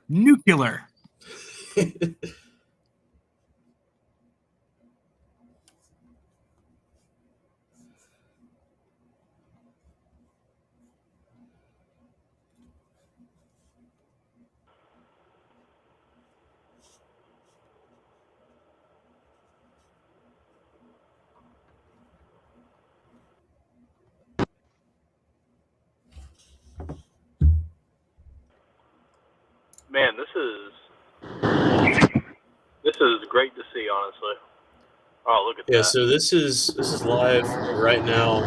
Nuclear. Man, this is great to see, honestly. Oh, look at that. Yeah, so this is live right now.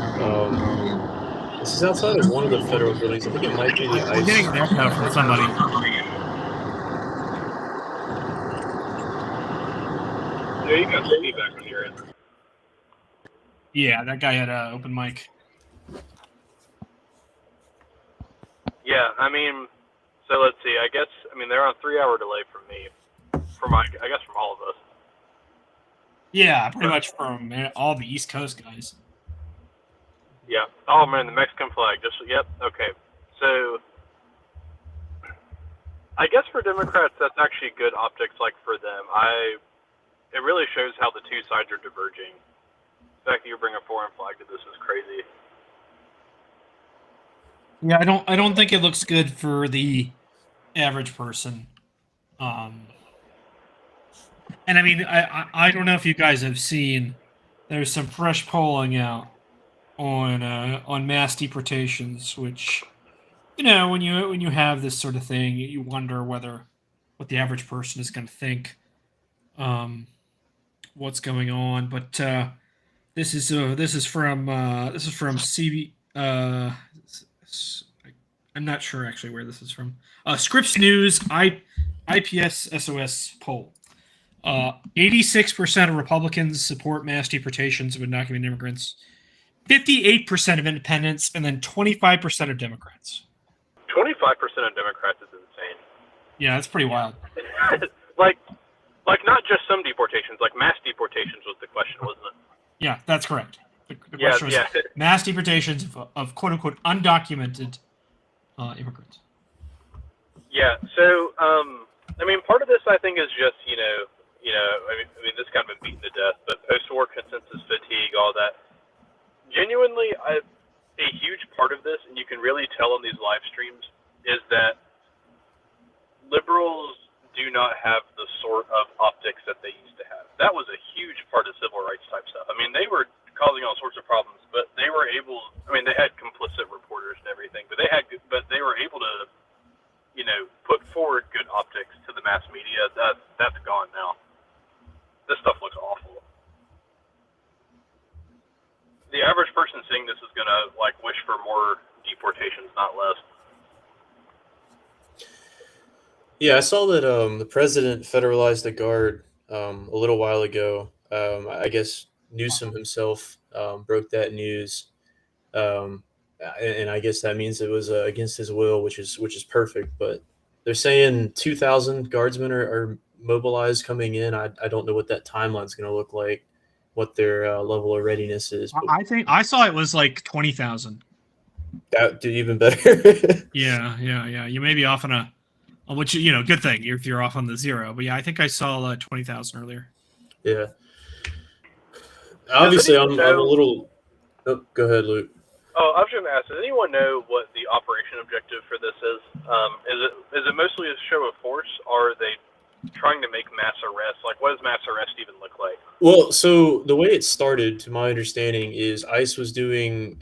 This is outside of one of the federal buildings. I think it might be the We're getting an ICE. echo from somebody. Yeah, you got some feedback on your end. Yeah, that guy had an open mic. Yeah, I mean, so let's see. I mean, they're on a 3-hour delay from me. I guess from all of us. Yeah, pretty much from all the East Coast guys. Yeah. Oh man, the Mexican flag. Yep. Okay. So, I guess for Democrats, that's actually good optics. Like for them, it really shows how the two sides are diverging. The fact that you bring a foreign flag to this is crazy. Yeah, I don't think it looks good for the average person. And I mean, I don't know if you guys have seen. There's some fresh polling out on mass deportations, which, you know, when you have this sort of thing, you wonder what the average person is going to think, what's going on. But this is from CB. I'm not sure actually where this is from. Scripps News IPS SOS poll. 86% of Republicans support mass deportations of undocumented immigrants. 58% of independents, and then 25% of Democrats. 25% of Democrats is insane. Yeah, that's pretty wild. like not just some deportations, like mass deportations was the question, wasn't it? Yeah, that's correct. The question was mass deportations of quote unquote undocumented immigrants. Yeah. So, I mean, part of this I think is just I mean, this kind of been beaten to death, but post-war consensus fatigue, all that. Genuinely, a huge part of this, and you can really tell on these live streams, is that liberals do not have the sort of optics that they used to have. That was a huge part of civil rights type stuff. I mean, they were causing all sorts of problems, but they were able. I mean, they had complicit reporters and everything, but they were able to, put forward good optics to the mass media. That's gone now. This stuff looks awful. The average person seeing this is gonna wish for more deportations, not less. Yeah, I saw that the president federalized the guard a little while ago. I guess Newsom himself broke that news, and I guess that means it was against his will, which is perfect. But they're saying 2,000 guardsmen are mobilized coming in. I don't know what that timeline's going to look like, what their level of readiness is. But I think I saw it was like 20,000. That did even better. Yeah. You may be off on which, good thing if you're off on the zero. But yeah, I think I saw 20,000 earlier. Yeah. Obviously, I'm a little. Oh, go ahead, Luke. Oh, I was going to ask, does anyone know what the operation objective for this is? Is it mostly a show of force, or are they trying to make mass arrests? Like, what does mass arrest even look like? Well, so the way it started, to my understanding, is ICE was doing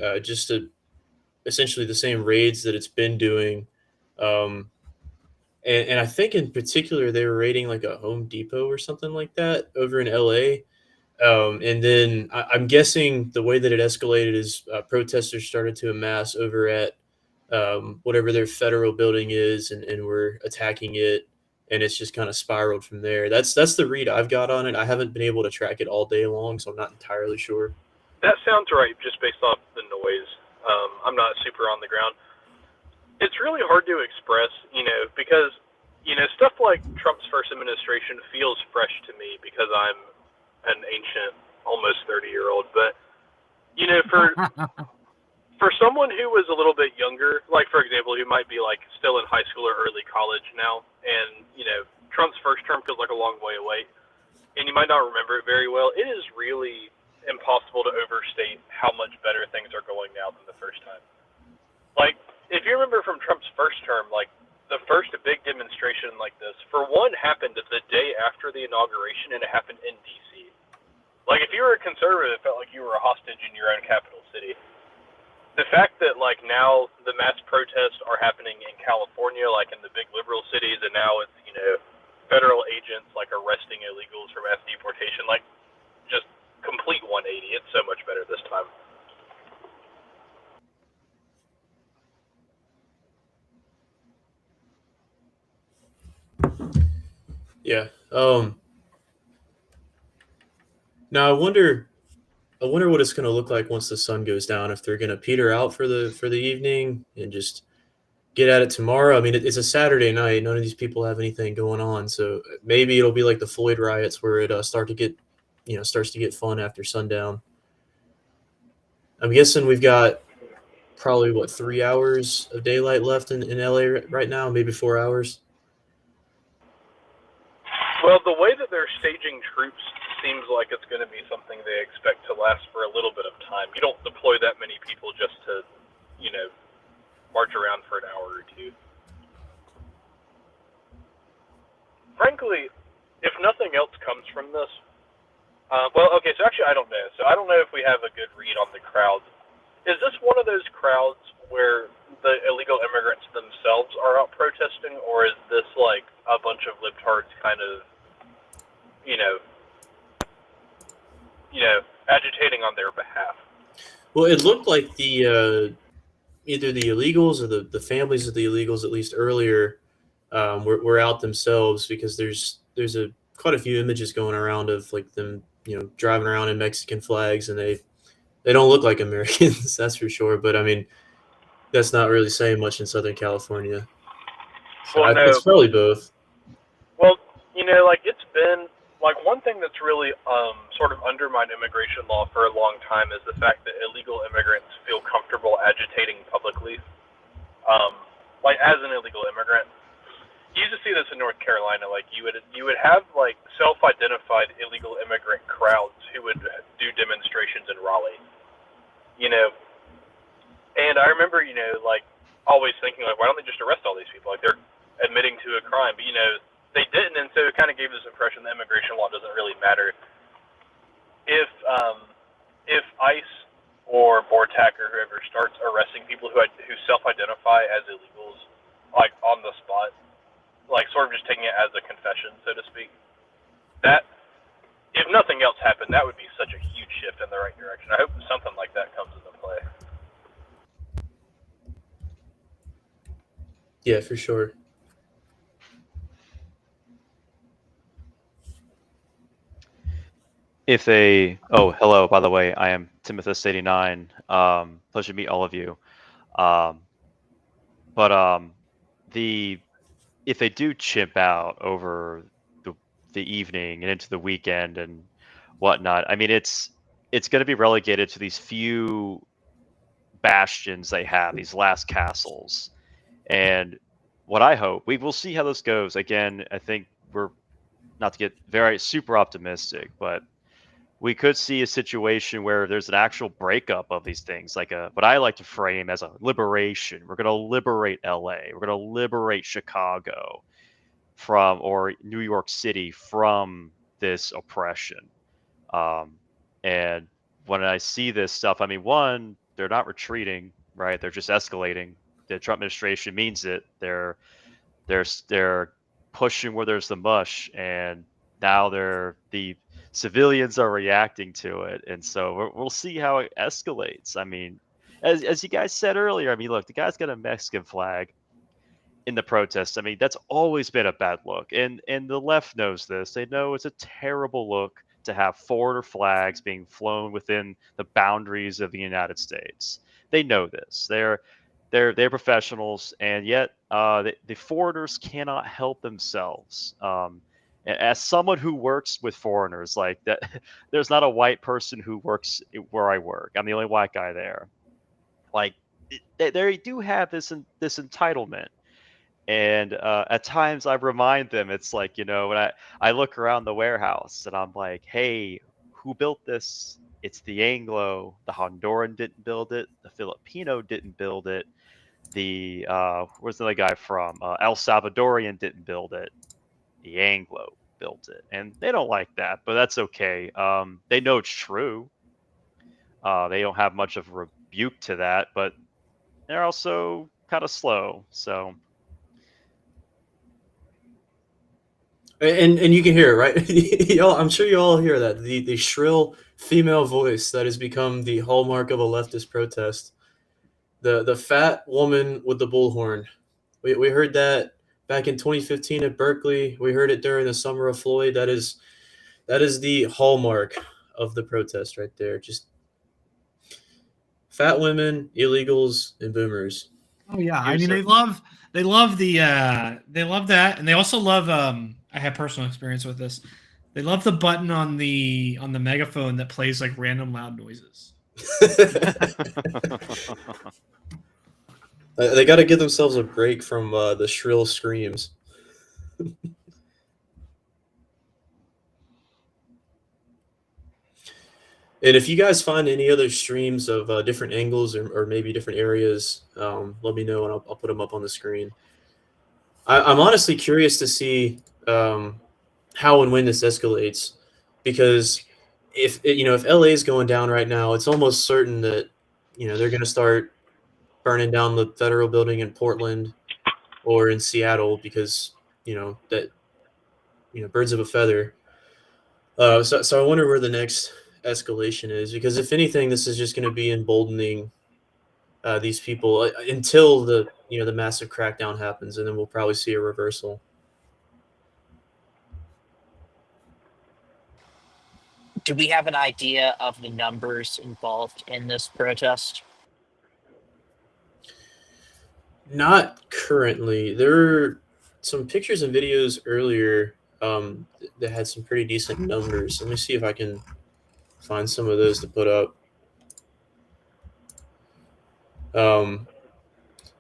essentially the same raids that it's been doing. And I think in particular, they were raiding like a Home Depot or something like that over in LA. And then I'm guessing the way that it escalated is protesters started to amass over at whatever their federal building is, and were attacking it, and it's just kind of spiraled from there. That's the read I've got on it. I haven't been able to track it all day long, so I'm not entirely sure. That sounds right, just based off the noise. I'm not super on the ground. It's really hard to express, because, stuff like Trump's first administration feels fresh to me because I'm an ancient, almost 30-year-old. But, for someone who was a little bit younger, like for example, who might be like still in high school or early college now, and Trump's first term feels like a long way away, and you might not remember it very well. It is really impossible to overstate how much better things are going now than the first time. Like, if you remember from Trump's first term, like the first big demonstration like this, for one, happened the day after the inauguration, and it happened in D.C. Like, if you were a conservative, it felt like you were a hostage in your own capital city. The fact that, like, now the mass protests are happening in California, like in the big liberal cities, and now it's, federal agents, like, arresting illegals for mass deportation, like, just complete 180. It's so much better this time. Yeah. Now I wonder what it's going to look like once the sun goes down. If they're going to peter out for the evening and just get at it tomorrow. I mean, it's a Saturday night. None of these people have anything going on, so maybe it'll be like the Floyd riots, where it starts to get fun after sundown. I'm guessing we've got probably 3 hours of daylight left in LA right now, maybe 4 hours. Well, the way that they're staging troops seems like it's going to be something they expect to last for a little bit of time. You don't deploy that many people just to, march around for an hour or two. Frankly, if nothing else comes from this, okay, so actually I don't know. So I don't know if we have a good read on the crowds. Is this one of those crowds where the illegal immigrants themselves are out protesting, or is this like a bunch of libtards kind of, agitating on their behalf? Well, it looked like the either the illegals or the families of the illegals, at least earlier, were out themselves, because there's quite a few images going around of like them, driving around in Mexican flags, and they don't look like Americans, that's for sure. But I mean, that's not really saying much in Southern California. So Well, no. it's probably both. Well, it's been like one thing that's really sort of undermined immigration law for a long time is the fact that illegal immigrants feel comfortable agitating publicly. Like as an illegal immigrant, you used to see this in North Carolina. Like you would have like self-identified illegal immigrant crowds who would do demonstrations in Raleigh. And I remember like always thinking like, why don't they just arrest all these people? Like they're admitting to a crime, but they didn't, and so it kind of gave this impression that immigration law doesn't really matter. If ICE or BORTAC or whoever starts arresting people who self-identify as illegals, like on the spot, like sort of just taking it as a confession, so to speak, that if nothing else happened, that would be such a huge shift in the right direction. I hope something like that comes into play. Yeah, for sure. Hello, by the way, I am Timothus89. Pleasure to meet all of you. If they do chimp out over the evening and into the weekend and whatnot, I mean, it's going to be relegated to these few bastions they have, these last castles. And what I hope, we will see how this goes. Again, I think we're not to get very super optimistic, but we could see a situation where there's an actual breakup of these things, like what I like to frame as a liberation. We're going to liberate LA. We're going to liberate Chicago or New York City from this oppression. And when I see this stuff, I mean, one, they're not retreating, right? They're just escalating. The Trump administration means it. They're pushing where there's the mush, and now the civilians are reacting to it, and so we'll see how it escalates. I mean, as you guys said earlier, I mean, look, the guy's got a Mexican flag in the protests. I mean, that's always been a bad look, and the left knows this. They know it's a terrible look to have foreigner flags being flown within the boundaries of the United States. They know this. They're professionals, and yet the foreigners cannot help themselves. As someone who works with foreigners, like that, there's not a white person who works where I work. I'm the only white guy there. Like they do have this entitlement. And at times I remind them, it's like, when I look around the warehouse and I'm like, hey, who built this? It's the Anglo. The Honduran didn't build it. The Filipino didn't build it. The where's the other guy from? El Salvadorian didn't build it. The Anglo built it, and they don't like that, but that's okay. They know it's true. They don't have much of a rebuke to that, but they're also kind of slow. So And you can hear it, right? Y'all, I'm sure you all hear that the shrill female voice that has become the hallmark of a leftist protest. The fat woman with the bullhorn. We heard that back in 2015 at Berkeley. We heard it during the summer of Floyd. That is the hallmark of the protest right there. Just fat women, illegals, and boomers. Oh yeah, I Here's mean a- they love that, and they also love. I have personal experience with this. They love the button on the megaphone that plays like random loud noises. They got to give themselves a break from the shrill screams. And if you guys find any other streams of different angles or maybe different areas, let me know and I'll put them up on the screen. I'm honestly curious to see how and when this escalates, because if LA is going down right now, it's almost certain that they're going to start burning down the federal building in Portland or in Seattle because birds of a feather. So I wonder where the next escalation is, because if anything, this is just going to be emboldening these people until the massive crackdown happens, and then we'll probably see a reversal. Do we have an idea of the numbers involved in this protest? Not currently. There were some pictures and videos earlier that had some pretty decent numbers. Let me see if I can find some of those to put up.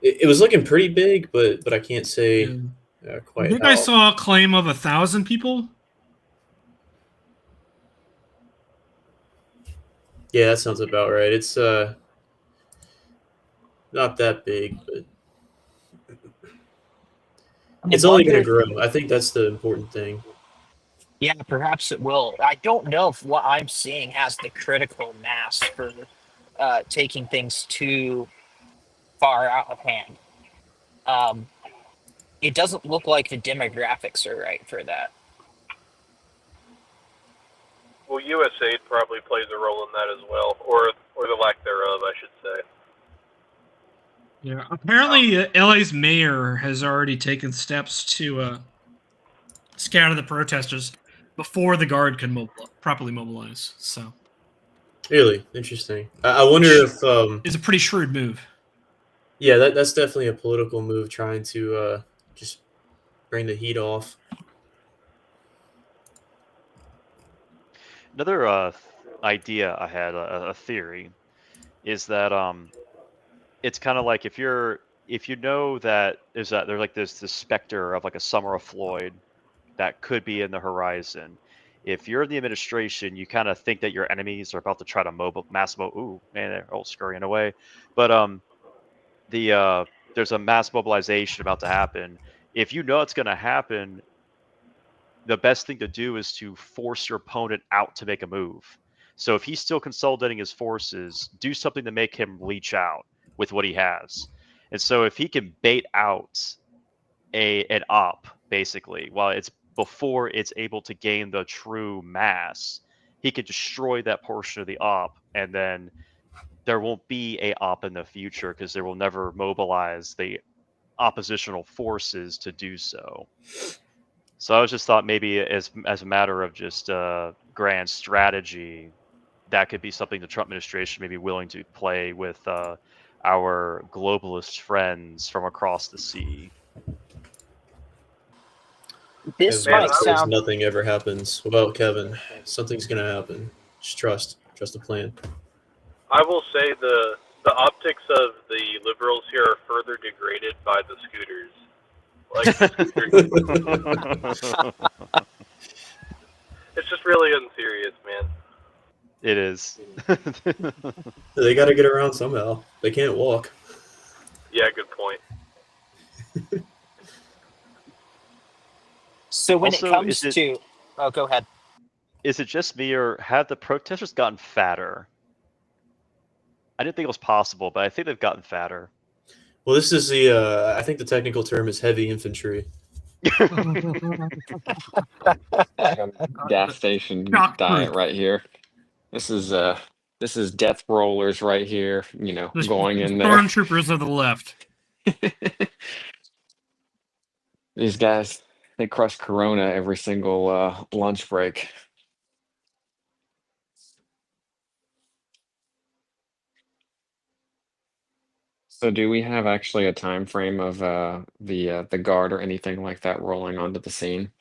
It was looking pretty big, but I can't say quite. I think I saw a claim of 1,000 people. Yeah, that sounds about right. It's not that big, but it's only going to grow. I think that's the important thing. Yeah, perhaps it will. I don't know if what I'm seeing has the critical mass for taking things too far out of hand. It doesn't look like the demographics are right for that. Well, USAID probably plays a role in that as well, or the lack thereof, I should say. Yeah, apparently LA's mayor has already taken steps to scatter the protesters before the guard can properly mobilize. So, Really interesting. I wonder if it's a pretty shrewd move. Yeah, that's definitely a political move, trying to just bring the heat off. Another idea I had, a theory, is that it's kind of like if you know that there's like this specter of like a summer of Floyd that could be in the horizon. If you're in the administration, you kind of think that your enemies are about to try to ooh man, they're all scurrying away, but there's a mass mobilization about to happen. If you know it's going to happen, the best thing to do is to force your opponent out to make a move. So if he's still consolidating his forces, do something to make him leech out with what he has. And so if he can bait out an op, basically, while it's before it's able to gain the true mass, he could destroy that portion of the op, and then there won't be a op in the future because they will never mobilize the oppositional forces to do so. So I was just thought maybe as a matter of just grand strategy, that could be something the Trump administration may be willing to play with our globalist friends from across the sea. This Kevin might says sound nothing ever happens. Well, Kevin, something's gonna happen. Just trust the plan. I will say the the optics of the liberals here are further degraded by the scooters. Like, it's just really unserious, man. It is. They got to get around somehow. They can't walk. Yeah, good point. So when Also, it comes to, oh, go ahead. Is it just me, or have the protesters gotten fatter? I didn't think it was possible, but I think they've gotten fatter. Well, this is the I think the technical term is heavy infantry. Gas station Shock diet proof. right here. This is death rollers right here, you know, The going in there. stormtroopers of the left. These guys, they crush Corona every single lunch break. So do we have actually a time frame of the guard or anything like that rolling onto the scene?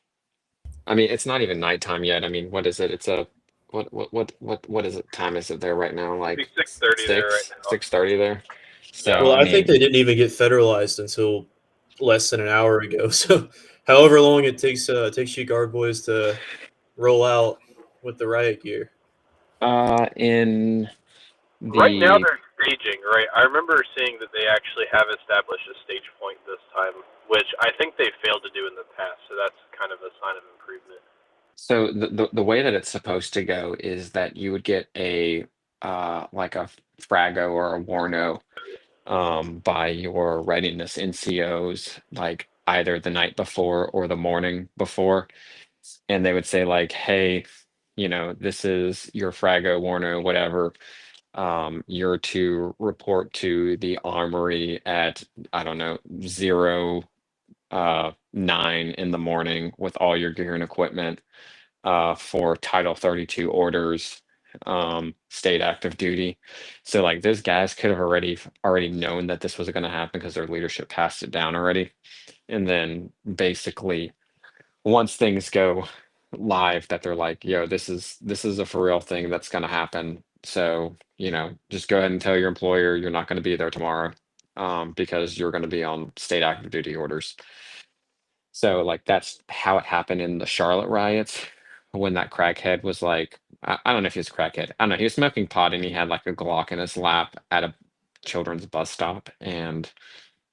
I mean, it's not even nighttime yet. I mean, what is it? It's a what is it? Time is it there right now? Like It's 6:30 there right now. 6:30 there. So Well, I I think mean, they didn't even get federalized until less than an hour ago. So, however long it takes you guard boys to roll out with the riot gear. in Right now the they're staging, right? I remember seeing that they actually have established a stage point this time, which I think they failed to do in the past, so that's kind of a sign of improvement. so the way that it's supposed to go is that you would get a like a Frago or a Warno by your readiness NCOs like either the night before or the morning before, and they would say like, hey, you know, this is your Frago, Warno, whatever. You're to report to the armory at, I don't know, 9 in the morning with all your gear and equipment for Title 32 orders, state active duty. So like those guys could have already known that this was going to happen because their leadership passed it down already. And then basically once things go live that they're like, yo, this is a for real thing that's going to happen. So, you know, just go ahead and tell your employer you're not going to be there tomorrow because you're going to be on state active duty orders. So like that's how it happened in the Charlotte riots when that crackhead was like, I don't know if he was a crackhead. I don't know. He was smoking pot and he had like a Glock in his lap at a children's bus stop. And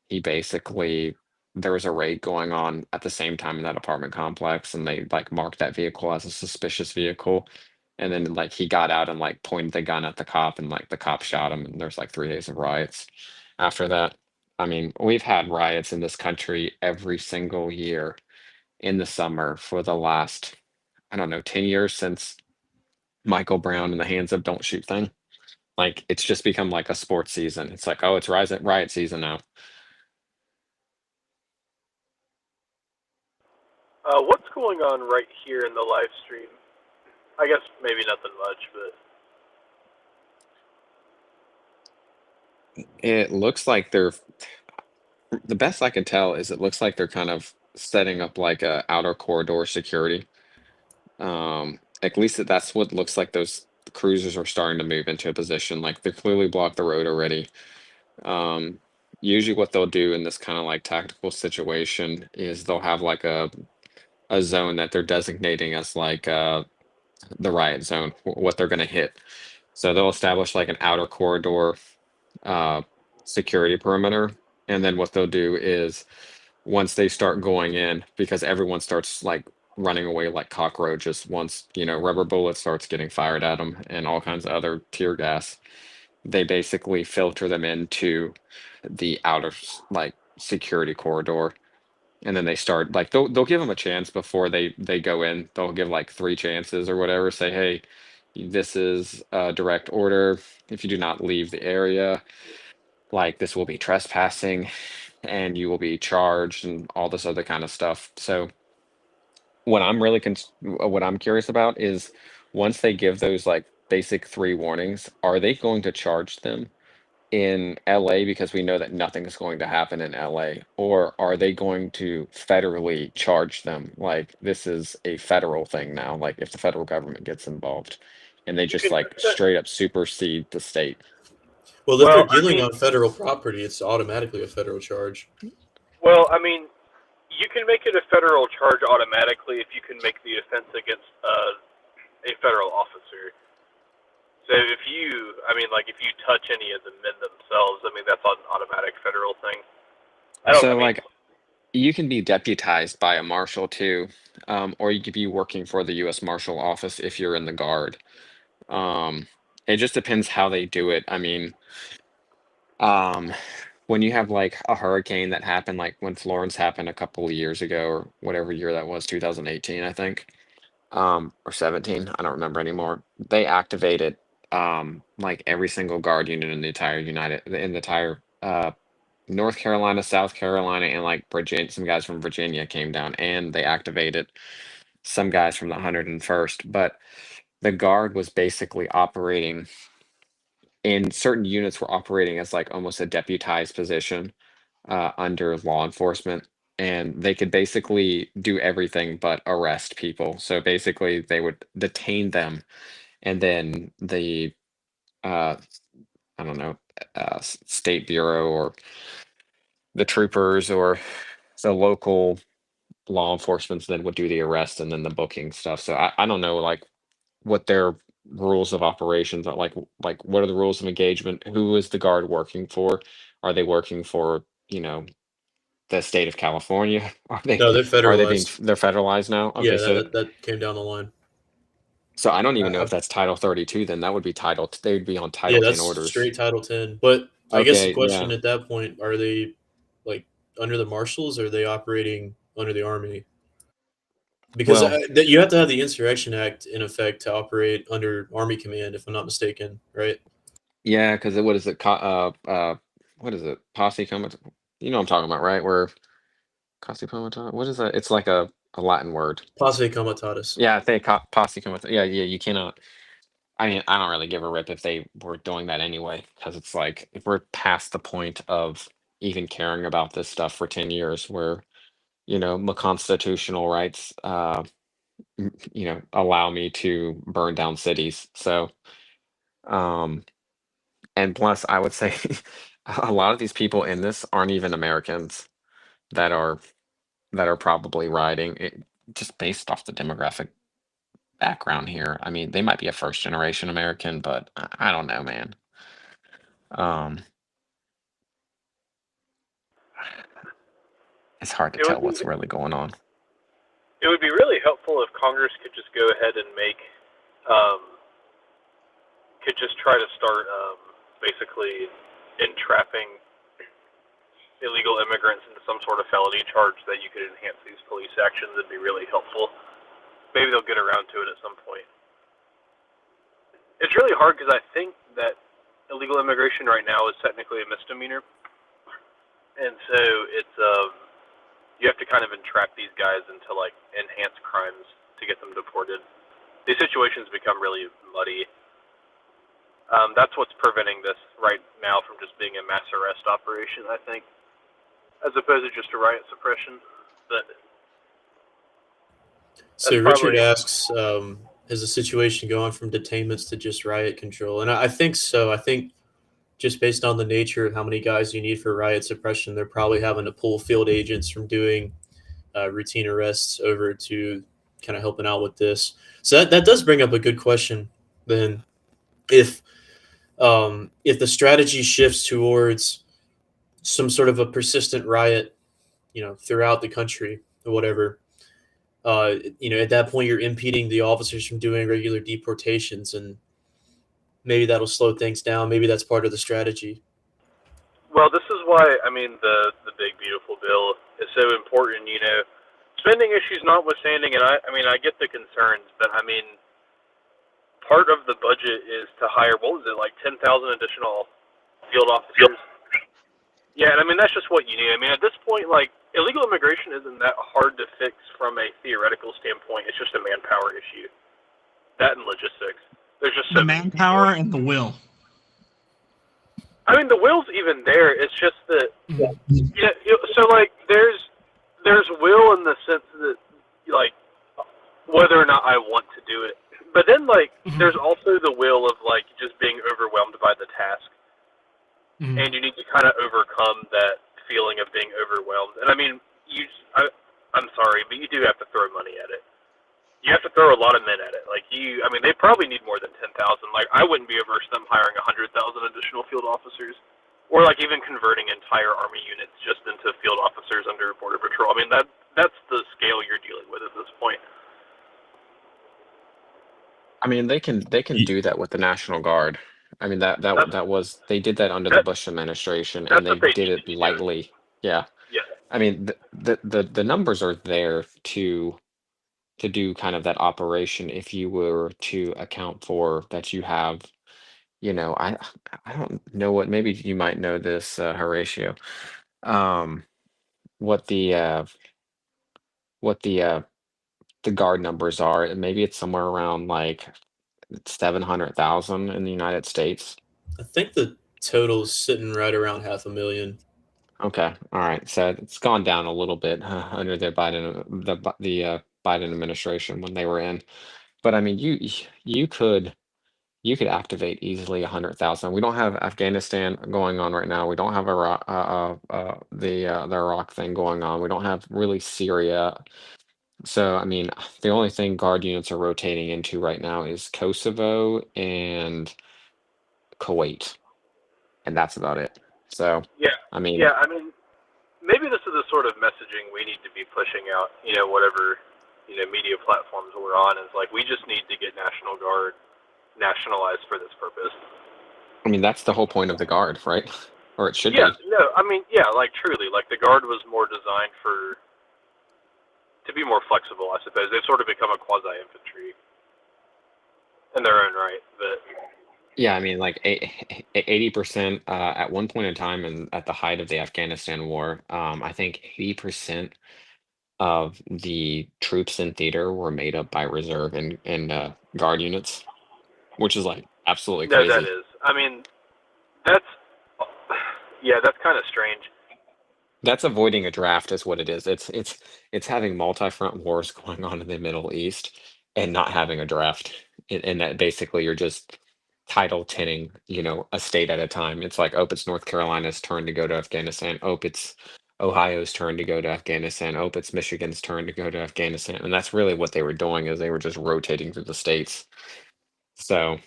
he basically, there was a raid going on at the same time in that apartment complex. And they like marked that vehicle as a suspicious vehicle. And then like he got out and like pointed the gun at the cop and like the cop shot him. And there's like 3 days of riots after that. I mean, we've had riots in this country every single year in the summer for the last, I don't know, 10 years since Michael Brown and the Hands Up Don't Shoot thing. Like it's just become like a sports season. It's like, oh, it's riot season now. What's going on right here in the live stream? I guess maybe nothing much, but It looks like they're, the best I can tell is it looks like they're kind of setting up like a outer corridor security. At least that's what looks like those cruisers are starting to move into a position. Like they're clearly blocked the road already. Um, Usually what they'll do in this kind of like tactical situation is they'll have like a zone that they're designating as like the riot zone, what they're going to hit. So they'll establish like an outer corridor uh, security perimeter, and then what they'll do is once they start going in, because everyone starts like running away like cockroaches once, you know, rubber bullets starts getting fired at them and all kinds of other tear gas, they basically filter them into the outer like security corridor, and then they start like they'll give them a chance before they go in. They'll give like 3 chances or whatever, say, hey, this is a direct order. If you do not leave the area, like this will be trespassing and you will be charged and all this other kind of stuff. So what I'm curious about is once they give those like basic 3 warnings, are they going to charge them in LA because we know that nothing is going to happen in LA, or are they going to federally charge them like this is a federal thing now, like if the federal government gets involved and they just like straight up supersede the state? Well, if they're Well, I dealing mean, on federal property, it's automatically a federal charge. well, I mean, you can make it a federal charge automatically if you can make the offense against a federal officer. So if you, I mean, like if you touch any of the men themselves, I mean that's an automatic federal thing. I don't. I So mean, like you can be deputized by a marshal too, or you could be working for the U.S. Marshal Office if you're in the Guard. It just depends how they do it. I mean, when you have like a hurricane that happened, like when Florence happened a couple of years ago, or whatever year that was, 2018, I think, or 17, I don't remember anymore. They activated like every single Guard unit in the entire North Carolina, South Carolina, and like Virginia. Some guys from Virginia came down, and they activated some guys from the 101st. But the Guard was basically operating, and certain units were operating as like almost a deputized position under law enforcement, and they could basically do everything but arrest people. So basically, they would detain them, and then the uh, I don't know, state bureau or the troopers or the local law enforcement then would do the arrest and then the booking stuff. So I don't know like what their rules of operations are like what are the rules of engagement? Who is the Guard working for? Are they working for, the state of California? No, they're Are they being federalized. they're federalized now? Yeah, Okay, so that came down the line. I don't even know I, if that's Title 32 then. That would be they would be on yeah, Title 10 that's orders. straight Title 10. But I guess the Okay, yeah. question at that point, are they like under the marshals, or are they operating under the army? Because Well, you have to have the Insurrection Act in effect to operate under Army command, if I'm not mistaken, right? yeah, because what is it? What is it? Posse comitatus. You know what I'm talking about, right? Where Posse comitatus. What is that? It's like a Latin word. Posse comitatus. Yeah, I think posse comitatus. Yeah, yeah. You cannot. I mean, I don't really give a rip if they were doing that anyway, because it's like if we're past the point of even caring about this stuff for 10 years, where my constitutional rights, allow me to burn down cities. So, um, and plus, I would say a lot of these people in this aren't even Americans that are probably riding it, just based off the demographic background here. I mean, they might be a first generation American, but I don't know, man. Um, it's hard to it would tell be what's really going on. it would be really helpful if Congress could just go ahead and could just try to start basically entrapping illegal immigrants into some sort of felony charge that you could enhance these police actions. Would be really helpful. Maybe they'll get around to it at some point. It's really hard because I think that illegal immigration right now is technically a misdemeanor, and so it's you have to kind of entrap these guys into like enhanced crimes to get them deported. These situations become really muddy. That's what's preventing this right now from just being a mass arrest operation, I think, as opposed to just a riot suppression. But So that's Richard probably asks, has the situation gone from detainments to just riot control? And I think so. I think just based on the nature of how many guys you need for riot suppression, they're probably having to pull field agents from doing routine arrests over to kind of helping out with this. So that does bring up a good question. Then, if the strategy shifts towards some sort of a persistent riot, throughout the country or whatever, at that point you're impeding the officers from doing regular deportations, and maybe that'll slow things down. Maybe that's part of the strategy. well. This is why I mean the big beautiful bill is so important. Spending issues notwithstanding, and I mean I get the concerns, but I mean part of the budget is to hire, what was it, like 10,000 additional field officers? Yeah, and I mean, that's just what you need. I mean, at this point, like, illegal immigration isn't that hard to fix from a theoretical standpoint. It's just a manpower issue. That and logistics. There's just the manpower and the will. I mean, the will's even there. It's just that, so, like, there's will in the sense that, like, whether or not I want to do it. But then, like, there's also the will of, like, just being overwhelmed by the task. And I mean, I'm sorry, but you do have to throw money at it. You have to throw a lot of men at it. Like I mean, they probably need more than 10,000. Like I wouldn't be averse to them hiring 100,000 additional field officers, or like even converting entire army units just into field officers under border patrol. I mean, that's the scale you're dealing with at this point. I mean, they can do that with the National Guard. I mean, they did that under the Bush administration, and they did it lightly. Yeah. Yeah. I mean, the numbers are there to do kind of that operation if you were to account for that you have, I don't know maybe you might know this, Horatio, what the guard numbers are, and maybe it's somewhere around like 700,000 in the United States. I think the total's sitting right around 500,000. Okay, all right. So it's gone down a little bit under the Biden administration when they were in. But I mean, you could activate easily 100,000. We don't have Afghanistan going on right now. We don't have Iraq, the Iraq thing going on. We don't have really Syria. So I mean, the only thing guard units are rotating into right now is Kosovo and Kuwait, and that's about it. So Yeah. I mean, Maybe this is the sort of messaging we need to be pushing out. Whatever media platforms we're on is like we just need to get National Guard nationalized for this purpose. I mean, that's the whole point of the Guard, right? Or it should Yeah. be. No. I mean, yeah. Like truly, like the Guard was more designed to be more flexible, I suppose. They've sort of become a quasi-infantry in their own right, but Yeah, I mean, like 80% at one point in time, and at the height of the Afghanistan war, I think 80% of the troops in theater were made up by reserve and guard units, which is like absolutely no, crazy. that is. I mean, that's kind of strange. That's avoiding a draft, is what it is. It's having multi-front wars going on in the Middle East and not having a draft, and that basically you're just title tinning, a state at a time. It's like, oh, it's North Carolina's turn to go to Afghanistan. Oh, it's Ohio's turn to go to Afghanistan. Oh, it's Michigan's turn to go to Afghanistan. And that's really what they were doing, is they were just rotating through the states. So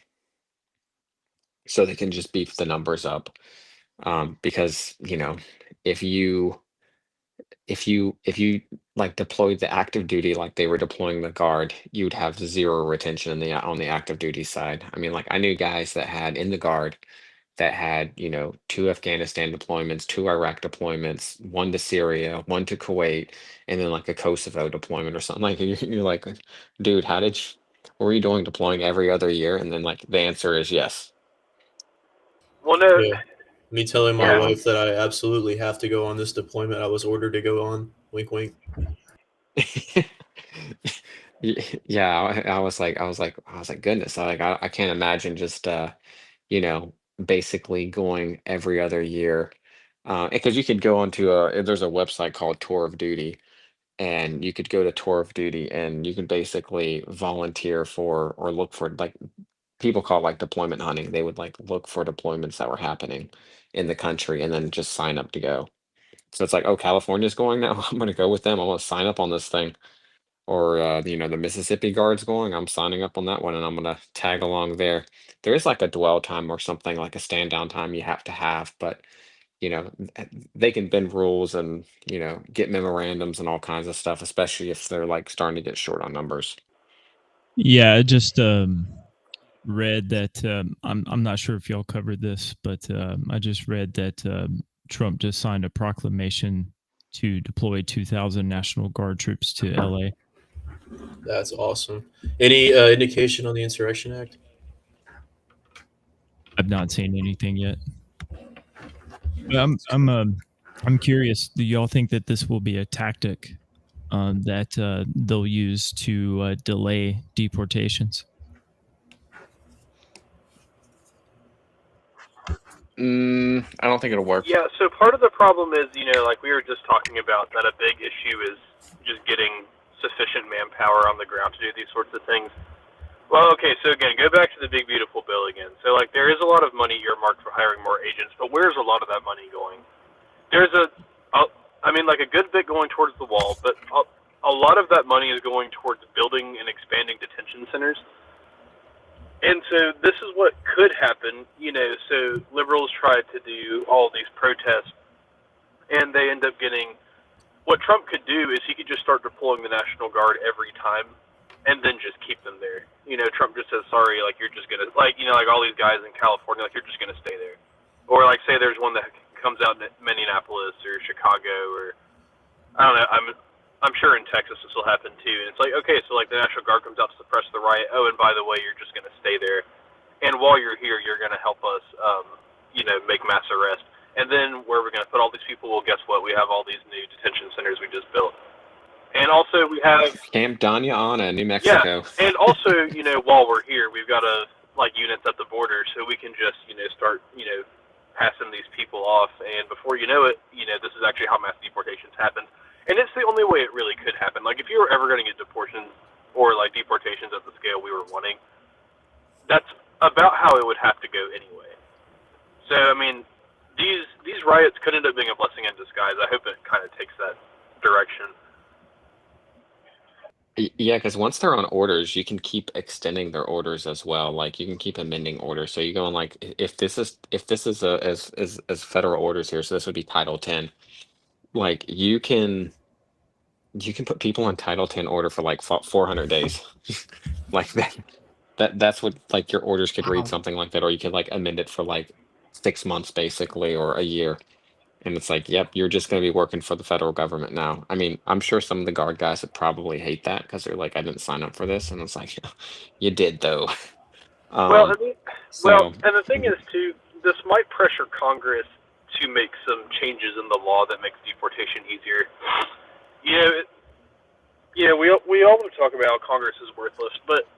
they can just beef the numbers up. Because, if you like deployed the active duty like they were deploying the Guard, you'd have zero retention on the active duty side. I mean, like I knew guys that had in the Guard that had 2 Afghanistan deployments, 2 Iraq deployments, 1 to Syria, 1 to Kuwait, and then like a Kosovo deployment or something. Like you're like, dude, what were you doing deploying every other year? And then like the answer is yes. Well, no. Yeah. Me telling my wife that I absolutely have to go on this deployment I was ordered to go on. Wink, wink. Yeah, I was like, goodness, I can't imagine just basically going every other year, because you could go onto there's a website called Tour of Duty, and you could go to Tour of Duty, and you can basically volunteer for or look for, like, people call it like deployment hunting. They would like look for deployments that were happening in the country and then just sign up to go. So it's like, oh, California's going now. I'm going to go with them. I'm going to sign up on this thing. Or the Mississippi Guard's going. I'm signing up on that one, and I'm going to tag along there. There is like a dwell time or something, like a stand down time you have to have, but they can bend rules and get memorandums and all kinds of stuff, especially if they're like starting to get short on numbers. Yeah, I just read that I'm not sure if y'all covered this, but I just read that Trump just signed a proclamation to deploy 2,000 National Guard troops to LA. That's awesome. Any indication on the Insurrection Act? I've not seen anything yet. But I'm curious. Do y'all think that this will be a tactic that they'll use to delay deportations? I don't think it'll work. Yeah, so part of the problem is, like we were just talking about, that a big issue is just getting sufficient manpower on the ground to do these sorts of things. Well, okay, so again, go back to the big beautiful bill again. So like there is a lot of money earmarked for hiring more agents, but where's a lot of that money going? There's I mean, like a good bit going towards the wall, but a lot of that money is going towards building and expanding detention centers. And so this is what could happen, you know, so liberals tried to do all these protests, and they end up getting, what Trump could do is he could just start deploying the National Guard every time, and then just keep them there. You know, Trump just says, sorry, like, you're just gonna, like, you know, like all these guys in California, like, you're just gonna stay there. Or, like, say there's one that comes out in Minneapolis or Chicago, or, I don't know, I'm sure in Texas this will happen too. And it's like, okay, so like the National Guard comes out to suppress the riot. Oh, and by the way, you're just going to stay there. And while you're here, you're going to help us, you know, make mass arrest. And then where we're going to put all these people, well, guess what? We have all these new detention centers we just built. And also we have Camp Doña Ana, New Mexico. Yeah, and also, you know, while we're here, we've got like units at the border, so we can just, you know, start, you know, passing these people off. And before you know it, you know, this is actually how mass deportations happen. And it's the only way it really could happen. Like, if you were ever going to get deportations or, like, deportations at the scale we were wanting, that's about how it would have to go anyway. So, I mean, these riots could end up being a blessing in disguise. I hope it kind of takes that direction. Yeah, because once they're on orders, you can keep extending their orders as well. Like, you can keep amending orders. So you go on, like, if this is as federal orders here, so this would be Title 10. Like, you can put people on Title 10 order for like 400 days. Like that's what, like, your orders could read something like that, or you could like amend it for like 6 months basically, or a year. And it's like, yep, you're just going to be working for the federal government now. I mean, I'm sure some of the Guard guys would probably hate that because they're like, I didn't sign up for this. And it's like, you did though. Well, I mean, and the thing is too, this might pressure Congress to make some changes in the law that makes deportation easier. You know, we all talk about how Congress is worthless, but,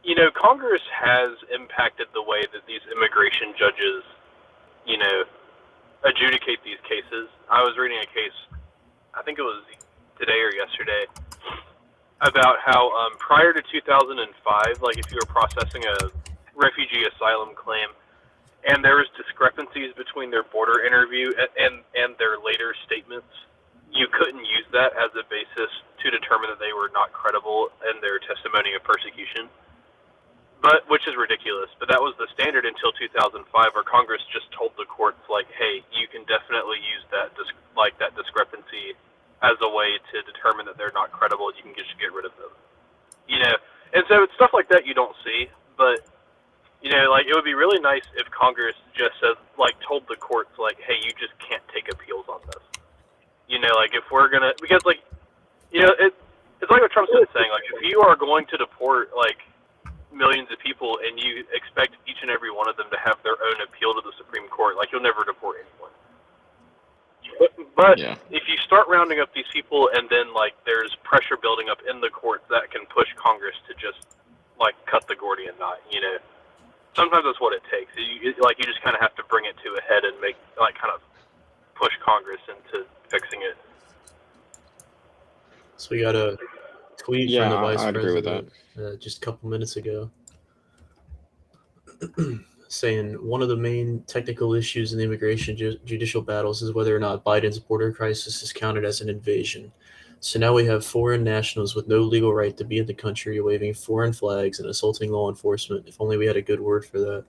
you know, Congress has impacted the way that these immigration judges, you know, adjudicate these cases. I was reading a case, I think it was today or yesterday, about how prior to 2005, like if you were processing a refugee asylum claim, and there was discrepancies between their border interview and their later statements, you couldn't use that as a basis to determine that they were not credible in their testimony of persecution. But, which is ridiculous, but that was the standard until 2005, where Congress just told the courts, like, hey, you can definitely use that discrepancy as a way to determine that they're not credible. You can just get rid of them. You know, and so it's stuff like that you don't see, but, you know, like, it would be really nice if Congress just said, like, told the courts, like, hey, you just can't take appeals on this. You know, like, if we're gonna, because, like, you know, it's like what Trump's been saying, like, if you are going to deport, like, millions of people and you expect each and every one of them to have their own appeal to the Supreme Court, like, you'll never deport anyone. But yeah, if you start rounding up these people and then, like, there's pressure building up in the courts that can push Congress to just, like, cut the Gordian knot, you know. Sometimes that's what it takes. You just kind of have to bring it to a head and make, like, kind of push Congress into fixing it. So we got a tweet from the vice I'd agree with president just a couple minutes ago saying one of the main technical issues in the immigration judicial battles is whether or not Biden's border crisis is counted as an invasion. So now we have foreign nationals with no legal right to be in the country waving foreign flags and assaulting law enforcement. If only we had a good word for that.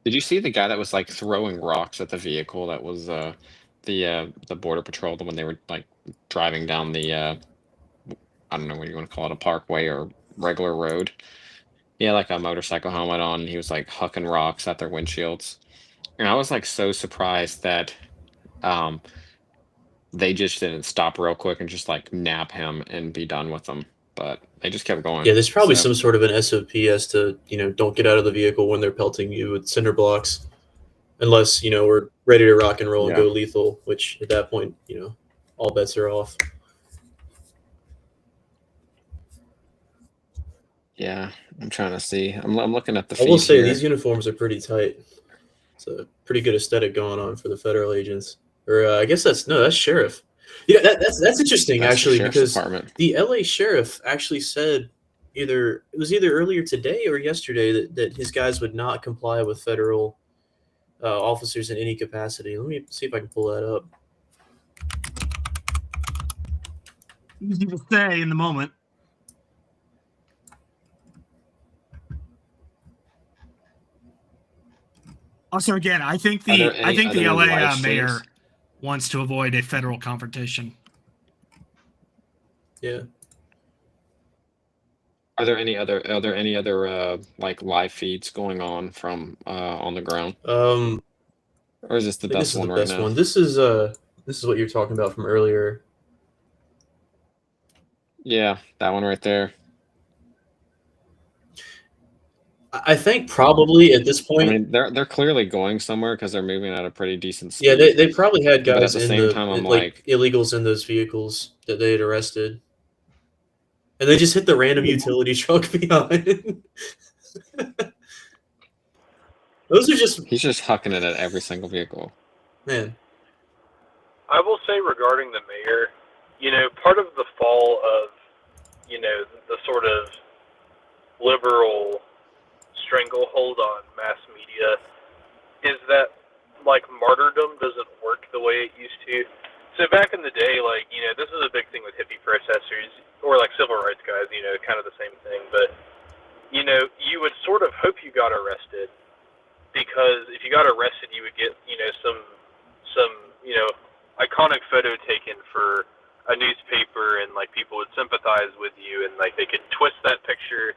Did you see the guy that was like throwing rocks at the vehicle that was the border patrol when they were like driving down the I don't know what you want to call it, a parkway or regular road? He had like a motorcycle helmet on, and he was like hucking rocks at their windshields. And I was like so surprised that they just didn't stop real quick and just like nab him and be done with him. But they just kept going. Yeah, there's probably some sort of an SOP as to, you know, don't get out of the vehicle when they're pelting you with cinder blocks, unless, you know, we're ready to rock and roll and go lethal, which at that point, you know, all bets are off. Yeah, I'm trying to see. I'm looking at the I will say here. These uniforms are pretty tight. It's a pretty good aesthetic going on for the federal agents. Or I guess that's sheriff. Yeah, that's interesting, That's actually, the because department. the LA sheriff actually said either earlier today or yesterday that his guys would not comply with federal officers in any capacity. Let me see if I can pull that up. Easy to say in the moment. Also, again, I think the LA mayor wants to avoid a federal confrontation. Yeah. Are there any other like live feeds going on from on the ground? Or is this the best one right now? This is what you're talking about from earlier. Yeah, that one right there. I think probably at this point. I mean, they're clearly going somewhere because they're moving at a pretty decent speed. Yeah, they probably had But at guys the in same time, I'm like illegals in those vehicles that they had arrested, and they just hit the random utility truck behind. Those are just he's just hucking it at every single vehicle. Man. I will say regarding the mayor, you know, part of the fall of, you know, the sort of liberal stranglehold on mass media is that, like, martyrdom doesn't work the way it used to. So back in the day, like, you know, this is a big thing with hippie protesters, or like civil rights guys, you know, kind of the same thing. But, you know, you would sort of hope you got arrested, because if you got arrested, you would get, you know, some you know, iconic photo taken for a newspaper, and like people would sympathize with you, and like they could twist that picture,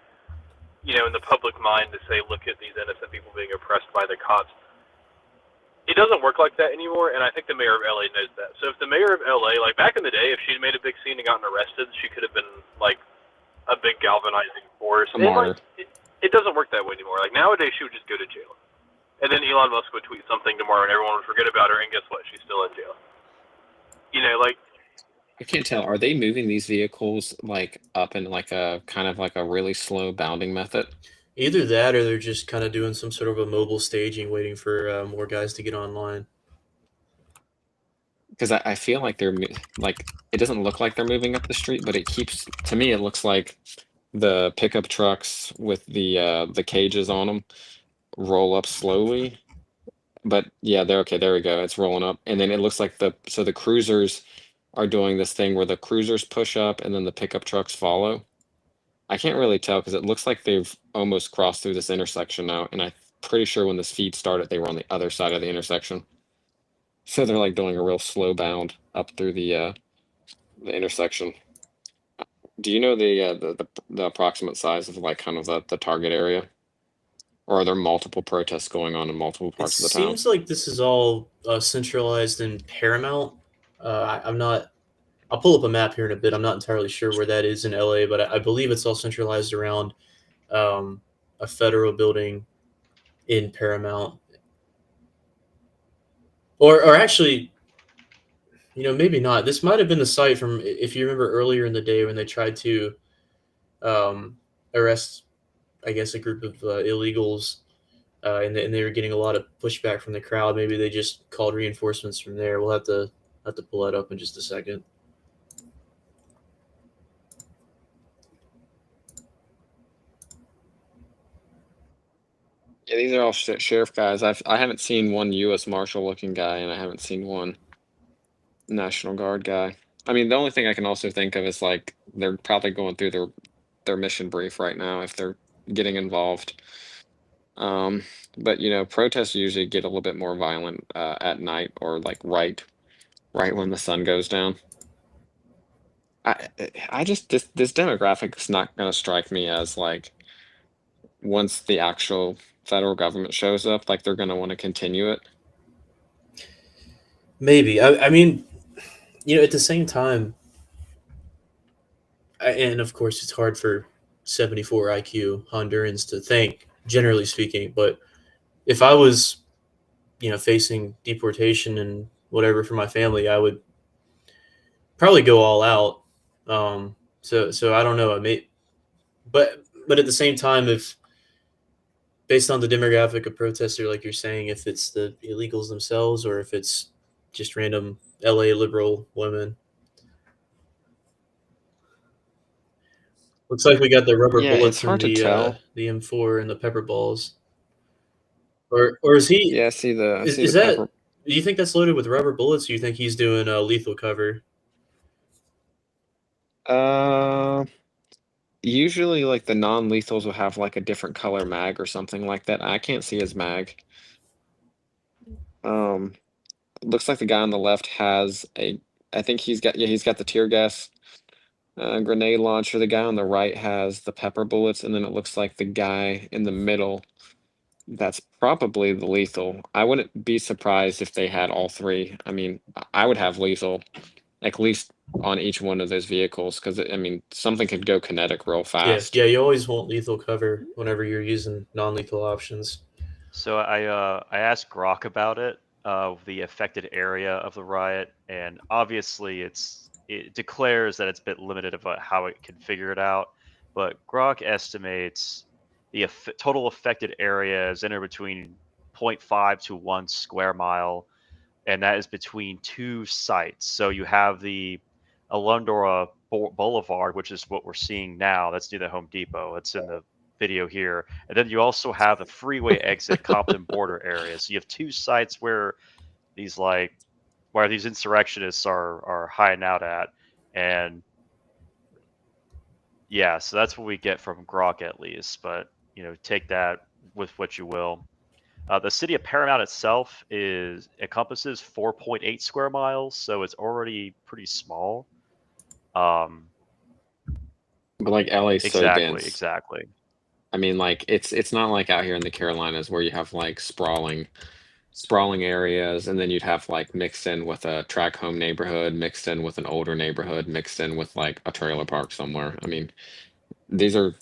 you know, in the public mind to say, look at these innocent people being oppressed by the cops. It doesn't work like that anymore, and I think the mayor of LA knows that. So if the mayor of LA, like back in the day, if she'd made a big scene and gotten arrested, she could have been like a big galvanizing force. And like, it doesn't work that way anymore. Like nowadays, she would just go to jail. And then Elon Musk would tweet something tomorrow, and everyone would forget about her. And guess what? She's still in jail. You know, like I can't tell. Are they moving these vehicles like up in like a kind of like a really slow bounding method? Either that, or they're just kind of doing some sort of a mobile staging, waiting for more guys to get online. Because I feel like they're like it doesn't look like they're moving up the street, but it keeps to me it looks like the pickup trucks with the cages on them roll up slowly. But yeah, they're okay. There we go. It's rolling up, and then it looks like the cruisers are doing this thing where the cruisers push up and then the pickup trucks follow. I can't really tell because it looks like they've almost crossed through this intersection now, and I'm pretty sure when this feed started, they were on the other side of the intersection. So they're like doing a real slow bound up through the intersection. Do you know the approximate size of like kind of the target area? Or are there multiple protests going on in multiple parts of the town? It seems like this is all centralized in Paramount. I'm not. I'll pull up a map here in a bit. I'm not entirely sure where that is in LA, but I believe it's all centralized around a federal building in Paramount. Or actually, you know, maybe not. This might have been the site from, if you remember earlier in the day when they tried to arrest, I guess, a group of illegals, and they were getting a lot of pushback from the crowd. Maybe they just called reinforcements from there. We'll have to pull that up in just a second. Yeah, these are all sheriff guys. I haven't seen one U.S. Marshal looking guy, and I haven't seen one National Guard guy. I mean, the only thing I can also think of is like they're probably going through their mission brief right now if they're getting involved. But you know, protests usually get a little bit more violent at night or like right when the sun goes down. I just this demographic is not going to strike me as like once the actual federal government shows up, like they're going to want to continue it. Maybe. I mean, you know, at the same time, and of course, it's hard for 74 IQ Hondurans to think, generally speaking. But if I was, you know, facing deportation and whatever for my family, I would probably go all out. So I don't know. But at the same time, if based on the demographic of protester, like you're saying, if it's the illegals themselves or if it's just random LA liberal women. Looks like we got the rubber bullets it's hard and to tell. the M4 and the pepper balls. or is he? Yeah, I see the Is the that? pepper. Do you think that's loaded with rubber bullets? Or you think he's doing lethal cover? Usually like the non-lethals will have like a different color mag or something like that. I can't see his mag. Looks like the guy on the left has a. I think he's got the tear gas grenade launcher. The guy on the right has the pepper bullets, and then it looks like the guy in the middle. That's probably the lethal. I wouldn't be surprised if they had all three. I mean, I would have lethal at least on each one of those vehicles because I mean something could go kinetic real fast. Yeah. You always want lethal cover whenever you're using non-lethal options. So I asked Grok about it, the affected area of the riot, and obviously it declares that it's a bit limited about how it can figure it out. But Grok estimates the total affected area is anywhere between 0.5 to 1 square mile, and that is between two sites. So you have the Alundra Boulevard, which is what we're seeing now. That's near the Home Depot. It's in the video here. And then you also have the freeway exit Compton border area. So you have two sites where these insurrectionists are hiding out at. And yeah, so that's what we get from Grok at least. But take that with what you will. The city of Paramount itself encompasses 4.8 square miles, so it's already pretty small. But like LA's so dense. Exactly. I mean, like it's not like out here in the Carolinas where you have like sprawling areas, and then you'd have like mixed in with a track home neighborhood, mixed in with an older neighborhood, mixed in with like a trailer park somewhere. I mean, these are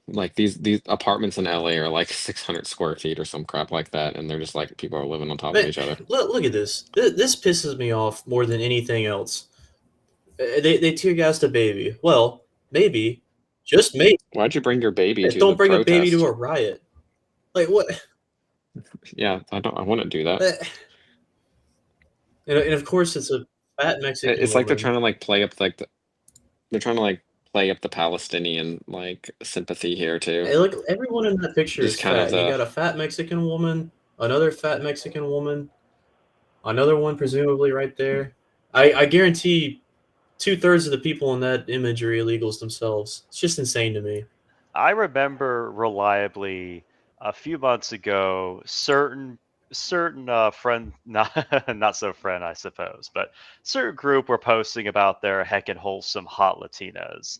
like these apartments in LA are like 600 square feet or some crap like that, and they're just like people are living on top of each other. Look at this. This pisses me off more than anything else. They tear gassed a baby. Well, maybe, just maybe. Why'd you bring your baby to Don't the bring protest? a baby to a riot. Like what? Yeah, I wouldn't do that. And of course, it's a fat Mexican. It's like they're woman. trying to like play up like they're trying to like play up the Palestinian like sympathy here too. Hey, look, everyone in that picture Just is kind of fat. You got a fat Mexican woman, another fat Mexican woman, another one presumably right there. I guarantee 2/3 of the people in that image are illegals themselves. It's just insane to me. I remember reliably a few months ago certain friend, not so friend I suppose, but certain group were posting about their heckin' wholesome hot Latinas,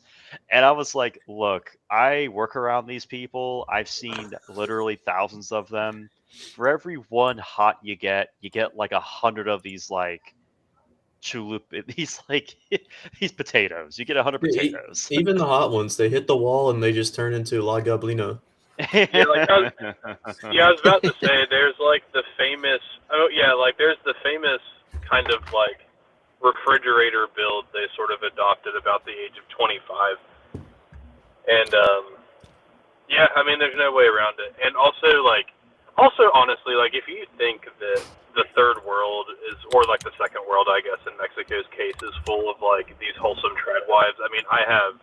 and I was like, look, I work around these people. I've seen literally thousands of them. For every one hot you get like 100 of these like these like these potatoes. You get 100 potatoes. Even the hot ones, they hit the wall and they just turn into La Gablina. Yeah, I was about to say, there's like the famous, there's the famous kind of like refrigerator build they sort of adopted about the age of 25. And, yeah, I mean, there's no way around it. And also, honestly, like, if you think that the third world is, or like the second world, I guess, in Mexico's case, is full of like these wholesome trad wives, I mean, I have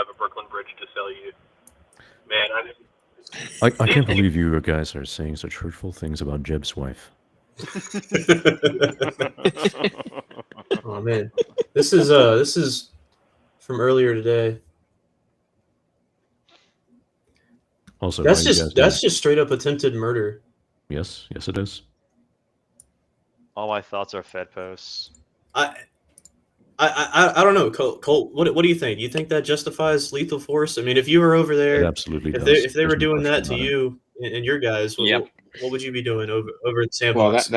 a Brooklyn Bridge to sell you. Man, I can't believe you guys are saying such hurtful things about Jeb's wife. Oh man, this is from earlier today. Also, that's just straight up attempted murder. Yes, it is. All my thoughts are Fed posts. I don't know, Colt. What do you think? You think that justifies lethal force? I mean, if you were over there, it absolutely does. If they were doing that to you and your guys, what would you be doing over at Sandbox?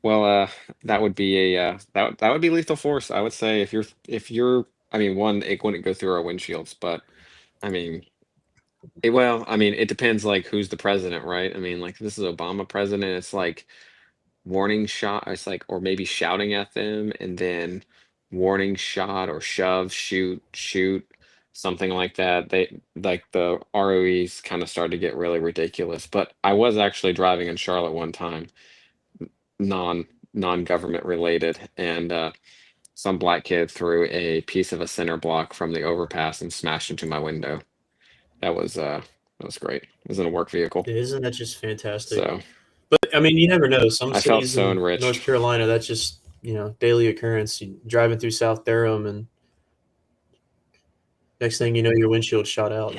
Well, that would be that would be lethal force. I would say if you're I mean, one, it wouldn't go through our windshields, but I mean, it depends like who's the president, right? I mean, like this is Obama president, it's like warning shot, it's like, or maybe shouting at them and then warning shot or shove, shoot, something like that. They like the ROEs kind of started to get really ridiculous. But I was actually driving in Charlotte one time, non-government related, and some black kid threw a piece of a center block from the overpass and smashed into my window. That was That was great. It was in a work vehicle. Isn't that just fantastic? So But I mean, you never know. Some I felt cities so in enriched. North Carolina, that's just daily occurrence. You driving through South Durham, and next thing you know, your windshield shot out.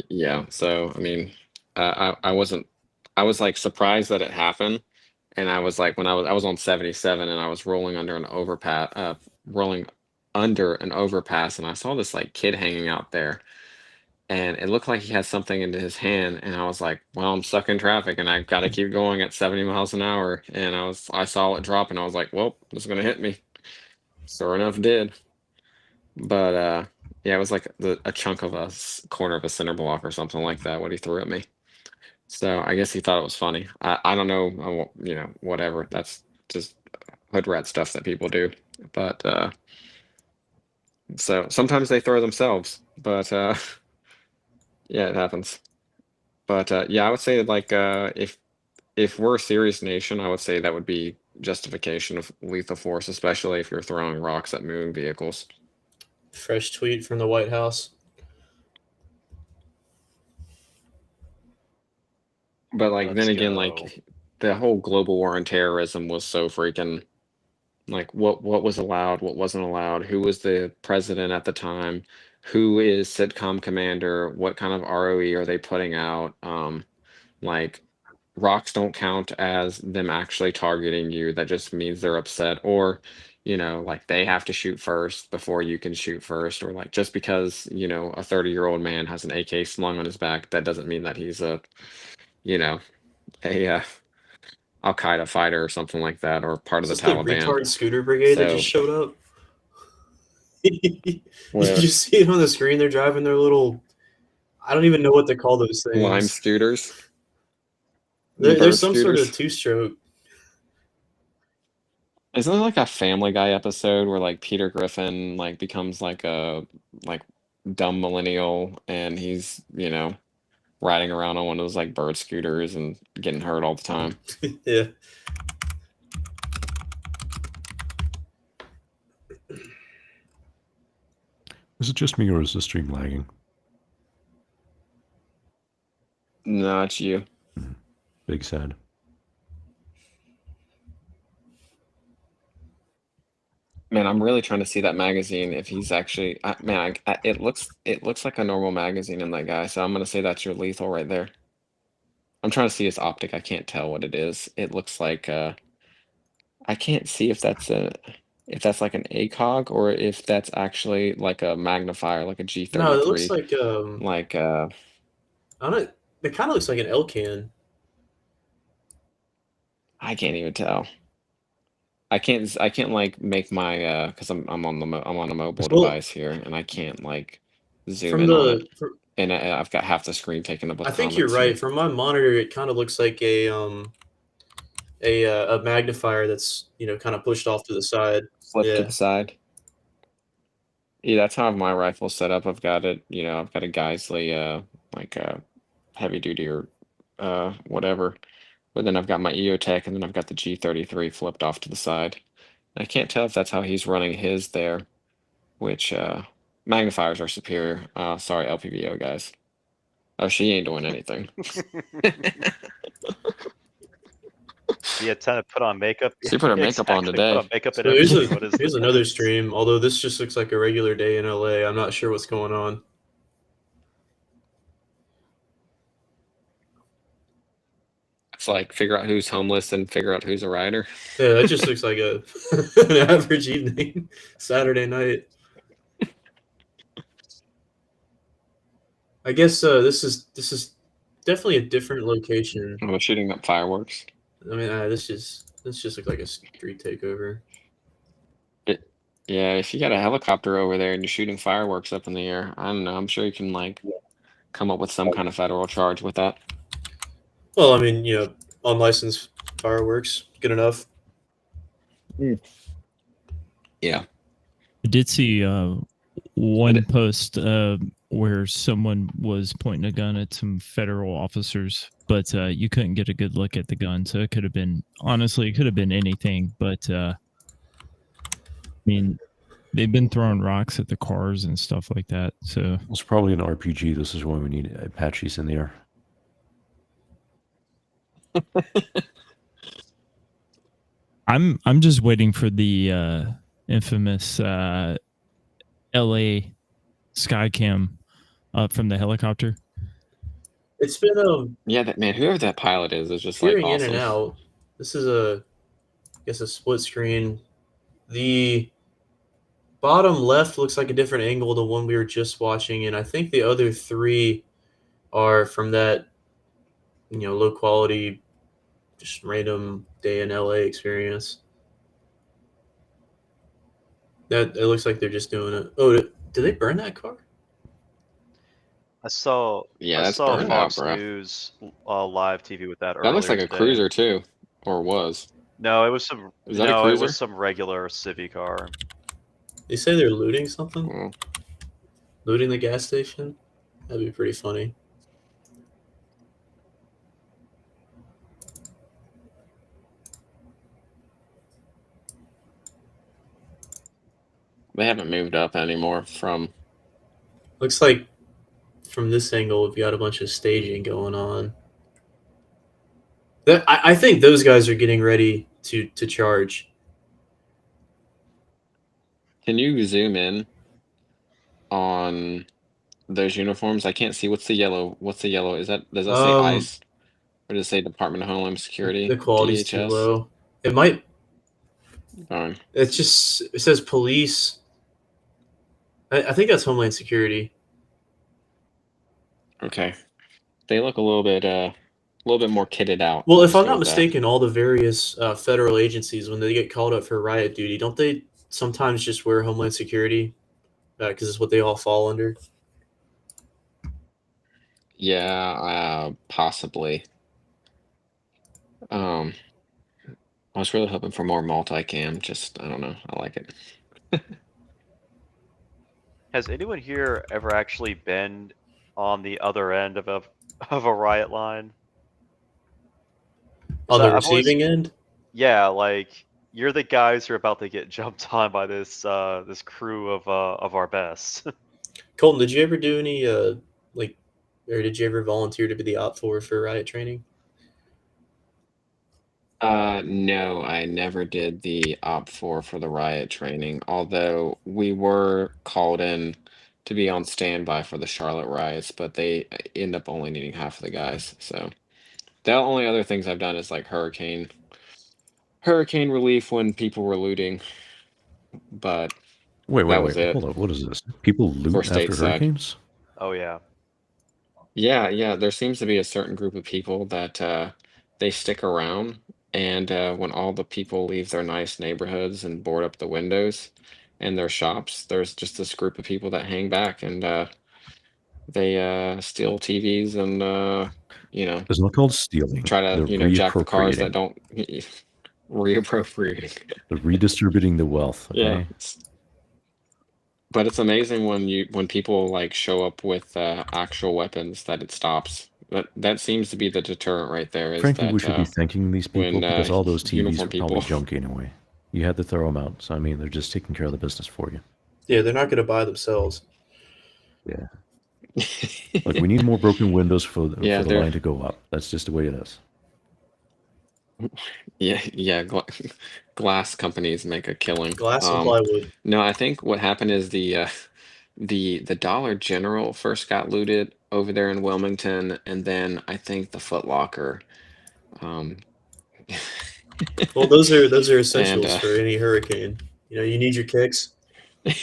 Yeah. So I mean, I was like surprised that it happened, and I was like, when I was on 77 and I was rolling under an overpass, and I saw this like kid hanging out there, and it looked like he had something into his hand, and I was like, well, I'm stuck in traffic and I got to keep going at 70 miles an hour, and I saw it drop, and I was like, well, it's gonna hit me. Sure enough, it did. But yeah, it was like a chunk of corner of a cinder block or something like that, what he threw at me. So I guess he thought it was funny. I don't know, whatever. That's just hood rat stuff that people do. But so sometimes they throw themselves, but yeah, it happens. But yeah, I would say like if we're a serious nation, I would say that would be justification of lethal force, especially if you're throwing rocks at moving vehicles. Fresh tweet from the White House. But like Let's then again, go. like the whole global war on terrorism was so freaking like what was allowed, what wasn't allowed, who was the president at the time, who is sitcom commander, what kind of ROE are they putting out? Like rocks don't count as them actually targeting you. That just means they're upset, or like they have to shoot first before you can shoot first, or like just because a 30-year-old man has an AK slung on his back, that doesn't mean that he's a Al-Qaeda fighter or something like that, or part of Is the this the Taliban. retard scooter brigade that So- just showed up? Did Where- you see it on the screen? They're driving their little, I don't even know what they call those things. Lime scooters. The There's bird some sort of scooters. two-stroke. Isn't there like a Family Guy episode where like Peter Griffin like becomes like a dumb millennial, and he's riding around on one of those like bird scooters and getting hurt all the time? Yeah. Is it just me or is the stream lagging? No, it's you. Big sad. Man, I'm really trying to see that magazine. If he's actually, it looks like a normal magazine in that guy. So I'm gonna say that's your lethal right there. I'm trying to see his optic. I can't tell what it is. It looks like I can't see if that's like an ACOG or if that's actually like a magnifier, like a G33. No, it looks like I don't know. It kind of looks like an Elcan. I can't even tell. I can't like make my because I'm on a mobile Well, device here, and I can't like zoom From in on it. the, And I've got half the screen taken up with I think you're comments right. here. From my monitor, it kind of looks like a magnifier that's kind of pushed off to the side. Flip to Yeah. the side. Yeah, that's how my rifle's set up. I've got it, I've got a Geisley like heavy duty or whatever. But then I've got my EOTech, and then I've got the G33 flipped off to the side. And I can't tell if that's how he's running his there, which magnifiers are superior. Sorry, LPVO guys. Oh, she ain't doing anything. He had time to put on makeup. She put her makeup on today. Put on makeup So and here's everything. What is here's this? another stream. Although this just looks like a regular day in LA. I'm not sure what's going on. It's like figure out who's homeless and figure out who's a rider. Yeah, that just looks like an average evening, Saturday night. I guess this is definitely a different location. I was shooting up fireworks. I mean, this just looks like a street takeover. Yeah, if you got a helicopter over there and you're shooting fireworks up in the air, I don't know. I'm sure you can like come up with some kind of federal charge with that. Well, I mean, unlicensed fireworks, good enough. Yeah. I did see one post where someone was pointing a gun at some federal officers, but you couldn't get a good look at the gun. So it could have been, honestly, it could have been anything. But I mean, they've been throwing rocks at the cars and stuff like that. So It's probably an RPG. This is why we need Apaches in the air. I'm just waiting for the infamous LA Skycam up from the helicopter. It's been Yeah, that man, whoever that pilot is just like peering in awesome. and out. This is I guess a split screen. The bottom left looks like a different angle than one we were just watching, and I think the other three are from that, low quality, just random day in LA experience. That it looks like they're just doing it. Oh, did they burn that car? I saw Yeah, I that's saw burned out, Fox bro. News live TV with that That earlier looks like a today. cruiser too, or was. No, it was some. Is that a No, it was cruiser? some regular civic car. They say they're looting something. Well, Looting the gas station. That'd be pretty funny. they haven't moved up anymore from. Looks like from this angle, we've got a bunch of staging going on. I think those guys are getting ready to charge. Can you zoom in on those uniforms? I can't see what's the yellow. What's the yellow? Does that say ICE or does it say Department of Homeland Security? The quality's too DHS? low. It might. Darn. It says police. I think that's Homeland Security. Okay. They look a little bit more kitted out. Well, if Let's I'm go not with that. mistaken, all the various federal agencies, when they get called up for riot duty, don't they sometimes just wear Homeland Security? Because it's what they all fall under. Yeah, possibly. I was really hoping for more multicam. Just I don't know. I like it. Has anyone here ever actually been on the other end of a riot line? On the I've always- receiving end? Yeah, like you're the guys who are about to get jumped on by this this crew of our best. Colton, did you ever do any or did you ever volunteer to be the op for riot training? No, I never did the OP4 for the riot training, although we were called in to be on standby for the Charlotte riots, but they end up only needing half of the guys. So the only other things I've done is like hurricane relief when people were looting, but Wait, that was it. hold up. What is this? People loot For after stateside. hurricanes? Oh yeah. Yeah, there seems to be a certain group of people that they stick around, and when all the people leave their nice neighborhoods and board up the windows and their shops, there's just this group of people that hang back and they steal TVs and It's not called stealing. try to They're jack the cars that reappropriating. don't reappropriating. They're redistributing the wealth. Okay? Yeah. But it's amazing when people like show up with actual weapons that it stops. That seems to be the deterrent right there. Is Frankly, that we should be thanking these people when because all those TVs uniform are probably people. junk anyway. You had to throw them out. So, I mean, they're just taking care of the business for you. Yeah, they're not going to buy themselves. Yeah. Like, we need more broken windows for the they're- line to go up. That's just the way it is. Yeah. Glass companies make a killing. Glass and plywood. No, I think what happened is the Dollar General first got looted over there in Wilmington, and then I think the Foot Locker. Well, those are essentials And, for any hurricane. You need your kicks, and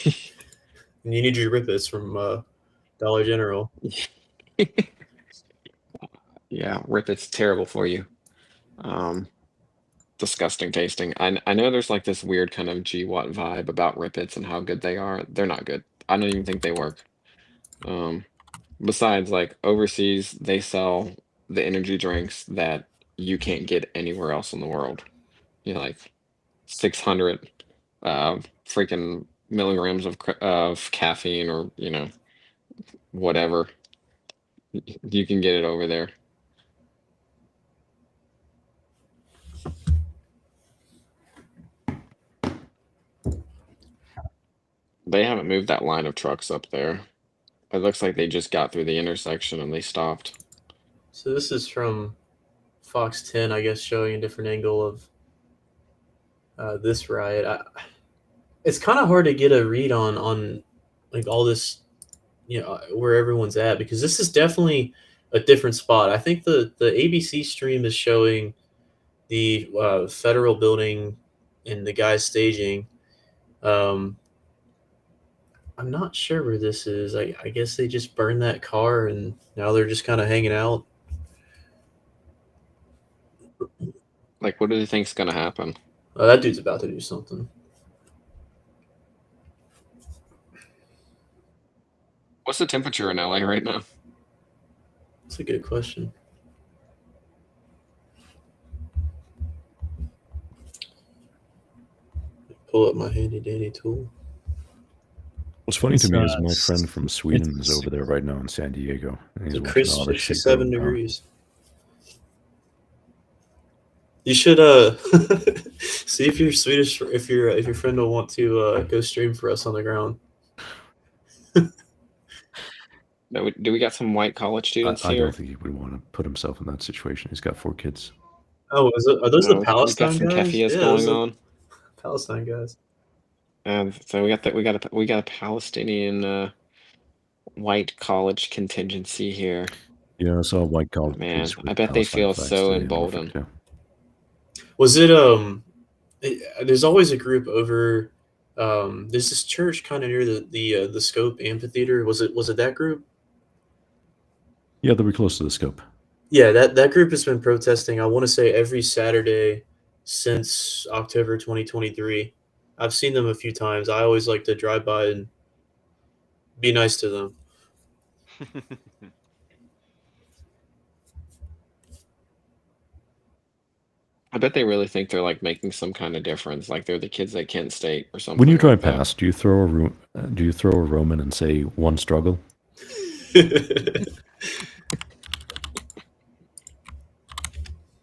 you need your rippets from Dollar General. Yeah, Rip, it's terrible for you. Disgusting tasting. I know there's like this weird kind of GWAT vibe about Rippets and how good they are. They're not good. I don't even think they work. Besides, like overseas, they sell the energy drinks that you can't get anywhere else in the world. Like 600 freaking milligrams of caffeine or whatever. You can get it over there. They haven't moved that line of trucks up there. It looks like they just got through the intersection and they stopped. So this is from Fox 10, I guess, showing a different angle of this riot. It's kind of hard to get a read on like all this, where everyone's at, because this is definitely a different spot. I think the ABC stream is showing the federal building and the guys staging. I'm not sure where this is. I guess they just burned that car and now they're just kind of hanging out. Like, what do you think's gonna happen? Oh, that dude's about to do something. What's the temperature in LA right now? That's a good question. Pull up my handy dandy tool. What's funny to It's, me is my uh, friend from Sweden it's- is over there right now in San Diego. And It's he's a watching crisp all this shit 67 going down. degrees. You should see if you're Swedish, if your friend will want to go stream for us on the ground. Do we got some white college students I here? don't think he would want to put himself in that situation. He's got 4 kids. Oh, are those No, the we Palestine got some guys? kefias Yeah, going those are on. Palestine guys. So we got a Palestinian white college contingency here. Yeah, I saw a white college. Man, kids with I bet they Palestine feel flags so today in Norfolk, emboldened. yeah. Was it there's always a group over there's this church kind of near the Scope amphitheater. Was it that group? Yeah, they'll be close to the scope. Yeah, that group has been protesting, I want to say, every Saturday since October 2023. I've seen them a few times. I always like to drive by and be nice to them. I bet they really think they're like making some kind of difference, like they're the kids at Kent State or something. When you drive like that. past, do you throw a Roman and say one struggle?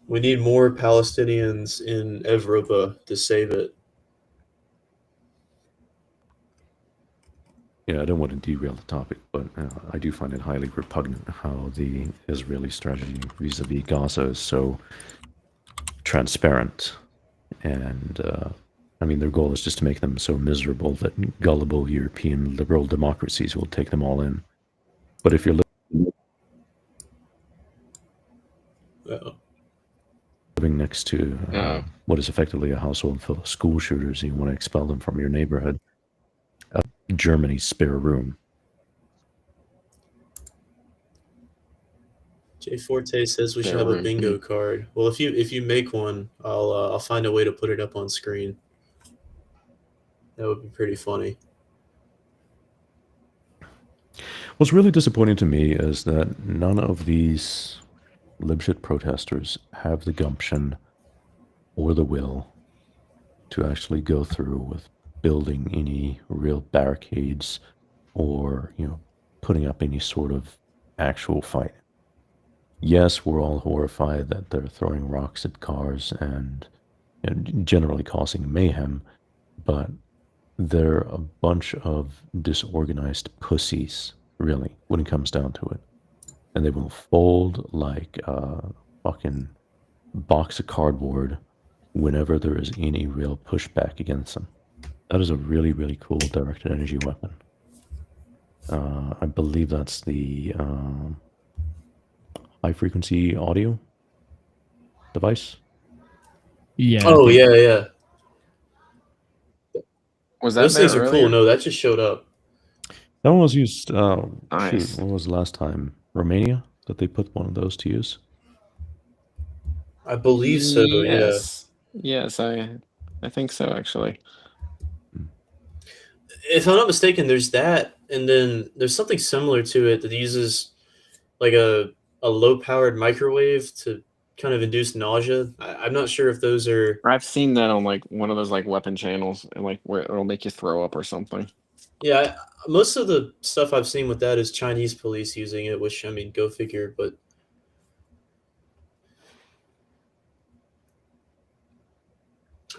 We need more Palestinians in Evropa to save it. Yeah, I don't want to derail the topic, but I do find it highly repugnant how the Israeli strategy vis-a-vis Gaza is so transparent. And, I mean, their goal is just to make them so miserable that gullible European liberal democracies will take them all in. But if you're living next to what is effectively a household full of school shooters and you want to expel them from your neighborhood, Germany's spare room. Jay Forte says we should Spare have a room. bingo card. Well, if you make one, I'll find a way to put it up on screen. That would be pretty funny. What's really disappointing to me is that none of these libshit protesters have the gumption or the will to actually go through with building any real barricades or, putting up any sort of actual fight. Yes, we're all horrified that they're throwing rocks at cars and generally causing mayhem, but they're a bunch of disorganized pussies, really, when it comes down to it. And they will fold like a fucking box of cardboard whenever there is any real pushback against them. That is a really, really cool directed energy weapon. I believe that's the high-frequency audio device. Yeah. Oh, yeah. Was that Those things are earlier? cool. No, that just showed up. That one was used, Nice. when was the last time? Romania? That they put one of those to use? I believe so, yeah. Yes, I think so, actually. If I'm not mistaken, there's that, and then there's something similar to it that uses like a low-powered microwave to kind of induce nausea. I'm not sure if those are... I've seen that on like one of those like weapon channels, and like where it'll make you throw up or something. Yeah, most of the stuff I've seen with that is Chinese police using it, which, I mean, go figure, but...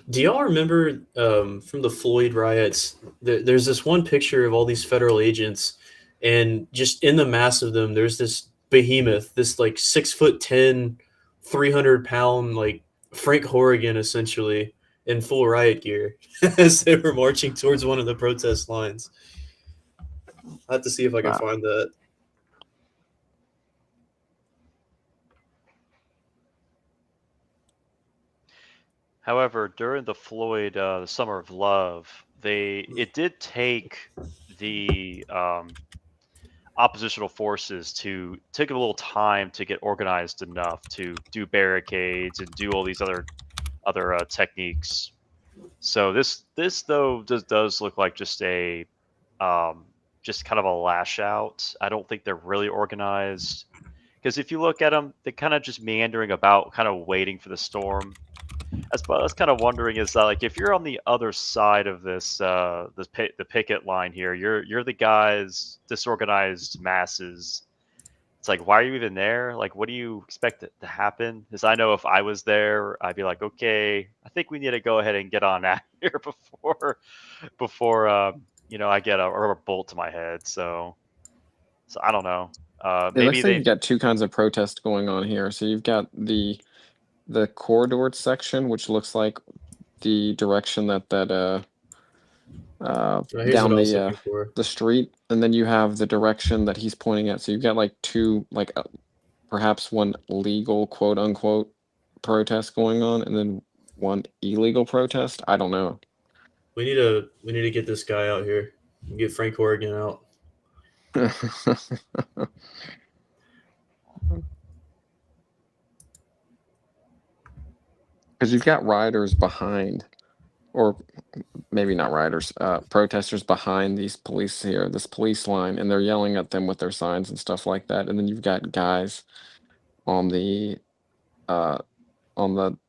Do y'all remember from the Floyd riots? There's this one picture of all these federal agents, and just in the mass of them, there's this behemoth, this like 6'10", 300-pound like Frank Horrigan essentially in full riot gear as they were marching towards one of the protest lines. I have to see if I can Wow. find that. However, during the Floyd, the Summer of Love, it did take the oppositional forces to take a little time to get organized enough to do barricades and do all these other techniques. So this though does look like just a just kind of a lash out. I don't think they're really organized, because if you look at them, they're kind of just meandering about, kind of waiting for the storm. That's what I was kind of wondering is that, like, if you're on the other side of this the picket line here, you're the guys, disorganized masses. It's like, why are you even there? Like, what do you expect to happen? Because I know if I was there, I'd be like, okay, I think we need to go ahead and get on out here before I get a rubber bullet to my head. So I don't know. It Maybe looks like you've got two kinds of protests going on here. So you've got the corridor section, which looks like the direction that Here's down what I was looking for. the street, and then you have the direction that he's pointing at. So you've got like two, like perhaps one legal quote unquote protest going on, and then one illegal protest. I don't know. We need to get this guy out here. Get Frank Horrigan out. Because you've got rioters behind, or maybe not rioters, protesters behind these police here, this police line, and they're yelling at them with their signs and stuff like that. And then you've got guys on the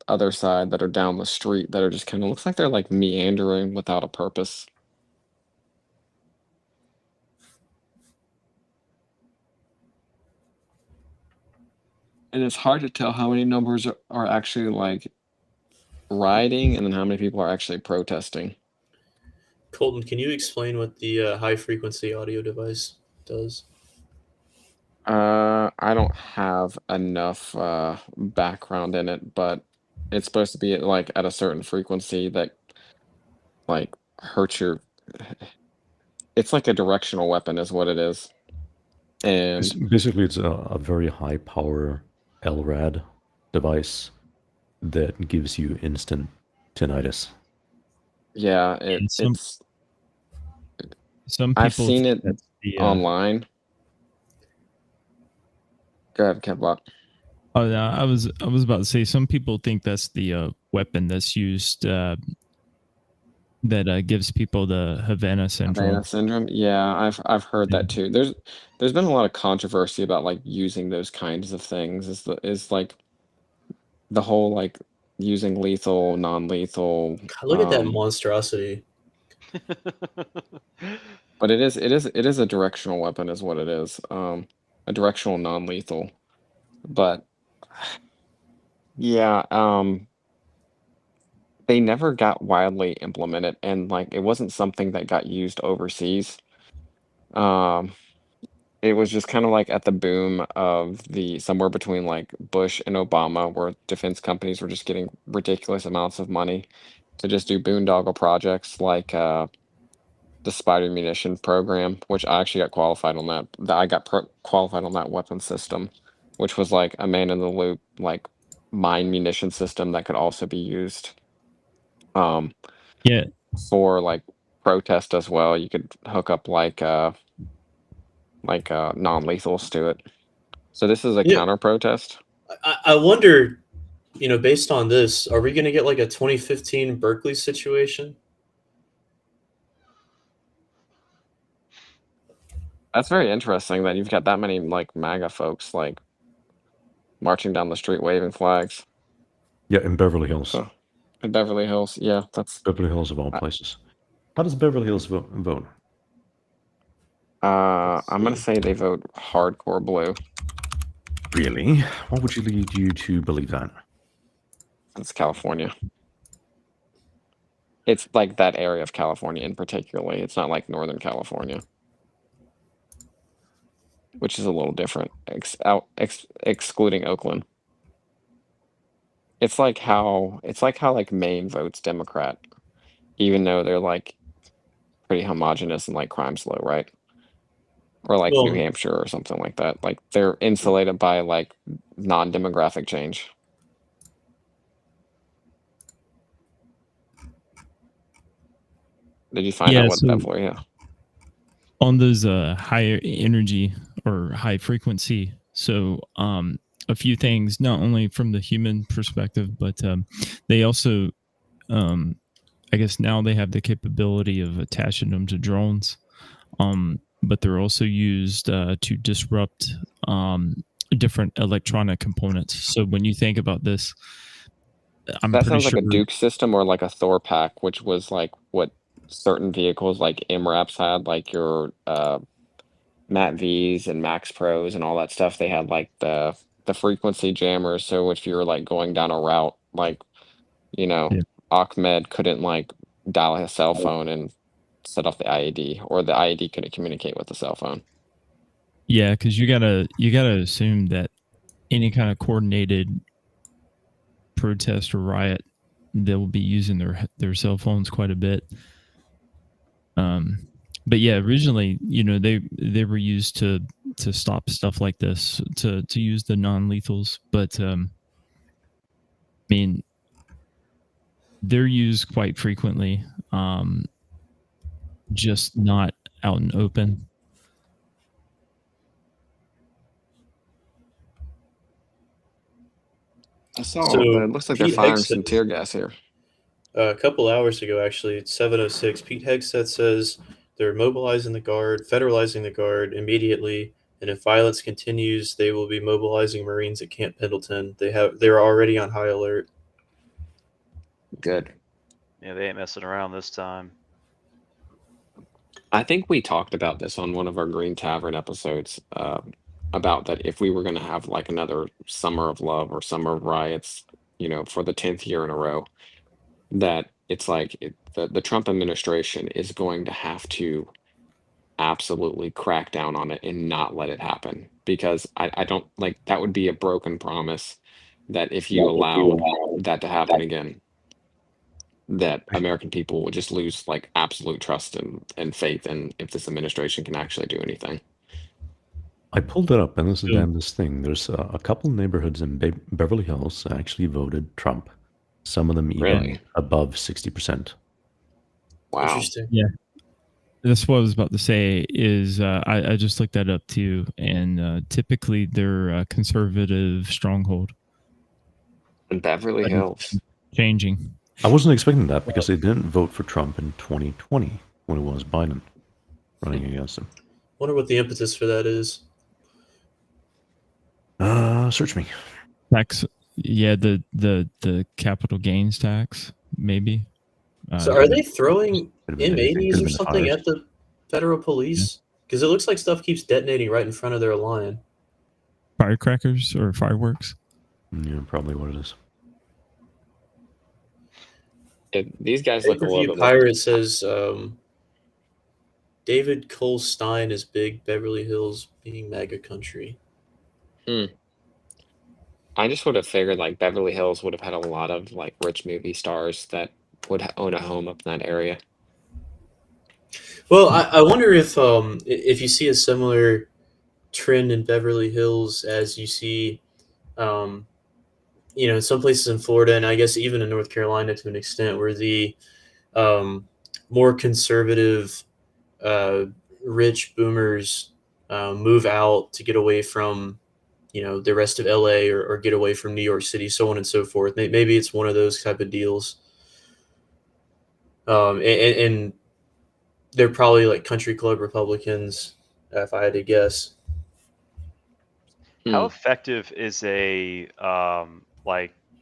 other side that are down the street that are just kind of looks like they're like meandering without a purpose. And it's hard to tell how many numbers are actually like rioting and then how many people are actually protesting. Colton, can you explain what the high frequency audio device does? I don't have enough background in it, but it's supposed to be like at a certain frequency that like hurts your. It's like a directional weapon, is what it is. And Basically, it's a very high power LRAD device that gives you instant tinnitus. yeah, And some it's. people I've seen think it that's the, online. Go ahead, Kevlot. Oh, yeah, I was about to say some people think that's the weapon that's used that gives people the Havana syndrome. Havana syndrome. Yeah, I've heard that too. There's been a lot of controversy about like using those kinds of things. Is like the whole like using lethal, non-lethal. God, look at that monstrosity. But it is a directional weapon, is what it is. A directional non-lethal. But yeah, they never got widely implemented, and like it wasn't something that got used overseas. It was just kind of like at the boom of somewhere between like Bush and Obama, where defense companies were just getting ridiculous amounts of money to just do boondoggle projects like the Spider Munition program, which I actually got qualified on that. I got qualified on that weapon system, which was like a man in the loop, like mine munition system that could also be used. Yeah. For like protest as well. You could hook up like non-lethals to it. So this is a counter protest. I wonder, based on this, are we going to get like a 2015 Berkeley situation? That's very interesting that you've got that many like MAGA folks like marching down the street waving flags. Yeah, in Beverly Hills. So, in Beverly Hills, yeah, that's Beverly Hills of all places. How does Beverly Hills vote? I'm gonna say they vote hardcore blue. Really? What would lead you to believe that? It's California. It's like that area of California in particularly. It's not like Northern California, which is a little different, excluding Oakland. It's like how like Maine votes Democrat, even though they're like pretty homogenous and like crime's low, right? Or like New Well, Hampshire or something like that. Like they're insulated by like non-demographic change. Did you find out what that for? Yeah. On those higher energy or high frequency, so a few things, not only from the human perspective, but they also I guess now they have the capability of attaching them to drones, but they're also used to disrupt different electronic components. So when you think about this, I'm That pretty sounds sure like a Duke system or like a Thor pack, which was like what certain vehicles like MRAPs had, like your Mat Vs and Max Pros and all that stuff. They had like the frequency jammers. So if you were like going down a route, like, you know, Yeah. Ahmed couldn't like dial his cell phone and set off the IED, or the IED couldn't communicate with the cell phone. Yeah, because you gotta assume that any kind of coordinated protest or riot, they'll be using their cell phones quite a bit. But yeah, originally, you know, they were used to stop stuff like this, to use the non-lethals, but I mean, they're used quite frequently, just not out in open. I saw. So, It looks like they're Pete firing Hegseth- some tear gas here. a couple hours ago, actually, it's 7:06. Pete Hegseth says they're mobilizing the guard, federalizing the guard immediately, and if violence continues, they will be mobilizing Marines at Camp Pendleton. They're already on high alert. Good. Yeah, they ain't messing around this time. I think we talked about this on one of our Green Tavern episodes, about that if we were going to have like another summer of love or summer of riots, you know, for the 10th year in a row, that it's like the Trump administration is going to have to absolutely crack down on it and not let it happen, because I don't like that would be a broken promise that if you allow that to happen again, that American people would just lose like absolute trust and faith in if this administration can actually do anything. I pulled it up, and this is Yeah. this thing. There's a couple neighborhoods in Beverly Hills that actually voted Trump. Some of them even Really? above 60%. Wow. Interesting. That's what I was about to say. Is I just looked that up too, and typically they're a conservative stronghold. In Beverly Hills. Changing. I wasn't expecting that because they didn't vote for Trump in 2020 when it was Biden running against him. Wonder what the impetus for that is. Search me. Tax, yeah, the capital gains tax, maybe. So are they throwing Could've been anything. M80s Could've or been something fires. at the federal police? Because it looks like stuff keeps detonating right in front of their line. Firecrackers or fireworks? Yeah, probably what it is. These guys look a little Pay-per-view bit more. Pirate says David Cole Stein is big, Beverly Hills being MAGA country. I just would have figured like Beverly Hills would have had a lot of like rich movie stars that would own a home up in that area. Well, I wonder if you see a similar trend in Beverly Hills as you see, in some places in Florida, and I guess even in North Carolina to an extent, where the more conservative, rich boomers move out to get away from, the rest of LA or get away from New York City, so on and so forth. Maybe it's one of those type of deals. And they're probably like country club Republicans, if I had to guess. How effective is a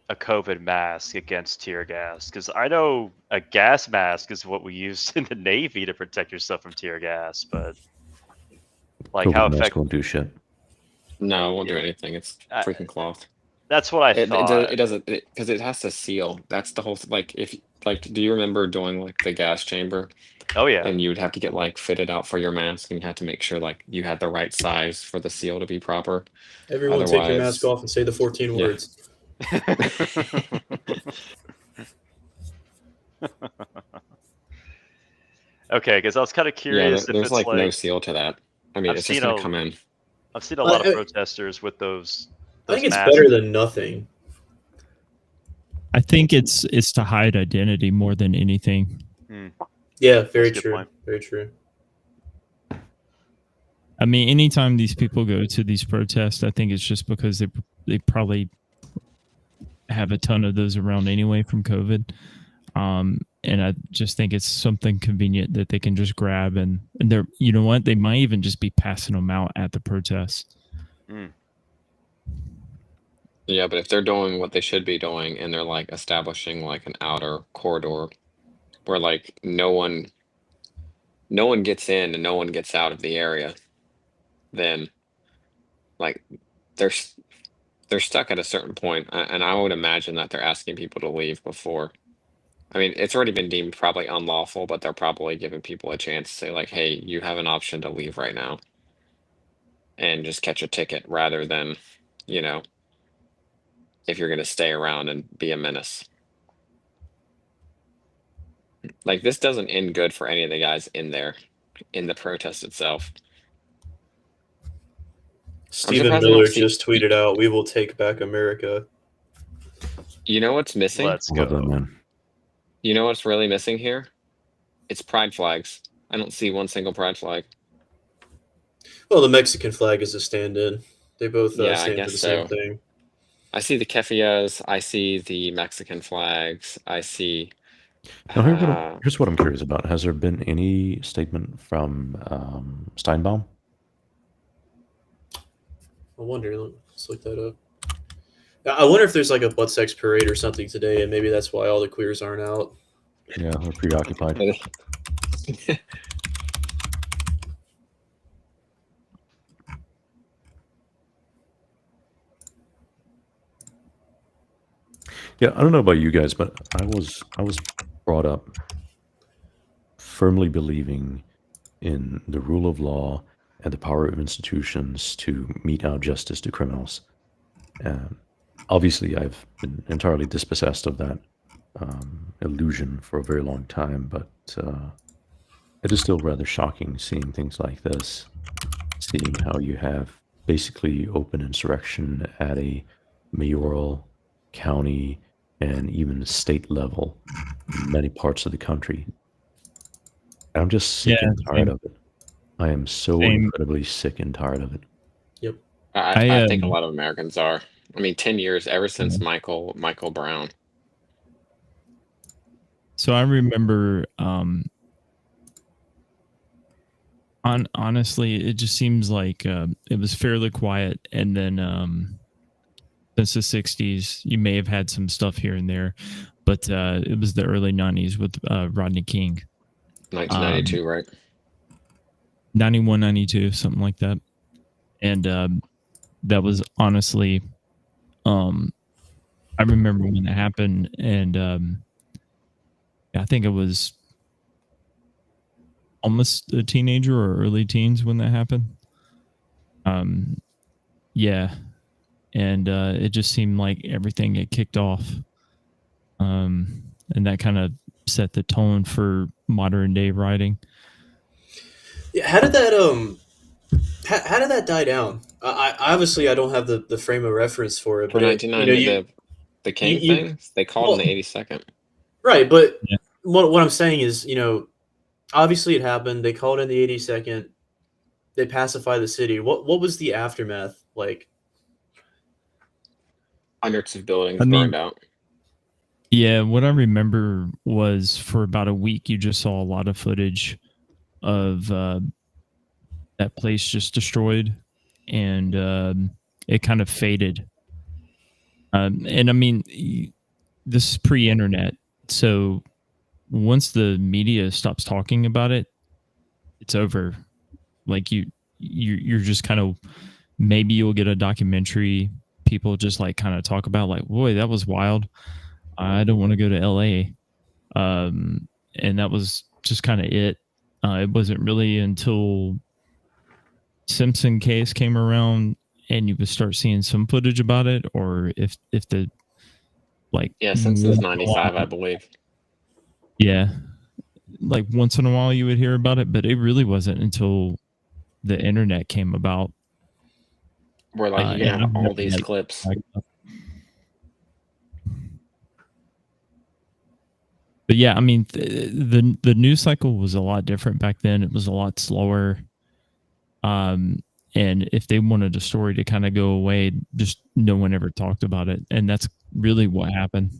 COVID mask against tear gas? Because I know a gas mask is what we used in the Navy to protect yourself from tear gas, but like how COVID mask effective? won't do shit. No, it won't do anything. It's I- freaking cloth. That's what I It thought. doesn't because it has to seal. That's the whole like if like do you remember doing like the gas chamber Oh yeah. and you would have to get like fitted out for your mask and you had to make sure like you had the right size for the seal to be proper. Everyone take your mask Otherwise, off and say the 14 yeah. words. Okay, because I was kind of Yeah, curious if there's it's like no like seal to that. I mean, I've it's just seen gonna a come in. I've seen a lot of I protesters with those think it's masks. better than nothing. I think it's to hide identity more than anything. Yeah, very That's a good true. point. Very true. I mean, anytime these people go to these protests, I think it's just because they probably have a ton of those around anyway from COVID. And I just think it's something convenient that they can just grab and they're, you know what, they might even just be passing them out at the protests. Yeah, but if they're doing what they should be doing and they're like establishing like an outer corridor where like no one gets in and no one gets out of the area, then like they're stuck at a certain point, and I would imagine that they're asking people to leave before. I mean, it's already been deemed probably unlawful, but they're probably giving people a chance to say like, "Hey, you have an option to leave right now," and just catch a ticket rather than, you know, if you're going to stay around and be a menace. Like this doesn't end good for any of the guys in there, in the protest itself. Stephen surprised I Miller don't see- just tweeted out, "We will take back America." You know what's missing? Let's Love that, go. man. You know what's really missing here? It's pride flags. I don't see one single pride flag. Well, the Mexican flag is a stand-in. They both Yeah, I stand for guess the same so. thing. I see the kefiyehs. I see the Mexican flags. I see. Now, here's what I'm curious about. Has there been any statement from Steinbaum? I wonder. Let's look that up. I wonder if there's like a butt sex parade or something today, and maybe that's why all the queers aren't out. Yeah, they're preoccupied. Yeah, I don't know about you guys, but I was brought up firmly believing in the rule of law and the power of institutions to mete out justice to criminals. Obviously, I've been entirely dispossessed of that illusion for a very long time, but it is still rather shocking seeing things like this, seeing how you have basically open insurrection at a mayoral, county, and even state level in many parts of the country. I'm just sick and tired of it. I am so incredibly sick and tired of it. Yep. I think a lot of Americans are. I mean, 10 years ever since Michael Brown. So I remember, honestly, it just seems like it was fairly quiet, and then since the 60s, you may have had some stuff here and there, but it was the early 90s with Rodney King. 1992, right? 91, 92, something like that. And that was honestly, I remember when that happened, and I think it was almost a teenager or early teens when that happened. Yeah. And it just seemed like everything had kicked off. And that kind of set the tone for modern day writing. Yeah, how did that die down? I obviously I don't have the frame of reference for it, For but 1990, the King thing, they called in the 82nd. Right, but what I'm saying is, obviously it happened. They called in the 82nd. They pacified the city. What was the aftermath like? Hundreds of buildings burned out. Yeah, what I remember was for about a week, you just saw a lot of footage of that place just destroyed, and it kind of faded. And I mean, this is pre-internet, so once the media stops talking about it, it's over. Like you're just kind of, maybe you'll get a documentary people just like kind of talk about, like, boy, that was wild. I don't want to go to LA. And that was just kind of it. It wasn't really until Simpson case came around and you would start seeing some footage about it, or if the like Simpsons 95, I believe. Yeah, like once in a while you would hear about it, but it really wasn't until the internet came about. Where like you can have all these clips. But yeah, I mean, the news cycle was a lot different back then. It was a lot slower. And if they wanted a story to kind of go away, just no one ever talked about it. And that's really what happened.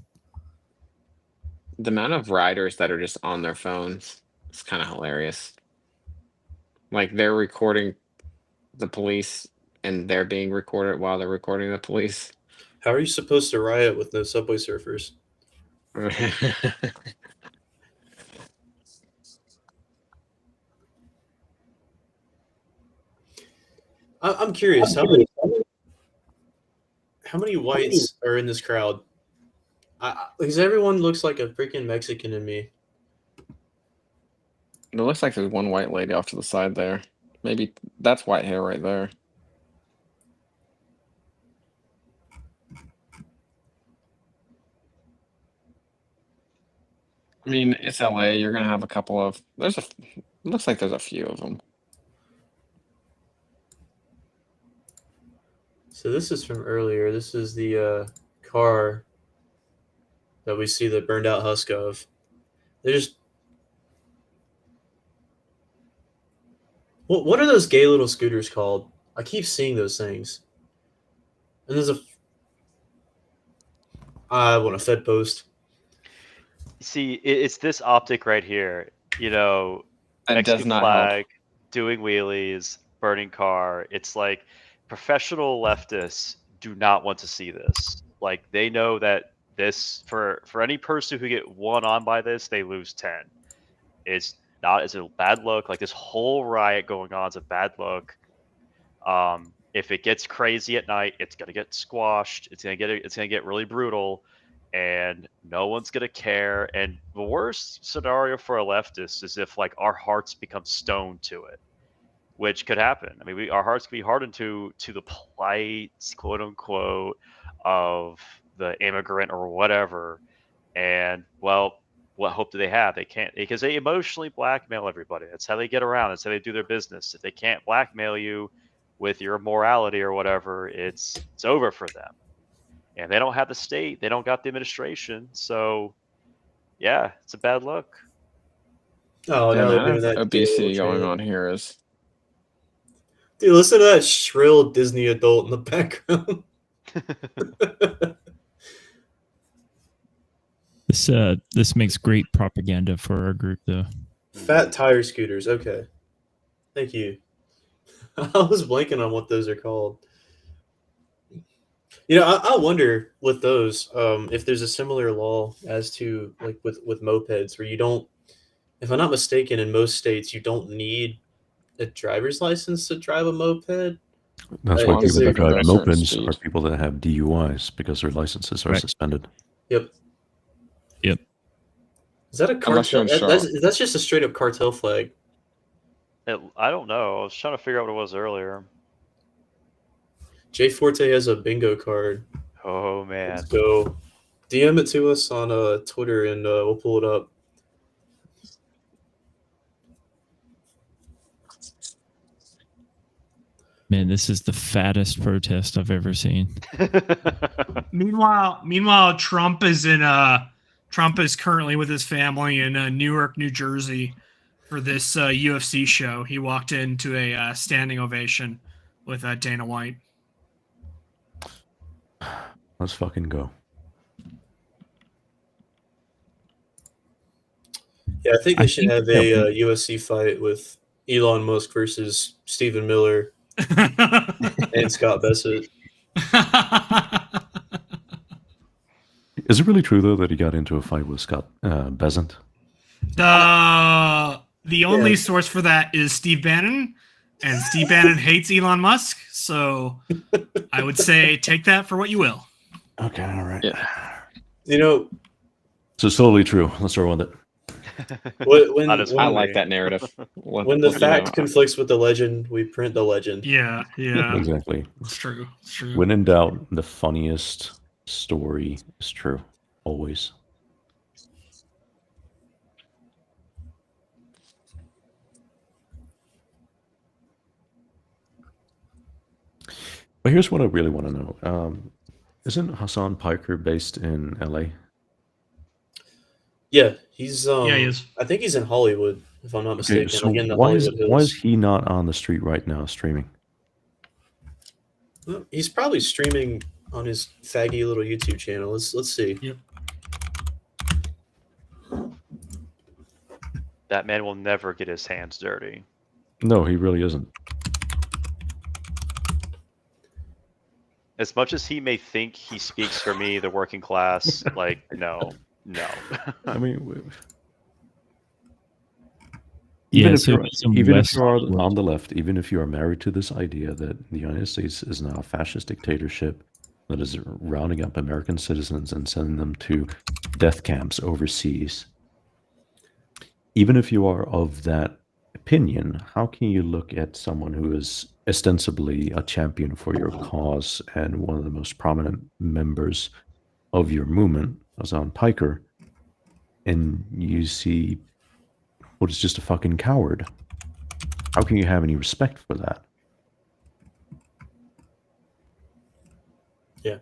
The amount of riders that are just on their phones is kind of hilarious. Like they're recording the police and they're being recorded while they're recording the police. How are you supposed to riot with no Subway Surfers? I'm curious, how many whites are in this crowd? Because everyone looks like a freaking Mexican to me. It looks like there's one white lady off to the side there. Maybe that's white hair right there. I mean, it's LA. You're gonna have a couple of. It looks like there's a few of them. So this is from earlier. This is the car that we see the burned out husk of. They're just. What are those gay little scooters called? I keep seeing those things. And there's I want a Fed post. See, it's this optic right here. You know, That Mexican does not flag, help. doing wheelies, burning car. It's like professional leftists do not want to see this. Like they know that this for any person who get one on by this, they lose 10. It's a bad look. Like this whole riot going on is a bad look. If it gets crazy at night, it's gonna get squashed. It's gonna get really brutal, and no one's gonna care. And the worst scenario for a leftist is if like our hearts become stone to it, which could happen. I mean, our hearts could be hardened to the plight, quote unquote, of the immigrant or whatever. And well, what hope do they have? They can't, because they emotionally blackmail everybody. That's how they get around. That's how they do their business. If they can't blackmail you with your morality or whatever, it's over for them. And they don't have the state. They don't got the administration. So, yeah, it's a bad look. Oh, The now they're amount doing of that. obesity going on here is. Dude, listen to that shrill Disney adult in the background. This makes great propaganda for our group, though. Fat tire scooters. Okay. Thank you. I was blanking on what those are called. You know, I wonder with those if there's a similar law as to like with mopeds where you don't, if I'm not mistaken, in most states you don't need a driver's license to drive a moped. That's why is people that there- drive certain mopeds speed. are people that have DUIs because their licenses are Right. suspended. Yep. Yep. Is that a Unless you're cartel? in That's just a straight up cartel flag. I don't know. I was trying to figure out what it was earlier. Jay Forte has a bingo card. Oh man. Let's go. DM it to us on Twitter and we'll pull it up. Man, this is the fattest protest I've ever seen. Meanwhile, Trump is currently with his family in Newark, New Jersey, for this UFC show. He walked into a standing ovation with Dana White. Let's fucking go. Yeah, I think they should think have a UFC fight with Elon Musk versus Stephen Miller and Scott Bassett. Is it really true though that he got into a fight with Scott Besant? The only Yeah. source for that is Steve Bannon, And Steve Bannon hates Elon Musk, so I would say take that for what you will. Okay, all right. Yeah. You know, So it's totally true. Let's start with it. when Not as when- I funny. like that narrative. when the fact conflicts with the legend, we print the legend. Yeah, yeah, Exactly. it's true. It's true. When in doubt, the funniest story is true. Always. But here's what I really want to know. Isn't Hassan Piker based in LA? Yeah, he's Yeah, he is. I think he's in Hollywood, if I'm not Okay, mistaken. so like in the why is Hollywood Hills. he not on the street right now streaming? Well, he's probably streaming on his faggy little YouTube channel. Let's see. Yep. That man will never get his hands dirty. No, he really isn't. As much as he may think he speaks for me, the working class, like, no. I mean, Yeah, even if so you're, some even if West you are Hollywood- on the left, even if you are married to this idea that the United States is now a fascist dictatorship that is rounding up American citizens and sending them to death camps overseas, even if you are of that opinion, how can you look at someone who is ostensibly a champion for your cause and one of the most prominent members of your movement, Hassan Piker, and you see what is just a fucking coward? How can you have any respect for that? Yeah.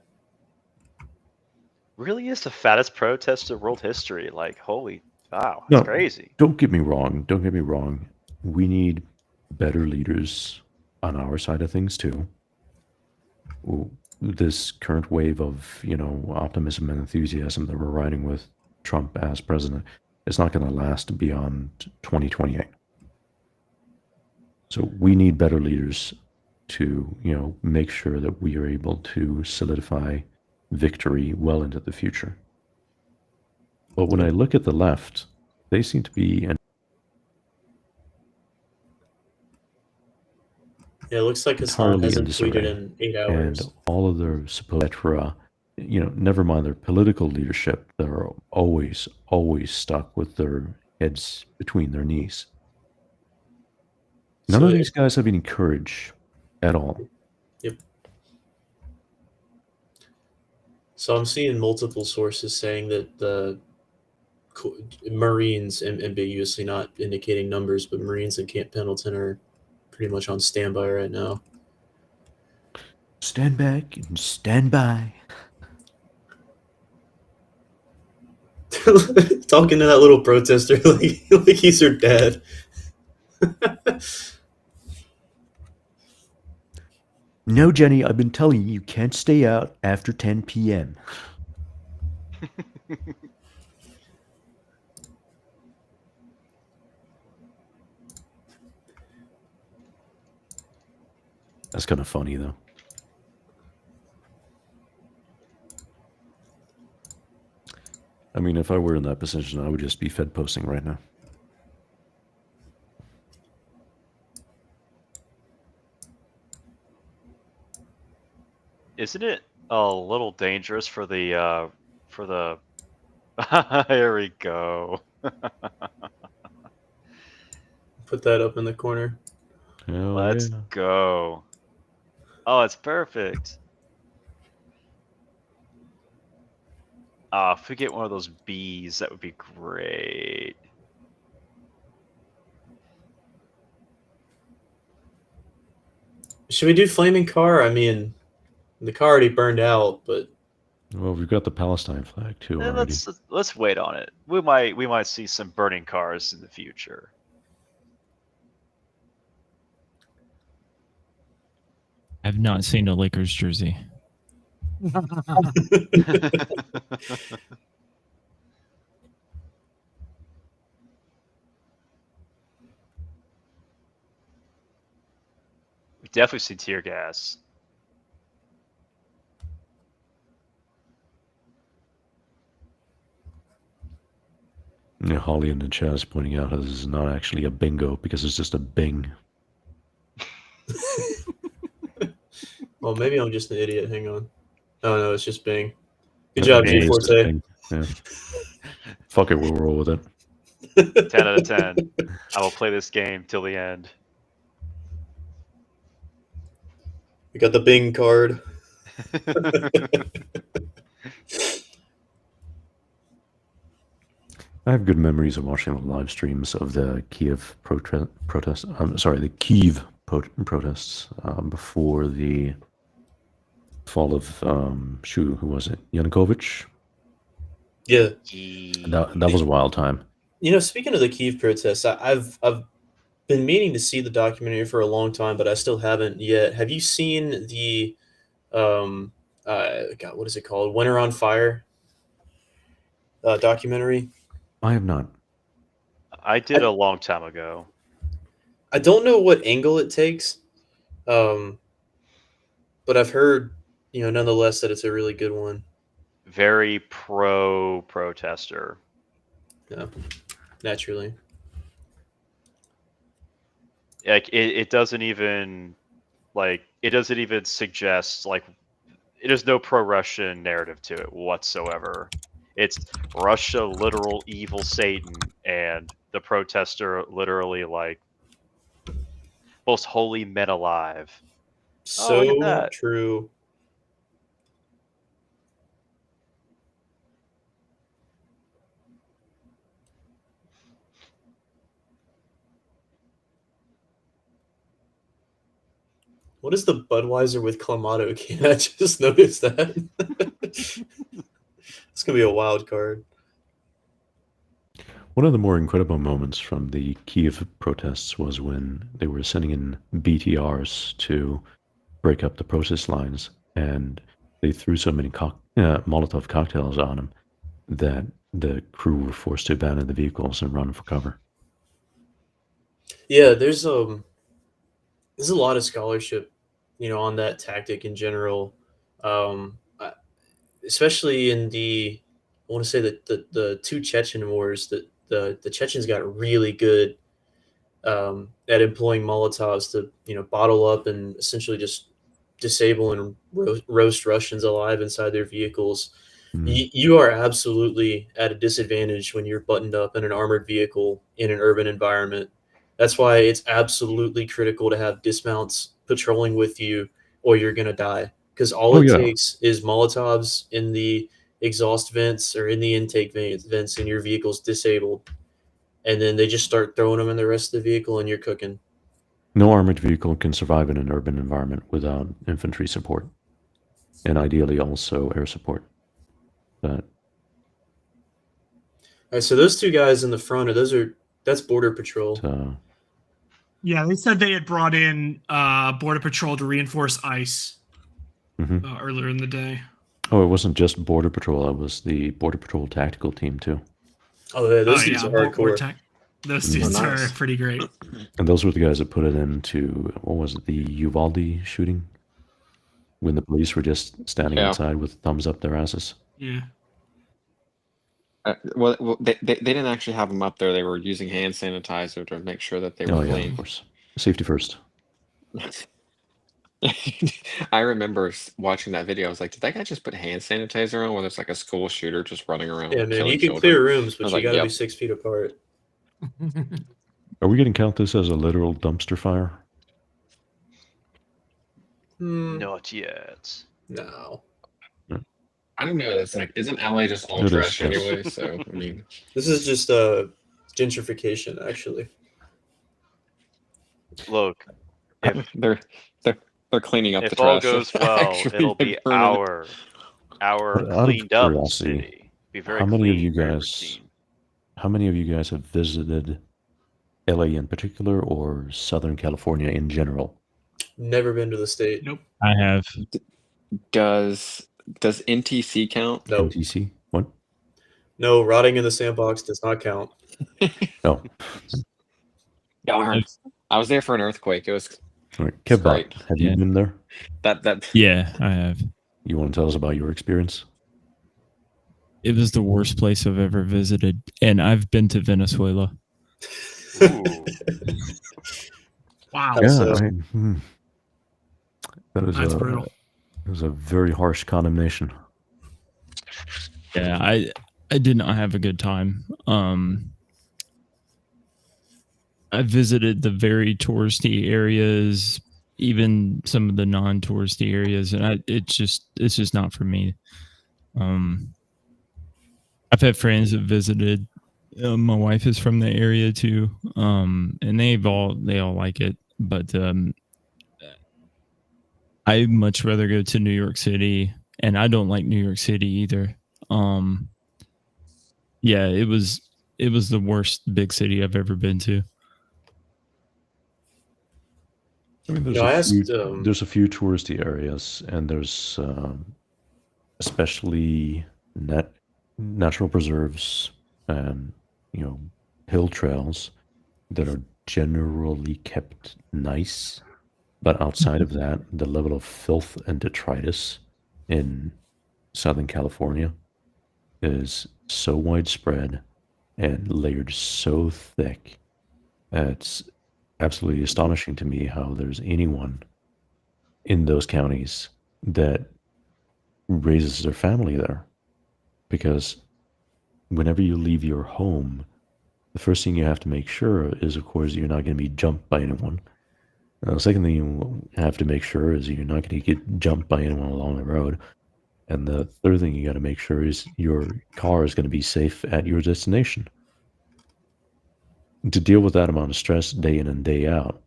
Really is the fattest protest in world history. Like, holy, wow, No. it's crazy. Don't get me wrong. Don't get me wrong. We need better leaders on our side of things too. This current wave of, optimism and enthusiasm that we're riding with Trump as president is not going to last beyond 2028. So we need better leaders to, make sure that we are able to solidify victory well into the future. But when I look at the left, they seem to be Yeah, it looks like Hassan entirely in hasn't tweeted disarray. in 8 And hours. all of their supposed never mind their political leadership, they're always stuck with their heads between their knees. None So of these guys have any courage at all. So I'm seeing multiple sources saying that the Marines, ambiguously not indicating numbers, but Marines in Camp Pendleton are pretty much on standby right now. Stand back and stand by. Talking to that little protester like he's her dad. No, Jenny, I've been telling you can't stay out after 10 p.m. That's kind of funny, though. I mean, if I were in that position, I would just be Fed posting right now. Isn't it a little dangerous for the here we go. Put that up in the corner. Hell Let's yeah. go. Oh, it's perfect. If we get one of those bees, that would be great. Should we do flaming car? I mean, the car already burned out, but Well, we've got the Palestine flag too already. Let's wait on it. We might see some burning cars in the future. I've not seen a Lakers jersey. We definitely see tear gas. Holly in the chat is pointing out how this is not actually a bingo because it's just a bing. Well, maybe I'm just an idiot. Hang on. Oh no, it's just Bing. Good That job, maybe G is the Forte. thing. Yeah. Fuck it, we'll roll with it. 10 out of 10. I will play this game till the end. We got the Bing card. I have good memories of watching the live streams of the Kiev protests. I'm sorry, the Kiev protests before the fall of who was it? Yanukovych. Yeah. That was a wild time. You know, speaking of the Kiev protests, I've been meaning to see the documentary for a long time, but I still haven't yet. Have you seen the God, what is it called? Winter on Fire documentary? I have not. I did a long time ago. I don't know what angle it takes, but I've heard, nonetheless, that it's a really good one. Very pro-protester. Yeah, naturally. Like it doesn't even suggest like it is no pro-Russian narrative to it whatsoever. It's Russia, literal evil Satan, and the protester literally like most holy men alive. So look at that. true. What is the Budweiser with Clamato can? I just noticed that. It's going to be a wild card. One of the more incredible moments from the Kiev protests was when they were sending in BTRs to break up the protest lines, and they threw so many Molotov cocktails on them that the crew were forced to abandon the vehicles and run for cover. Yeah, there's a lot of scholarship, on that tactic in general, especially in I want to say that the two Chechen wars, that the Chechens got really good at employing Molotovs to bottle up and essentially just disable and roast Russians alive inside their vehicles. You are absolutely at a disadvantage when you're buttoned up in an armored vehicle in an urban environment. That's why it's absolutely critical to have dismounts patrolling with you, or you're going to die. Because all it takes is Molotovs in the exhaust vents or in the intake vents, and your vehicle's disabled. And then they just start throwing them in the rest of the vehicle, and you're cooking. No armored vehicle can survive in an urban environment without infantry support, and ideally also air support. But all right, so those two guys in the front, that's Border Patrol. Yeah, they said they had brought in Border Patrol to reinforce ICE earlier in the day. Oh, it wasn't just Border Patrol. It was the Border Patrol tactical team, too. Oh, yeah, those dudes are hardcore. Those dudes are pretty great. And those were the guys that put it into, what was it, the Uvalde shooting? When the police were just standing outside with thumbs up their asses. Yeah. Well, they didn't actually have them up there. They were using hand sanitizer to make sure that they were clean. Yeah, of course. Safety first. I remember watching that video. I was like, did that guy just put hand sanitizer on when there's like a school shooter just running around? Yeah, man, you can clear rooms, but you got to be 6 feet apart. Are we going to count this as a literal dumpster fire? Not yet. No. I don't know. It's like, isn't LA just all trash anyway? So, I mean, this is just gentrification, actually. Look, if they're cleaning up the If trash. all goes well, it'll be our cleaned up city. Be very how many clean, of you guys? How many of you guys have visited LA in particular, or Southern California in general? Never been to the state. Nope. I have. Does NTC count? No. NTC? What? No, rotting in the sandbox does not count. No. Darn. I was there for an earthquake. It was Right. Kevbot, have you been there? Yeah, I have. You want to tell us about your experience? It was the worst place I've ever visited, and I've been to Venezuela. Ooh. Wow. Yeah, So, That's brutal. It was a very harsh condemnation. Yeah, I did not have a good time. I visited the very touristy areas, even some of the non-touristy areas, and it's just not for me. I've had friends that visited. My wife is from the area too, and they all like it. But I'd much rather go to New York City, and I don't like New York City either. Yeah, it was the worst big city I've ever been to. I mean, I asked. there's a few touristy areas, and there's especially natural preserves and hill trails that are generally kept nice. But outside of that, the level of filth and detritus in Southern California is so widespread and layered so thick. It's absolutely astonishing to me how there's anyone in those counties that raises their family there. Because whenever you leave your home, the first thing you have to make sure is, of course, you're not going to be jumped by anyone. The second thing you have to make sure is you're not going to get jumped by anyone along the road. And the third thing you got to make sure is your car is going to be safe at your destination. To deal with that amount of stress day in and day out,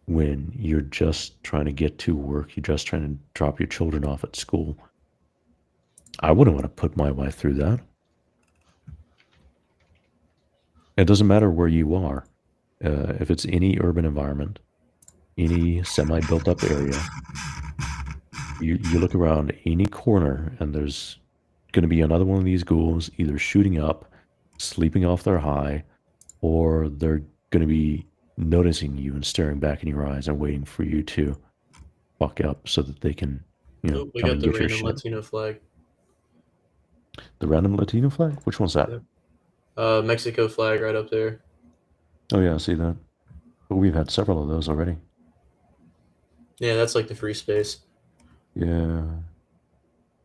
when you're just trying to get to work, you're just trying to drop your children off at school, I wouldn't want to put my wife through that. It doesn't matter where you are. If it's any urban environment, any semi-built up area, you look around any corner and there's going to be another one of these ghouls either shooting up, sleeping off their high, or they're going to be noticing you and staring back in your eyes and waiting for you to fuck up so that they can, We come got and the get your random shit. Latino flag. The random Latino flag? Which one's that? Mexico flag right up there. Oh yeah, I see that. But we've had several of those already. Yeah, that's like the free space. Yeah.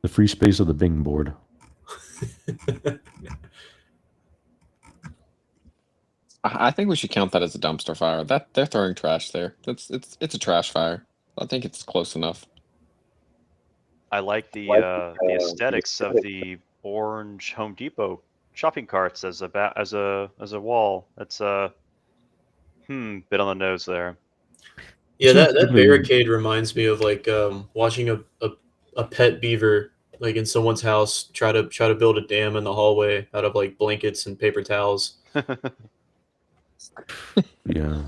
The free space of the Bing board. I think we should count that as a dumpster fire. That they're throwing trash there. It's a trash fire. I think it's close enough. I like the aesthetics of the orange Home Depot shopping carts as a wall. That's bit on the nose there. Yeah, So that typically- barricade reminds me of like watching a pet beaver like in someone's house try to build a dam in the hallway out of like blankets and paper towels. Yeah.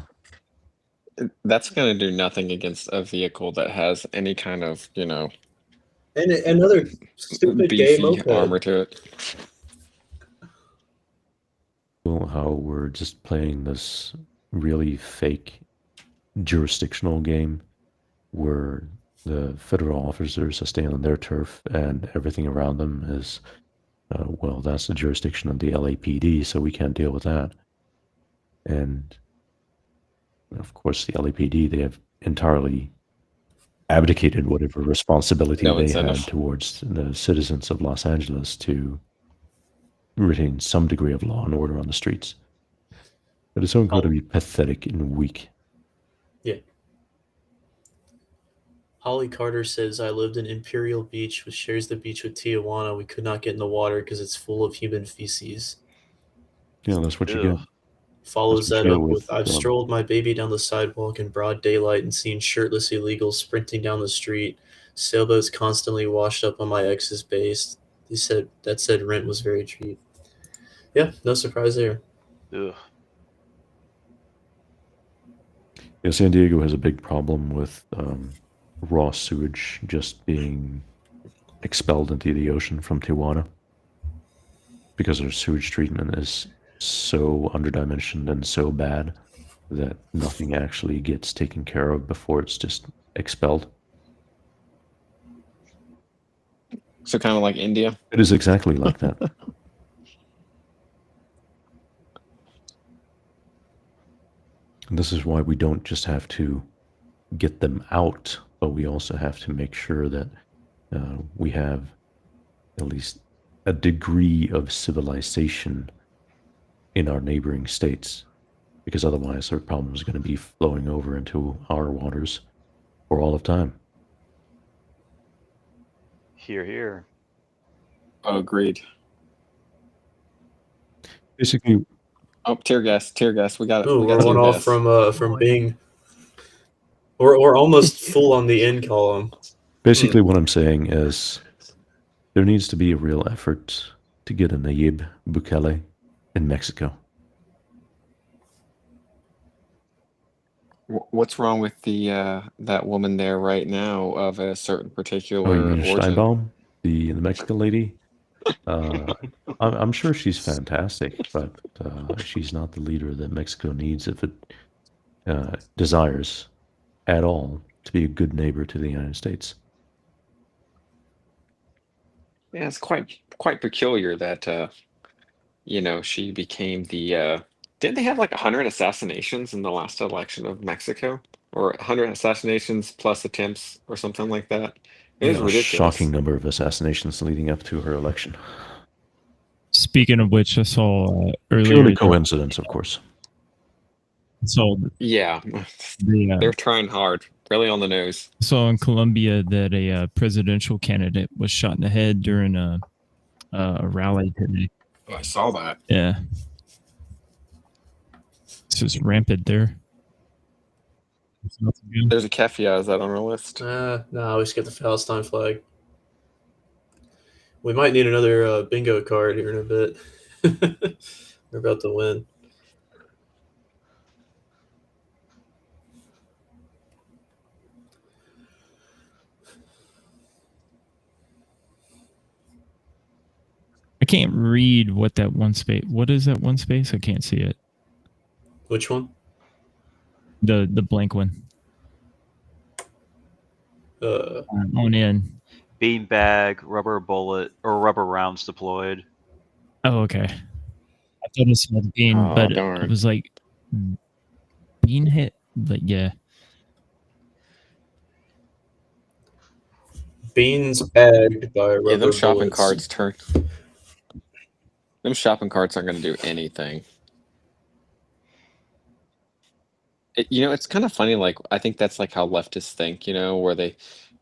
That's going to do nothing against a vehicle that has any kind of, And another stupid gay beefy moped. armor to it. How we're just playing this really fake jurisdictional game where the federal officers are staying on their turf and everything around them is, well, that's the jurisdiction of the LAPD, so we can't deal with that. And of course, the LAPD, they have entirely abdicated whatever responsibility No they incentive. had towards the citizens of Los Angeles to retain some degree of law and order on the streets. But it's going to be pathetic and weak. Yeah. Holly Carter says, I lived in Imperial Beach, which shares the beach with Tijuana. We could not get in the water because it's full of human feces. Yeah, that's what you Ew. get. Follows That's that for up sure with, with, I've strolled my baby down the sidewalk in broad daylight and seen shirtless illegals sprinting down the street. Sailboats constantly washed up on my ex's base. He said rent was very cheap. Yeah, no surprise there. Ugh. Yeah, San Diego has a big problem with raw sewage just being expelled into the ocean from Tijuana because their sewage treatment is so underdimensioned and so bad that nothing actually gets taken care of before it's just expelled. So kind of like India. It is exactly like that. And this is why we don't just have to get them out but we also have to make sure that we have at least a degree of civilization in our neighboring states, because otherwise our problem is going to be flowing over into our waters for all of time. Here, here. Oh, agreed. Basically, Oh, tear gas. We got it. Ooh, We we're got one tear off gas. from being. We're almost full on the in column. basically what I'm saying is there needs to be a real effort to get a Nayib Bukele in Mexico. What's wrong with the that woman there right now of a certain Oh, you particular mean origin? Steinbaum, the Mexican lady? I'm sure she's fantastic, but she's not the leader that Mexico needs if it desires at all to be a good neighbor to the United States. Yeah, it's quite peculiar that she became the. Didn't they have like 100 assassinations in the last election of Mexico, or 100 assassinations plus attempts, or something like that? It was A ridiculous. shocking number of assassinations leading up to her election. Speaking of which, I saw earlier. Purely coincidence, of course. So Yeah, the they're trying hard, really on the nose. saw in Colombia that a presidential candidate was shot in the head during a rally today. Oh, I saw that. Yeah, it's just rampant there. It's not so good. There's a Kefia. Is that on our list? No, we skipped the Palestine flag. We might need another bingo card here in a bit. We're about to win. I can't read what that one space. What is that one space? I can't see it. Which one? The blank one. On in. Beanbag, rubber bullet, or rubber rounds deployed. Oh, okay. I thought it said bean, Oh, but darn. it was like bean hit. But yeah, Beans bagged by rubber Yeah, them shopping bullets. carts turn. Them shopping carts aren't going to do anything. It's kind of funny. Like, I think that's like how leftists think. Where they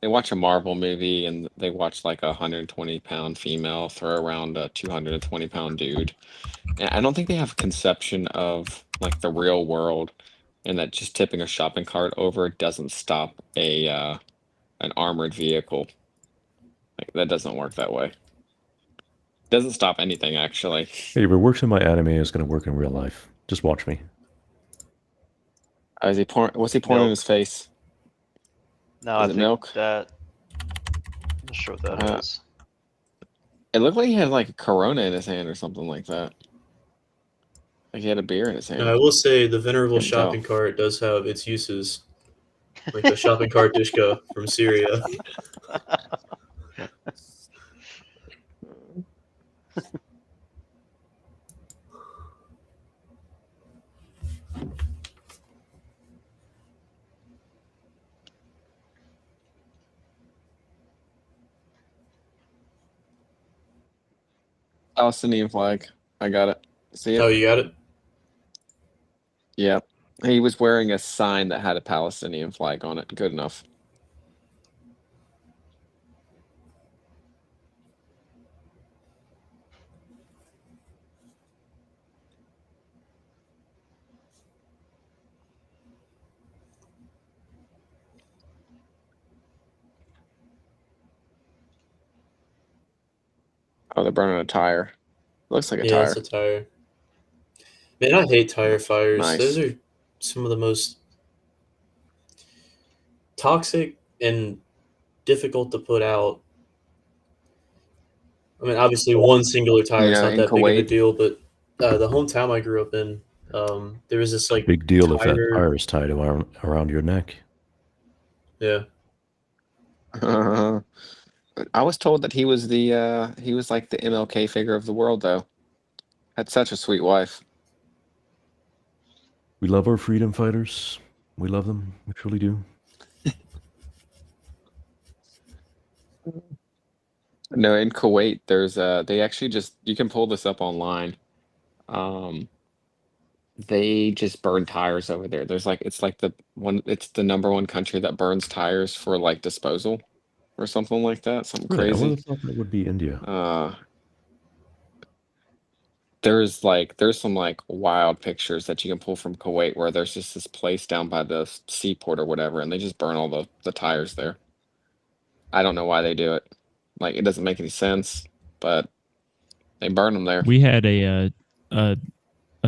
watch a Marvel movie and they watch like a 120-pound female throw around a 220-pound dude. And I don't think they have a conception of like the real world, and that just tipping a shopping cart over doesn't stop an armored vehicle. Like, that doesn't work that way. Doesn't stop anything, actually. Hey, if it works in my anime, it's going to work in real life. Just watch me. What's he pouring in Milk. his face? No, Is I it think milk? that. I'm not sure what that is. It looked like he had like a Corona in his hand or something like that. Like he had a beer in his hand. I will say the venerable Couldn't tell. shopping cart does have its uses, like the shopping cart Dishka from Syria. Palestinian flag. I got it. See it? Oh, you got it? Yeah. He was wearing a sign that had a Palestinian flag on it. Good enough. Oh, they're burning a tire. Looks like a Yeah, tire. it's a tire. Man, I hate tire fires. Nice. Those are some of the most toxic and difficult to put out. I mean, obviously, one singular tire is not in that big of a Kuwait. deal, but the hometown I grew up in, there was this like Big deal if that tire. tire is tied around your neck. Yeah, I was told that he was he was like the MLK figure of the world, though. Had such a sweet wife. We love our freedom fighters. We love them. We truly do. No, in Kuwait, there's they actually just you can pull this up online. They just burn tires over there. There's like it's like it's the number one country that burns tires for like disposal or something like that. Something Really, I would crazy. have thought that would be India. There's some like wild pictures that you can pull from Kuwait where there's just this place down by the seaport or whatever, and they just burn all the tires there. I don't know why they do it. Like it doesn't make any sense, but they burn them there. We had a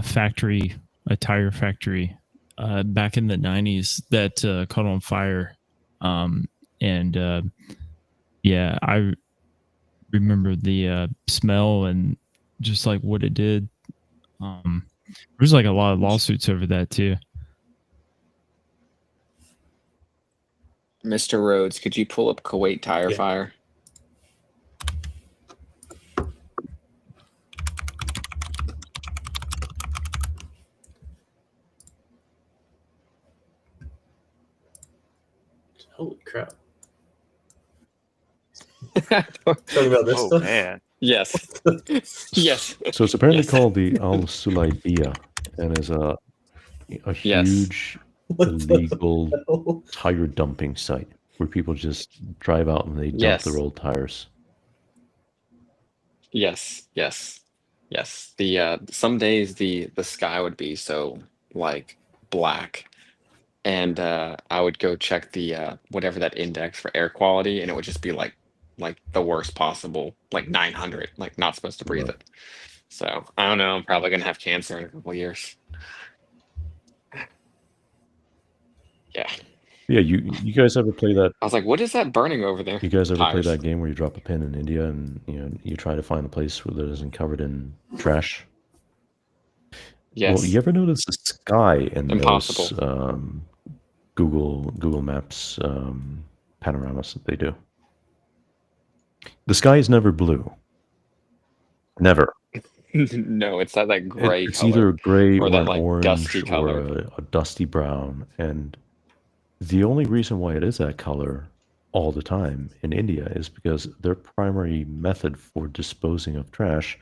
factory, a tire factory, back in the 90s that caught on fire, and yeah, I remember the smell and just like what it did. There's like a lot of lawsuits over that too. Mr. Rhodes, could you pull up Kuwait tire Yeah. fire? Holy crap! Talking about this Oh stuff. man. Yes. Yes. So it's apparently Yes. called the Al Sulaybiyah, and is a Yes. huge What the illegal hell? tire dumping site where people just drive out and they dump Yes. their old tires. Yes. Yes. Yes. The some days the sky would be so like black. And I would go check the whatever that index for air quality, and it would just be like the worst possible, like 900, like not supposed to breathe Wow. it. So I don't know. I'm probably gonna have cancer in a couple of years. Yeah. Yeah, you guys ever play that? I was like, what is that burning over there? You guys ever play Tires. that game where you drop a pin in India and you try to find a place where that isn't covered in trash? Yes. Well, you ever notice the sky in Impossible. those Google Maps panoramas that they do? The sky is never blue. Never. No, it's that like gray It's color. either gray or or that, an like, orange dusty or color. a dusty brown. And the only reason why it is that color all the time in India is because their primary method for disposing of trash,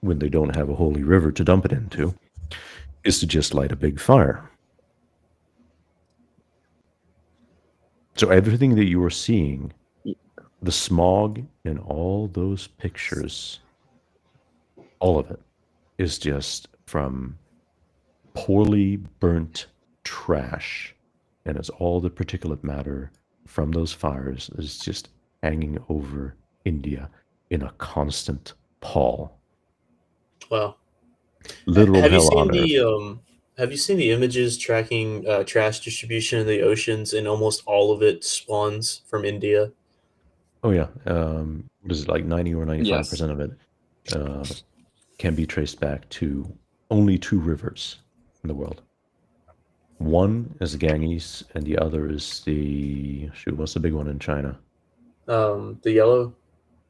when they don't have a holy river to dump it into, is to just light a big fire. So everything that you are seeing, the smog in all those pictures, all of it is just from poorly burnt trash, and it's all the particulate matter from those fires is just hanging over India in a constant pall. Wow. Literal Have you hell seen on earth. the Have you seen the images tracking trash distribution in the oceans, and almost all of it spawns from India? Oh yeah, what is it, like 90 or 95% of it can be traced back to only two rivers in the world. One is the Ganges, and the other is what's the big one in China? The yellow.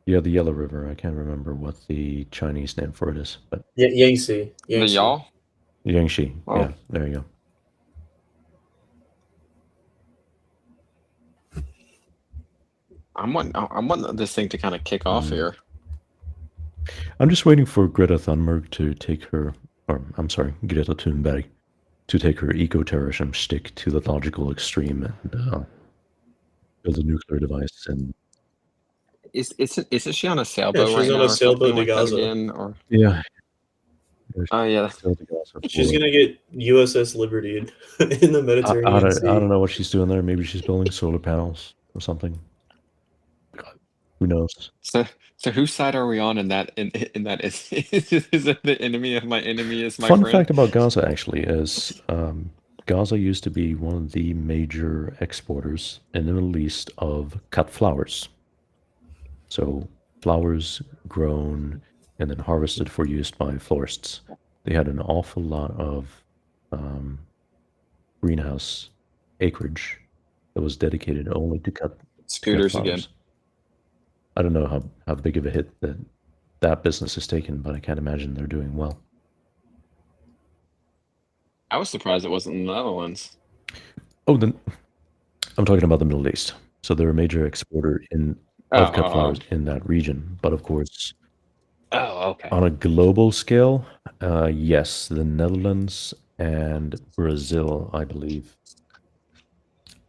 Yeah, the Yellow River. I can't remember what the Chinese name for it is, but Yangtze. The y'all? Yangtze. Oh. Yeah, there you go. I'm wanting this thing to kind of kick off here. I'm just waiting for Greta Thunberg to take her, or I'm sorry, Greta Thunberg, to take her eco-terrorism shtick to the logical extreme and build a nuclear device. And Isn't she on a sailboat she's right on now a or sailboat something to like that Gaza. again? Or yeah. oh yeah, She's gonna get USS Liberty in the Mediterranean Sea. I don't know what she's doing there. Maybe she's building solar panels or something. Who knows? So whose side are we on in that? In that is it the enemy of my enemy is my Fun friend? fact about Gaza actually is Gaza used to be one of the major exporters in the Middle East of cut flowers. So flowers grown and then harvested for use by florists. They had an awful lot of greenhouse acreage that was dedicated only to cut Scooters flowers. again. I don't know how big of a hit that business has taken, but I can't imagine they're doing well. I was surprised it wasn't in the Netherlands. Oh, then I'm talking about the Middle East. So they're a major exporter in of cut flowers in that region. But of course, okay. on a global scale, yes, the Netherlands and Brazil, I believe,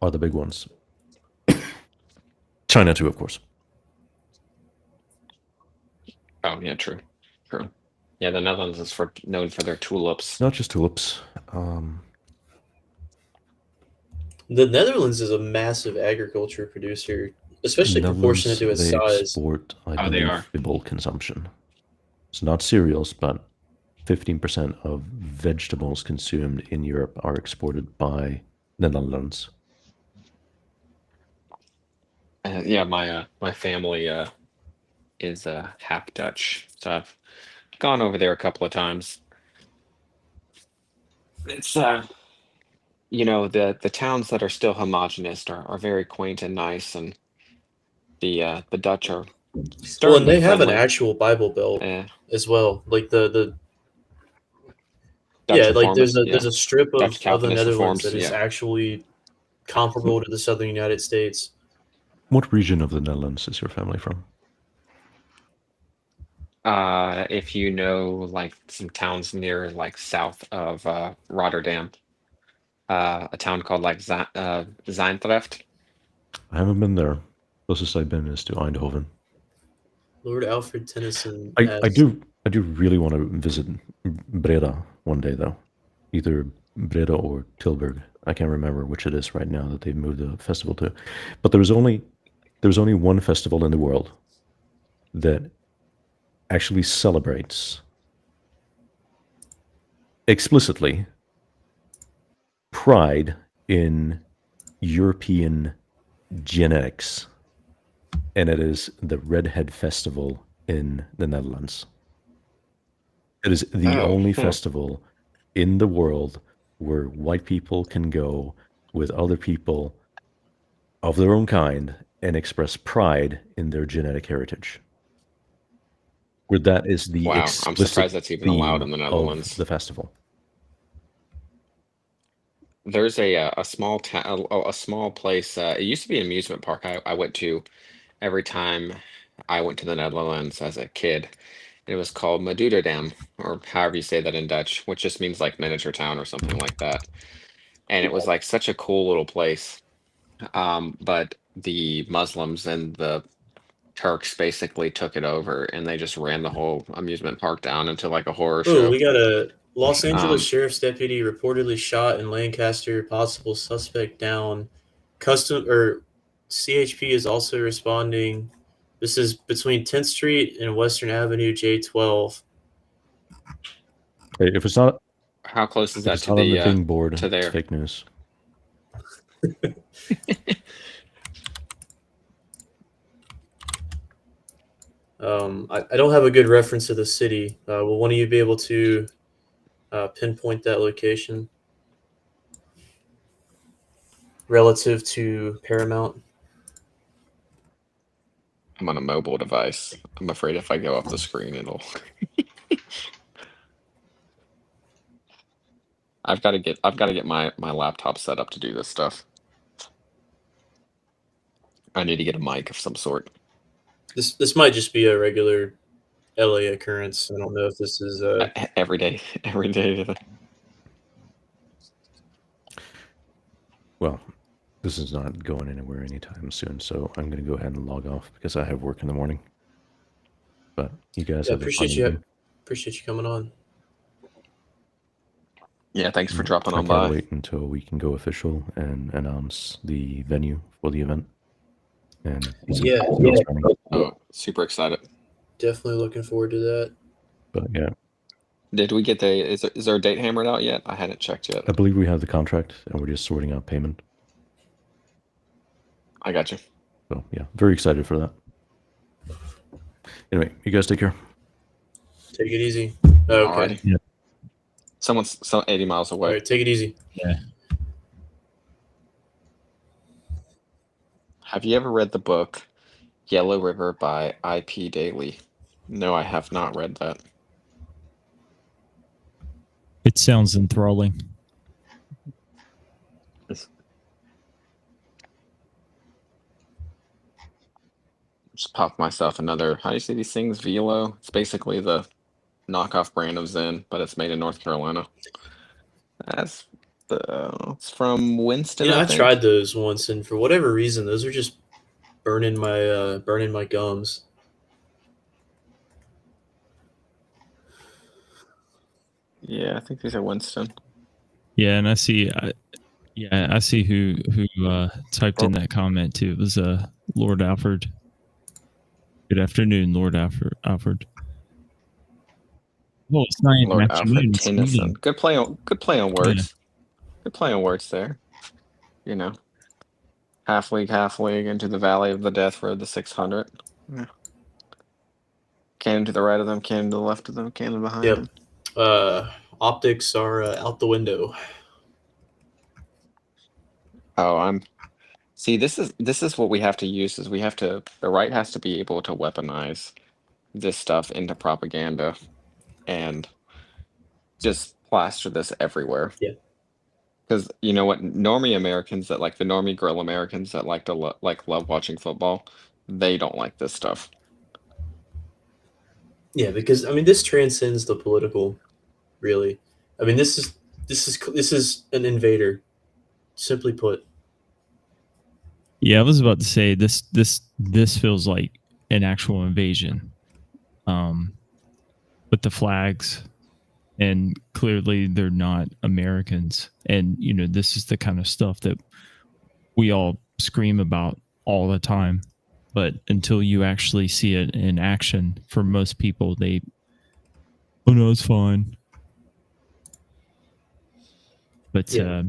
are the big ones. China too, of course. Oh yeah, true. Yeah, the Netherlands is known for their tulips. Not just tulips. The Netherlands is a massive agriculture producer, especially proportionate to its they size. export, I Oh, they believe, are. vegetable consumption. It's not cereals, but 15% of vegetables consumed in Europe are exported by the Netherlands. Yeah, my family is half Dutch, so I've gone over there a couple of times. It's the towns that are still homogenous are very quaint and nice, and the Dutch are Well, and sternly they have an friendly. actual Bible Belt Eh, as well. Like the Dutch yeah, like there's reformists, a strip Dutch of the Calvinist Netherlands reforms, that is yeah. actually comparable to the southern United States. What region of the Netherlands is your family from? If you know, like some towns near, like south of Rotterdam, a town called like Zwijndrecht. I haven't been there. Closest I've been is to Eindhoven. Lord Alfred Tennyson I has do really want to visit Breda one day, though. Either Breda or Tilburg. I can't remember which it is right now that they've moved the festival to. But there's only one festival in the world that actually celebrates explicitly pride in European genetics, and it is the Redhead Festival in the Netherlands. It is the only festival in the world where white people can go with other people of their own kind and express pride in their genetic heritage. Where that is the Wow, I'm explicit surprised that's even allowed in the theme Netherlands. of the festival. There's a small town, a small place. It used to be an amusement park I went to every time I went to the Netherlands as a kid. It was called Minuteman, or however you say that in Dutch, which just means like miniature town or something like that. And it was like such a cool little place. But the Muslims and the Turks basically took it over, and they just ran the whole amusement park down into like a horror Oh, show. we got a Los Angeles Um, sheriff's deputy reportedly shot in Lancaster, possible suspect down. CHP is also responding. This is between 10th Street and Western Avenue, J12. Hey, if it's not how close is if that it's to not on the the thing board, to it's there? fake news. I don't have a good reference to the city. Will one of you be able to pinpoint that location relative to Paramount? I'm on a mobile device. I'm afraid if I go off the screen, it'll. I've got to get my laptop set up to do this stuff. I need to get a mic of some sort. This might just be a regular LA occurrence. I don't know if this is Every day. Well, this is not going anywhere anytime soon, so I'm going to go ahead and log off because I have work in the morning. But you guys Yeah, have a fun evening. appreciate you coming on. Yeah, thanks for dropping I on can't by. wait until we can go official and announce the venue for the event. And Yeah, Oh, super excited. definitely looking forward to that. But yeah, Did we get is there a date hammered out yet? I hadn't checked yet. I believe we have the contract and we're just sorting out payment. I got you. So yeah, very excited for that. Anyway, you guys take care. Take it easy. Okay. Alrighty. Yeah. Someone's 80 miles All away. right, take it easy. Yeah. Have you ever read the book Yellow River by I.P. Daly? No, I have not read that. It sounds enthralling. Just popped myself another. How do you say these things? Velo. It's basically the knockoff brand of Zen, but it's made in North Carolina. That's it's from Winston. You know, I I think. tried those once, and for whatever reason, those are just burning my gums. Yeah, I think these are Winston. Yeah, and I see. I see who typed in that comment too. It was Lord Alfred. Good afternoon, Lord Alfred. Well, it's not even Lord afternoon. Alfred It's Tennyson. evening. Good play on words. Good play on words there. You know, half league into the Valley of the Death Road, the 600. Yeah. Cannon to the right of them, cannon to the left of them, cannon behind Yep. them. Optics are out the window. Oh, See, this is what we have to use. Is the right has to be able to weaponize this stuff into propaganda, and just plaster this everywhere. Yeah. Because you know what, normie Americans that like the normie girl Americans that like to love watching football, they don't like this stuff. Yeah, because I mean, this transcends the political. Really, I mean, this is an invader. Simply put. Yeah, I was about to say this feels like an actual invasion. With the flags, and clearly they're not Americans. And you know, this is the kind of stuff that we all scream about all the time. But until you actually see it in action, for most people, oh no, it's fine. But Yeah.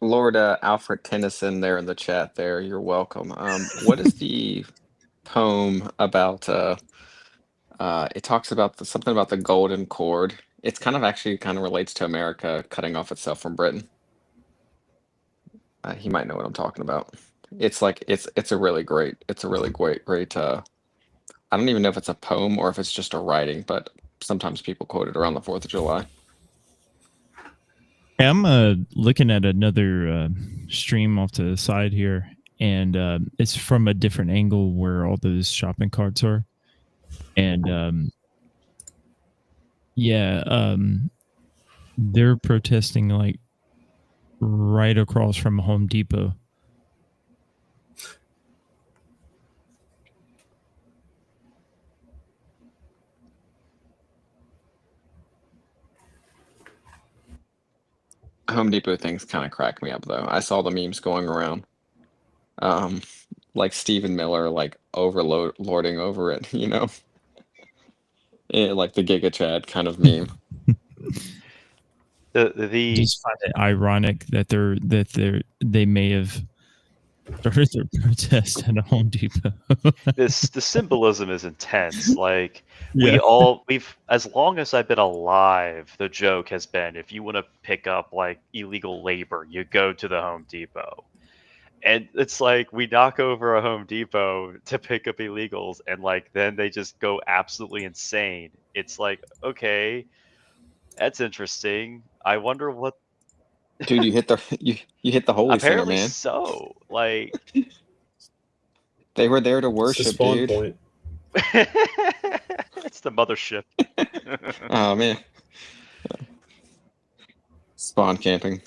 Lord Alfred Tennyson there in the chat there, you're welcome. What is the poem about? It talks about something about the golden cord. It's kind of relates to America cutting off itself from Britain. He might know what I'm talking about. It's like it's a really great. I don't even know if it's a poem or if it's just a writing, but sometimes people quote it around the 4th of July. I'm looking at another stream off to the side here, and it's from a different angle where all those shopping carts are. And they're protesting like right across from Home Depot. Home Depot things kind of crack me up though. I saw the memes going around. Like Stephen Miller like lording over it, you know. Like the Giga Chad kind of meme. I just find it ironic that they may have started their protest at a Home Depot. The symbolism is intense. Like we've as long as I've been alive, the joke has been if you want to pick up like illegal labor, you go to the Home Depot. And it's like we knock over a Home Depot to pick up illegals, and like then they just go absolutely insane. It's like, okay, that's interesting. I wonder what. Dude, you hit the holy center, Apparently man. so. Like they were there to It's the worship, spawn dude. point. it's the mothership. Oh man. Spawn camping.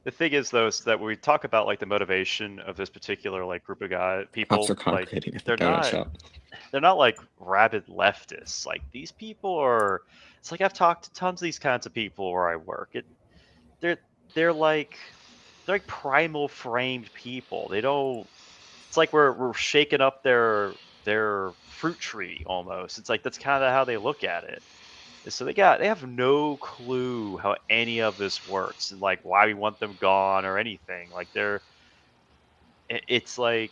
The thing is, though, is that when we talk about like the motivation of this particular like group of people, Cops are like congregating at they're the donut not, shop. they're not like rabid leftists. Like these people are. It's like I've talked to tons of these kinds of people where I work. They're like primal framed people. They don't. It's like we're shaking up their fruit tree almost. It's like that's kind of how they look at it. So they have no clue how any of this works and like why we want them gone or anything. Like it's like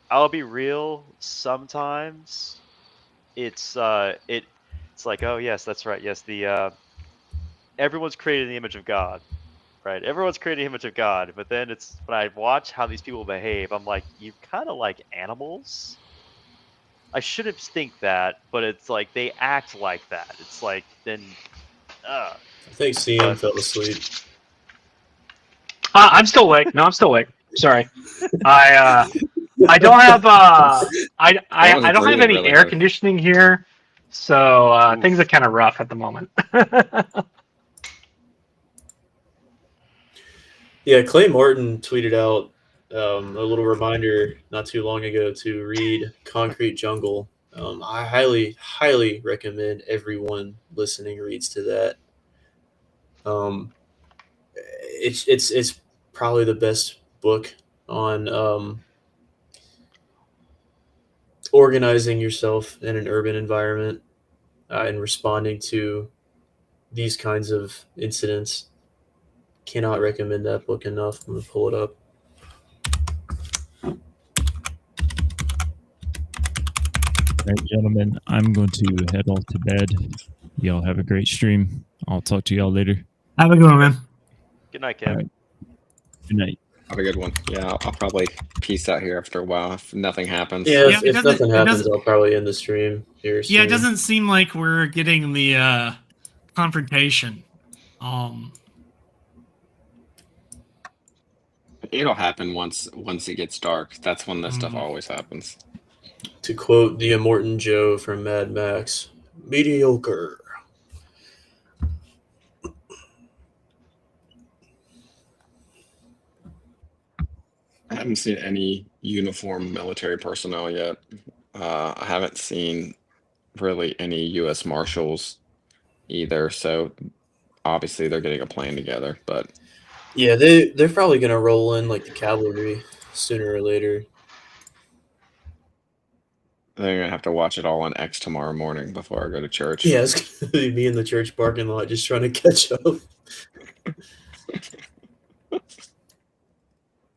I'll be real. Sometimes it's like, oh yes, that's right. Yes, everyone's created in the image of God, right? Everyone's created in the image of God. But then it's when I watch how these people behave, I'm like, you're kind of like animals. I shouldn't think that, but it's like they act like that. It's like then. I think CM fell asleep. I'm still awake. No, I'm still awake. Sorry. I don't have I don't have breathing any really air hard. conditioning here, so things are kind of rough at the moment. Yeah, Clay Martin tweeted out a little reminder not too long ago to read Concrete Jungle. I highly recommend everyone listening reads to that. It's probably the best book on organizing yourself in an urban environment and responding to these kinds of incidents. Cannot recommend that book enough. I'm gonna pull it up. All right, gentlemen, I'm going to head off to bed. Y'all have a great stream. I'll talk to y'all later. Have a good one, man. Good night, All Kevin. right. Good night. Have a good one. Yeah, I'll probably peace out here after a while if nothing happens. Yeah, Yeah, if nothing it happens, doesn't- I'll probably end the stream here. Yeah, it soon. doesn't seem like we're getting the confrontation. It'll happen once it gets dark. That's when this stuff Mm. always happens. To quote the Immortan Joe from Mad Max, mediocre. I haven't seen any uniformed military personnel yet. I haven't seen really any U.S. Marshals either. So obviously they're getting a plan together. But Yeah, they're probably gonna roll in like the cavalry sooner or later. they're gonna have to watch it all on X tomorrow morning before I go to church. Yeah, it's gonna be me in the church parking lot just trying to catch up.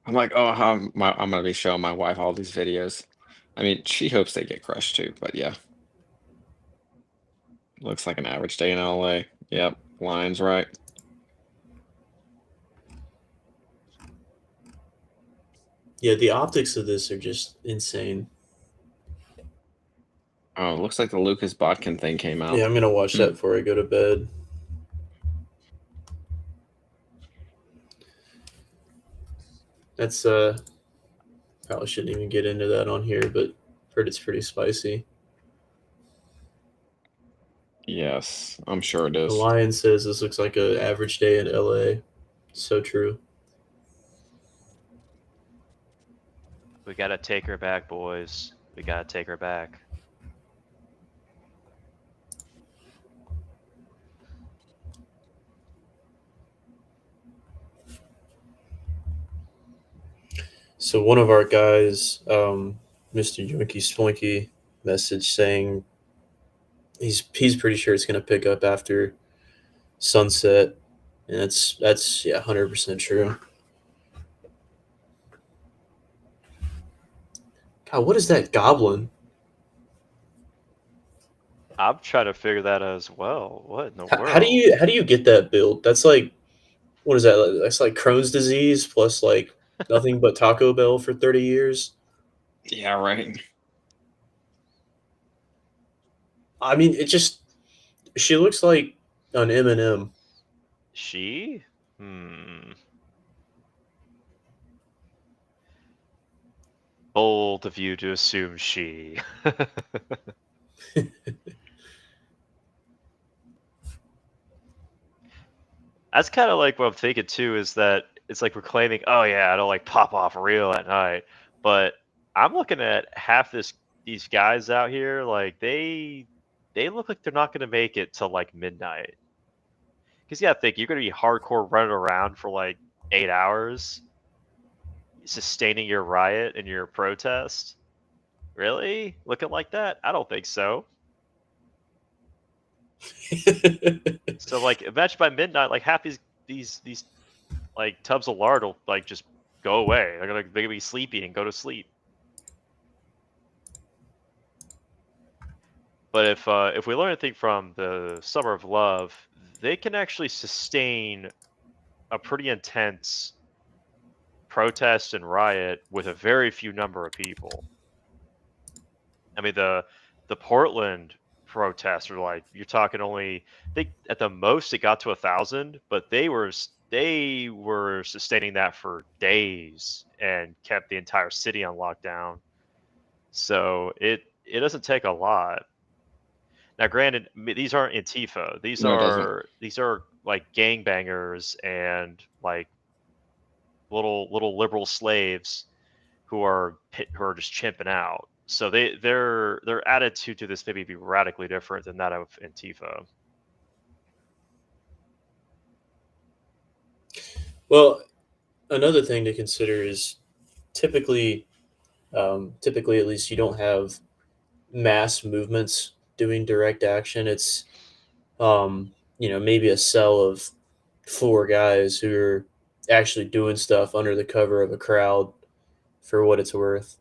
I'm like, oh, I'm gonna be showing my wife all these videos. I mean, she hopes they get crushed too, but yeah. Looks like an average day in LA. Yep, Lions right. Yeah, the optics of this are just insane. Oh, looks like the Lucas Botkin thing came out. Yeah, I'm gonna watch that before I go to bed. That's probably shouldn't even get into that on here, but heard it's pretty spicy. Yes, I'm sure it The is. Lion says this looks like an average day in LA. So true. We gotta take her back, boys. We gotta take her back. So one of our guys, Mr. Yoinky Splinky, message saying he's pretty sure it's going to pick up after sunset, and that's 100% true. God, what is that goblin? I'm trying to figure that out as well. What in the world? How do you get that build? That's like, what is that? That's like Crohn's disease plus like nothing but Taco Bell for 30 years. Yeah, right. I mean, she looks like an M&M. She? Bold of you to assume she. That's kind of like what I'm thinking too, is that it's like we're claiming, oh yeah, I don't like pop off real at night. But I'm looking at half these guys out here, like they look like they're not gonna make it till like midnight. Because yeah, think you're gonna be hardcore running around for like 8 hours, sustaining your riot and your protest. Really? Looking like that? I don't think so. So like eventually by midnight, like half these like tubs of lard will like just go away. They're gonna be sleepy and go to sleep. But if we learn anything from the Summer of Love, they can actually sustain a pretty intense protest and riot with a very few number of people. I mean the Portland protests are like, you're talking only, I think at the most it got to 1,000, but they were sustaining that for days and kept the entire city on lockdown. So it doesn't take a lot. Now, granted, these aren't Antifa. No, it doesn't. These are like gangbangers and like little liberal slaves who are just chimping out. So their attitude to this maybe be radically different than that of Antifa. Well, another thing to consider is typically at least, you don't have mass movements doing direct action. It's maybe a cell of 4 guys who are actually doing stuff under the cover of a crowd for what it's worth.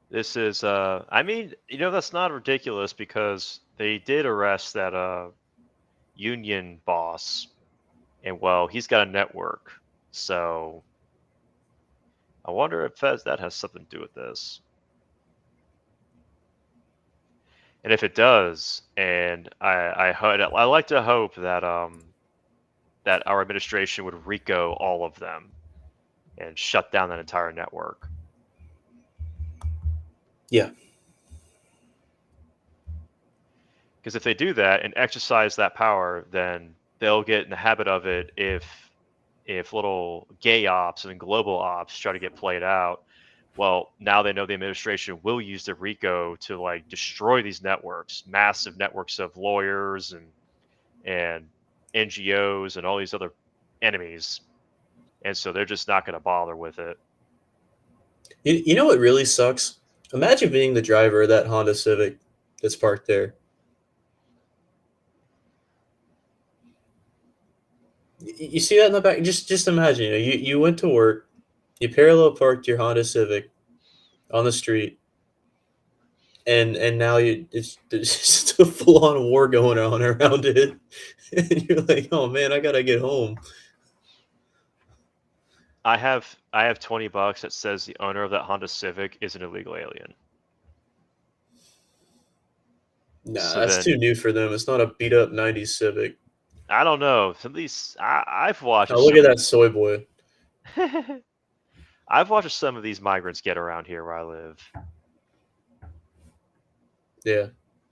This is, I mean, that's not ridiculous because they did arrest that union boss, and well, he's got a network. So I wonder if that has something to do with this. And if it does, and I like to hope that that our administration would RICO all of them and shut down that entire network. Yeah. Because if they do that and exercise that power, then they'll get in the habit of it if little gay ops and global ops try to get played out. Well, now they know the administration will use the RICO to like destroy these networks, massive networks of lawyers and NGOs and all these other enemies. And so they're just not going to bother with it. You know what really sucks? Imagine being the driver of that Honda Civic that's parked there. You see that in the back? Just imagine, you went to work, you parallel parked your Honda Civic on the street, and now it's just a full-on war going on around it. And you're like, oh man, I gotta get home. I have $20 that says the owner of that Honda Civic is an illegal alien. Nah, So that's then- too new for them. It's not a beat up 90s Civic. I don't know. Some of these I've watched. Oh, look at that soy boy. I've watched some of these migrants get around here where I live. Yeah.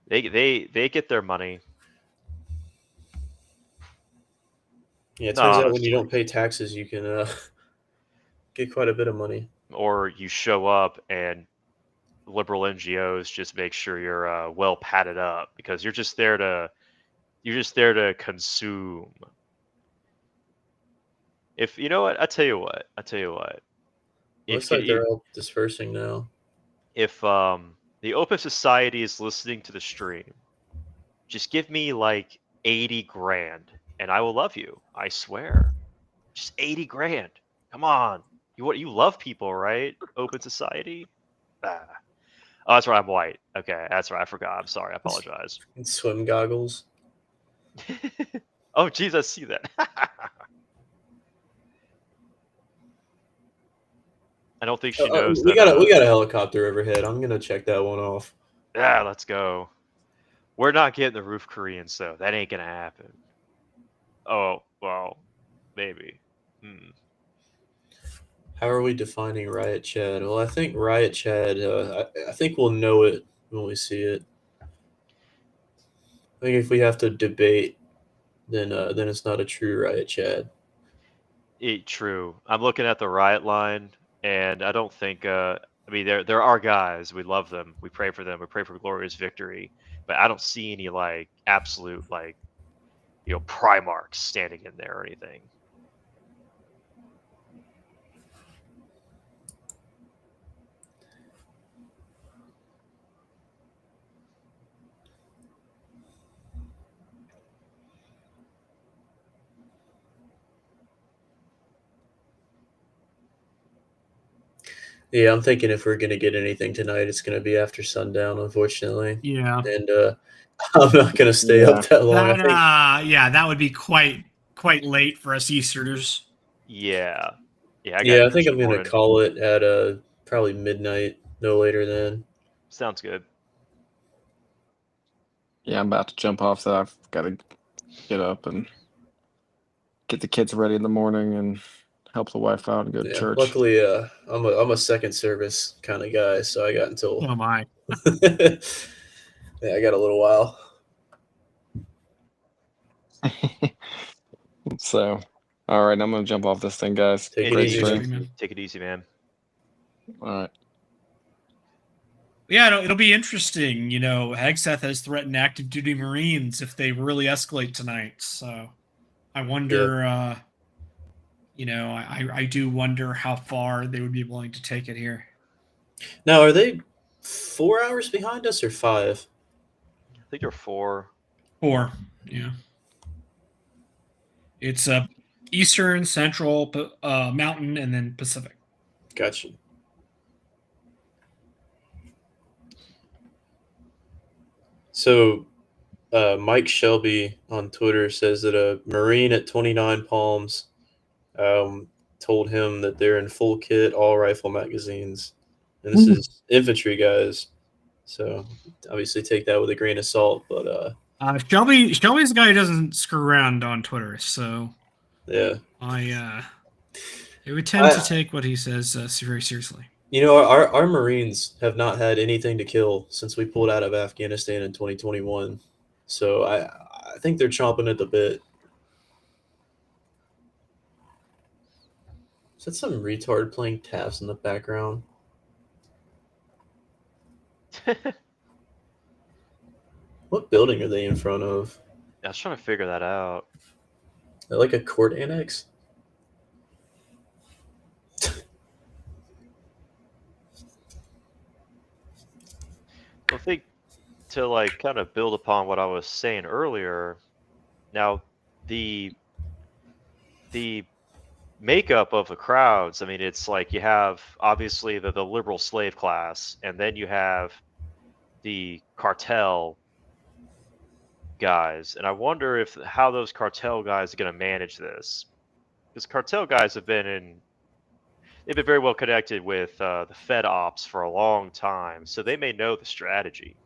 They get their money. Yeah, it No, turns out when honestly. you don't pay taxes, you can get quite a bit of money. Or you show up and liberal NGOs just make sure you're well padded up because you're just there to consume. If you know what, I tell you what. Looks like they're all dispersing now. If the Open Society is listening to the stream, just give me like 80 grand and I will love you. I swear. Just 80 grand. Come on. You love people, right? Open Society? Oh, that's right. I'm white. Okay, that's right. I forgot. I'm sorry. I apologize. And swim goggles. Oh, geez, I see that. I don't think she knows. We got a helicopter overhead. I'm gonna check that one off. Yeah, let's go. We're not getting the roof Koreans, so that ain't gonna happen. Oh well, maybe. How are we defining Riot Chad? Well, I think Riot Chad. I think we'll know it when we see it. I think if we have to debate, then it's not a true Riot Chad. True. I'm looking at the Riot line, and I don't think. I mean, there are guys. We love them. We pray for them. We pray for glorious victory. But I don't see any like absolute like, Primarchs standing in there or anything. Yeah, I'm thinking if we're gonna get anything tonight, it's gonna be after sundown, unfortunately. Yeah. And I'm not gonna stay up that long. That would be quite late for us Easterners. Yeah. I think I'm gonna call it at probably midnight, no later than. Sounds good. Yeah, I'm about to jump off, so I've got to get up and get the kids ready in the morning and help the wife out and go to Yeah, church. luckily, I'm a second service kind of guy, so I got until Oh my. yeah, I got a little while. So, all right, I'm gonna jump off this thing, guys. Take it Great easy, stream. man. Take it easy, man. All right. Yeah, it'll be interesting. You know, Hegseth has threatened active duty Marines if they really escalate tonight. So I wonder, you know, I do wonder how far they would be willing to take it here. Now, are they 4 hours behind us or 5? I think they're 4. 4, yeah. It's Eastern, Central, Mountain, and then Pacific. Gotcha. So, Mike Shelby on Twitter says that a Marine at 29 Palms told him that they're in full kit, all rifle magazines. And this is infantry guys. So, obviously take that with a grain of salt. But Shelby's the guy who doesn't screw around on Twitter, so yeah. I would tend to take what he says very seriously. You know, our Marines have not had anything to kill since we pulled out of Afghanistan in 2021. So I think they're chomping at the bit. Is that some retard playing taps in the background? What building are they in front of? I was trying to figure that out. They're like a court annex? I think to like kind of build upon what I was saying earlier. Now, the makeup of the crowds. I mean, it's like you have obviously the liberal slave class, and then you have the cartel guys. And I wonder if how those cartel guys are going to manage this, because cartel guys have been they've been very well connected with the Fed ops for a long time, so they may know the strategy.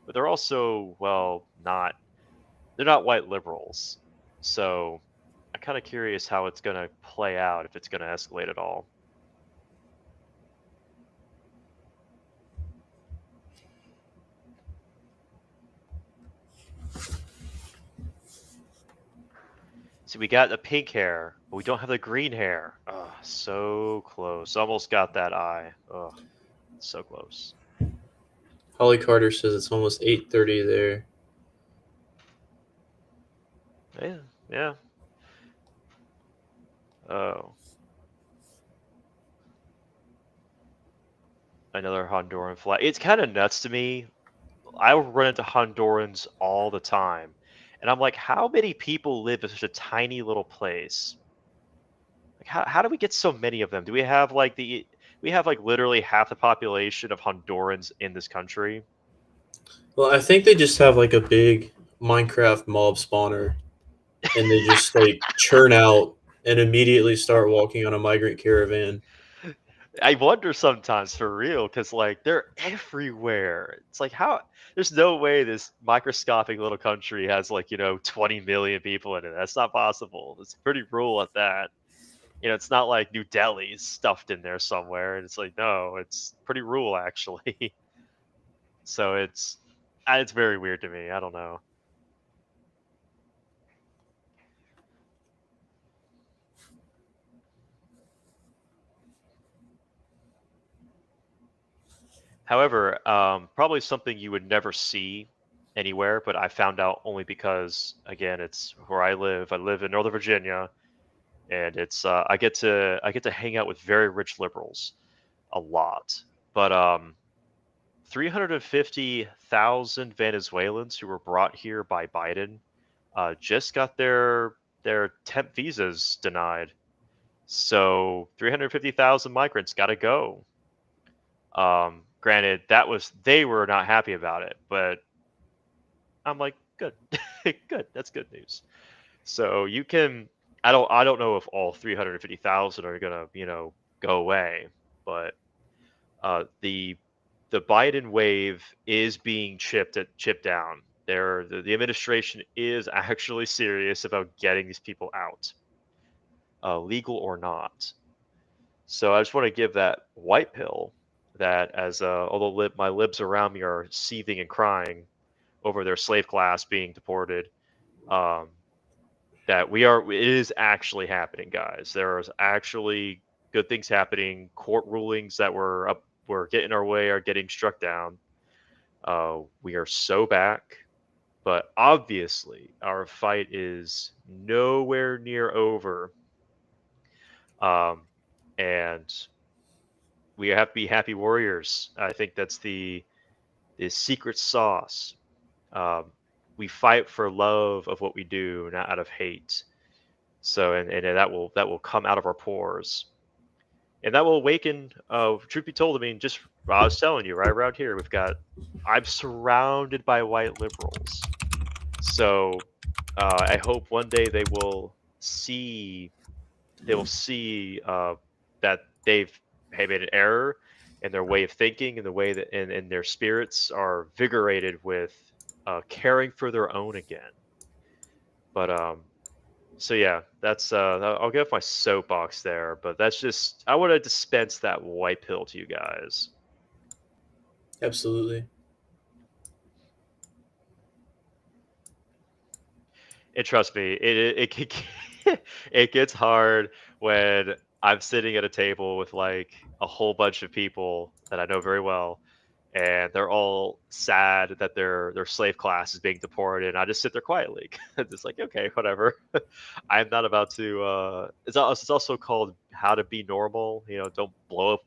But they're also, well, they're not white liberals. So I'm kind of curious how it's going to play out, if it's going to escalate at all. See, we got the pink hair, but we don't have the green hair. Oh, so close. Almost got that eye. Oh, so close. Holly Carter says it's almost 8:30 there. Yeah. Oh. Another Honduran flag. It's kind of nuts to me. I run into Hondurans all the time. And I'm like, how many people live in such a tiny little place? Like, how do we get so many of them? Do we have like literally half the population of Hondurans in this country? Well, I think they just have like a big Minecraft mob spawner, and they just like churn out and immediately start walking on a migrant caravan. I wonder sometimes, for real, because like they're everywhere. It's like, how there's no way this microscopic little country has 20 million people in it. That's not possible. It's pretty rural at that. It's not like New Delhi's stuffed in there somewhere. And it's like, no, it's pretty rural actually. So it's very weird to me. I don't know. However, probably something you would never see anywhere, but I found out only because, again, it's where I live. I live in Northern Virginia, and it's I get to hang out with very rich liberals a lot. But 350,000 Venezuelans who were brought here by Biden just got their temp visas denied. So 350,000 migrants got to go. Granted, they were not happy about it, but I'm like, good, good. That's good news. So you can, I don't know if all 350,000 are gonna, go away, but the Biden wave is being chipped down. the administration is actually serious about getting these people out, legal or not. So I just want to give that white pill that as although my libs around me are seething and crying over their slave class being deported, that it is actually happening, guys. There is actually good things happening. Court rulings that were getting our way are getting struck down. We are so back, but obviously our fight is nowhere near over. And we have to be happy warriors. I think that's the secret sauce. We fight for love of what we do, not out of hate. So, and that will come out of our pores, and that will awaken. Truth be told, I mean, just I was telling you, right around here, I'm surrounded by white liberals. So, I hope one day they will see that they've made an error in their way of thinking, and the way that and their spirits are vigorated with caring for their own again. But so yeah, that's I'll get off my soapbox there, but that's just I want to dispense that white pill to you guys. Absolutely. And trust me, it gets hard when I'm sitting at a table with like a whole bunch of people that I know very well, and they're all sad that their slave class is being deported, and I just sit there quietly. It's like, okay, whatever. I'm not about to. It's also called how to be normal. You know, don't blow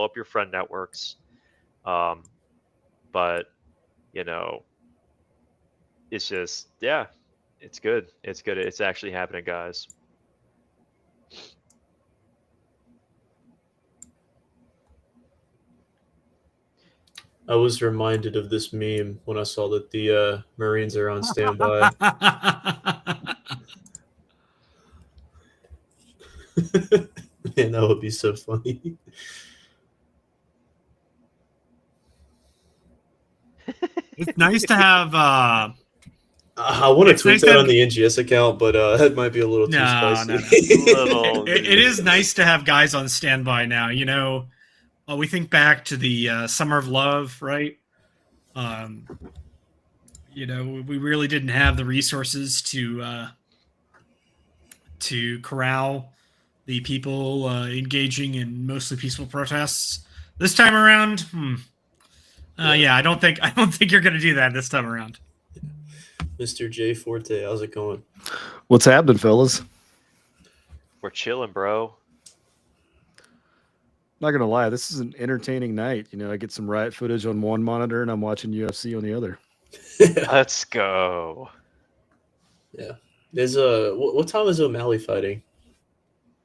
up your friend networks. But you know, it's just yeah. It's good. It's good. It's actually happening, guys. I was reminded of this meme when I saw that the Marines are on standby. Man, that would be so funny. It's nice to have. I want to It's tweet nice that to on have- the NGS account, but that might be a little too spicy. It is nice to have guys on standby now. You know, we think back to the Summer of Love, right? You know, we really didn't have the resources to corral the people engaging in mostly peaceful protests. This time around, yeah, I don't think you're going to do that this time around. Mr. J Forte, how's it going? What's happening, fellas? We're chilling, bro. Not gonna lie, this is an entertaining night. You know, I get some riot footage on one monitor, and I'm watching UFC on the other. Let's go. Yeah. There's what time is O'Malley fighting?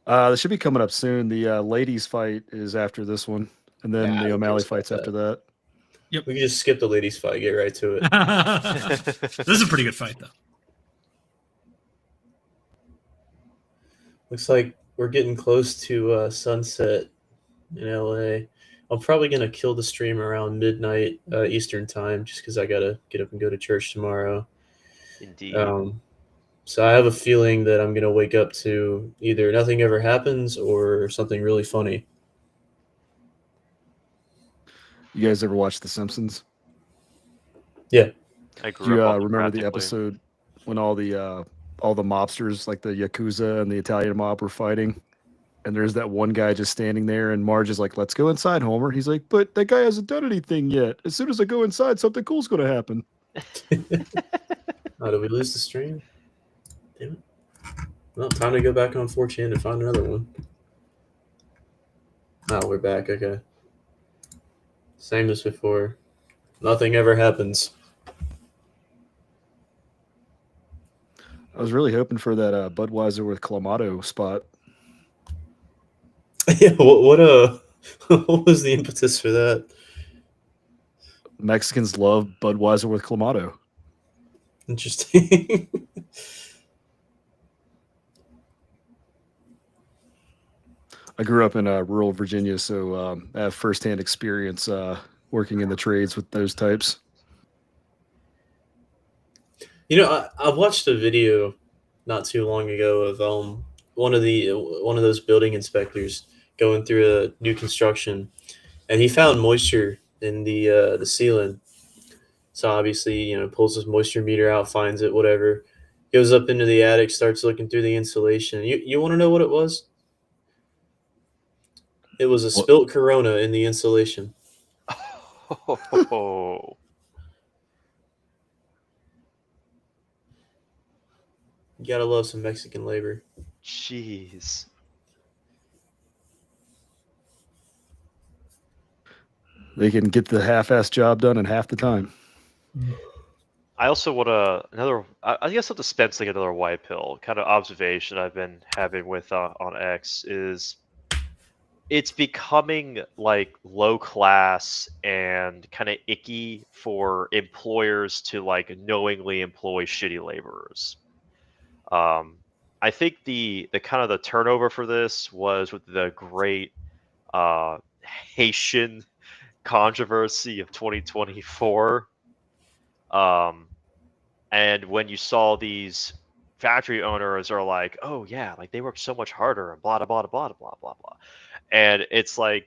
This should be coming up soon. The ladies fight is after this one, and then the O'Malley fight's after that. Yep. We can just skip the ladies fight, get right to it. This is a pretty good fight, though. Looks like we're getting close to sunset in LA. I'm probably going to kill the stream around midnight Eastern time just because I got to get up and go to church tomorrow. Indeed. So I have a feeling that I'm going to wake up to either nothing ever happens or something really funny. You guys ever watch The Simpsons? Yeah. I Do you remember the episode when all the mobsters, like the Yakuza and the Italian mob, were fighting? And there's that one guy just standing there, and Marge is like, "Let's go inside, Homer." He's like, "But that guy hasn't done anything yet. As soon as I go inside, something cool's going to happen." Oh, did we lose the stream? Damn it. Well, time to go back on 4chan and find another one. Oh, we're back. Okay. Same as before. Nothing ever happens. I was really hoping for that Budweiser with Clamato spot. Yeah, what was the impetus for that? Mexicans love Budweiser with Clamato. Interesting. I grew up in rural Virginia, so I have firsthand experience working in the trades with those types. You know, I watched a video not too long ago of one of those building inspectors going through a new construction, and he found moisture in the ceiling. So obviously, pulls his moisture meter out, finds it, whatever. Goes up into the attic, starts looking through the insulation. You want to know what it was? It was a What? spilt Corona in the insulation. Oh, You gotta love some Mexican labor. jeez. They can get the half-ass job done in half the time. I also want another. I guess I'll dispense like another white pill. Kind of observation I've been having with on X is it's becoming like low class and kind of icky for employers to like knowingly employ shitty laborers. I think the kind of the turnover for this was with the great Haitian controversy of 2024. And when you saw these factory owners are like, oh yeah, like they work so much harder and blah blah blah blah blah blah blah, and it's like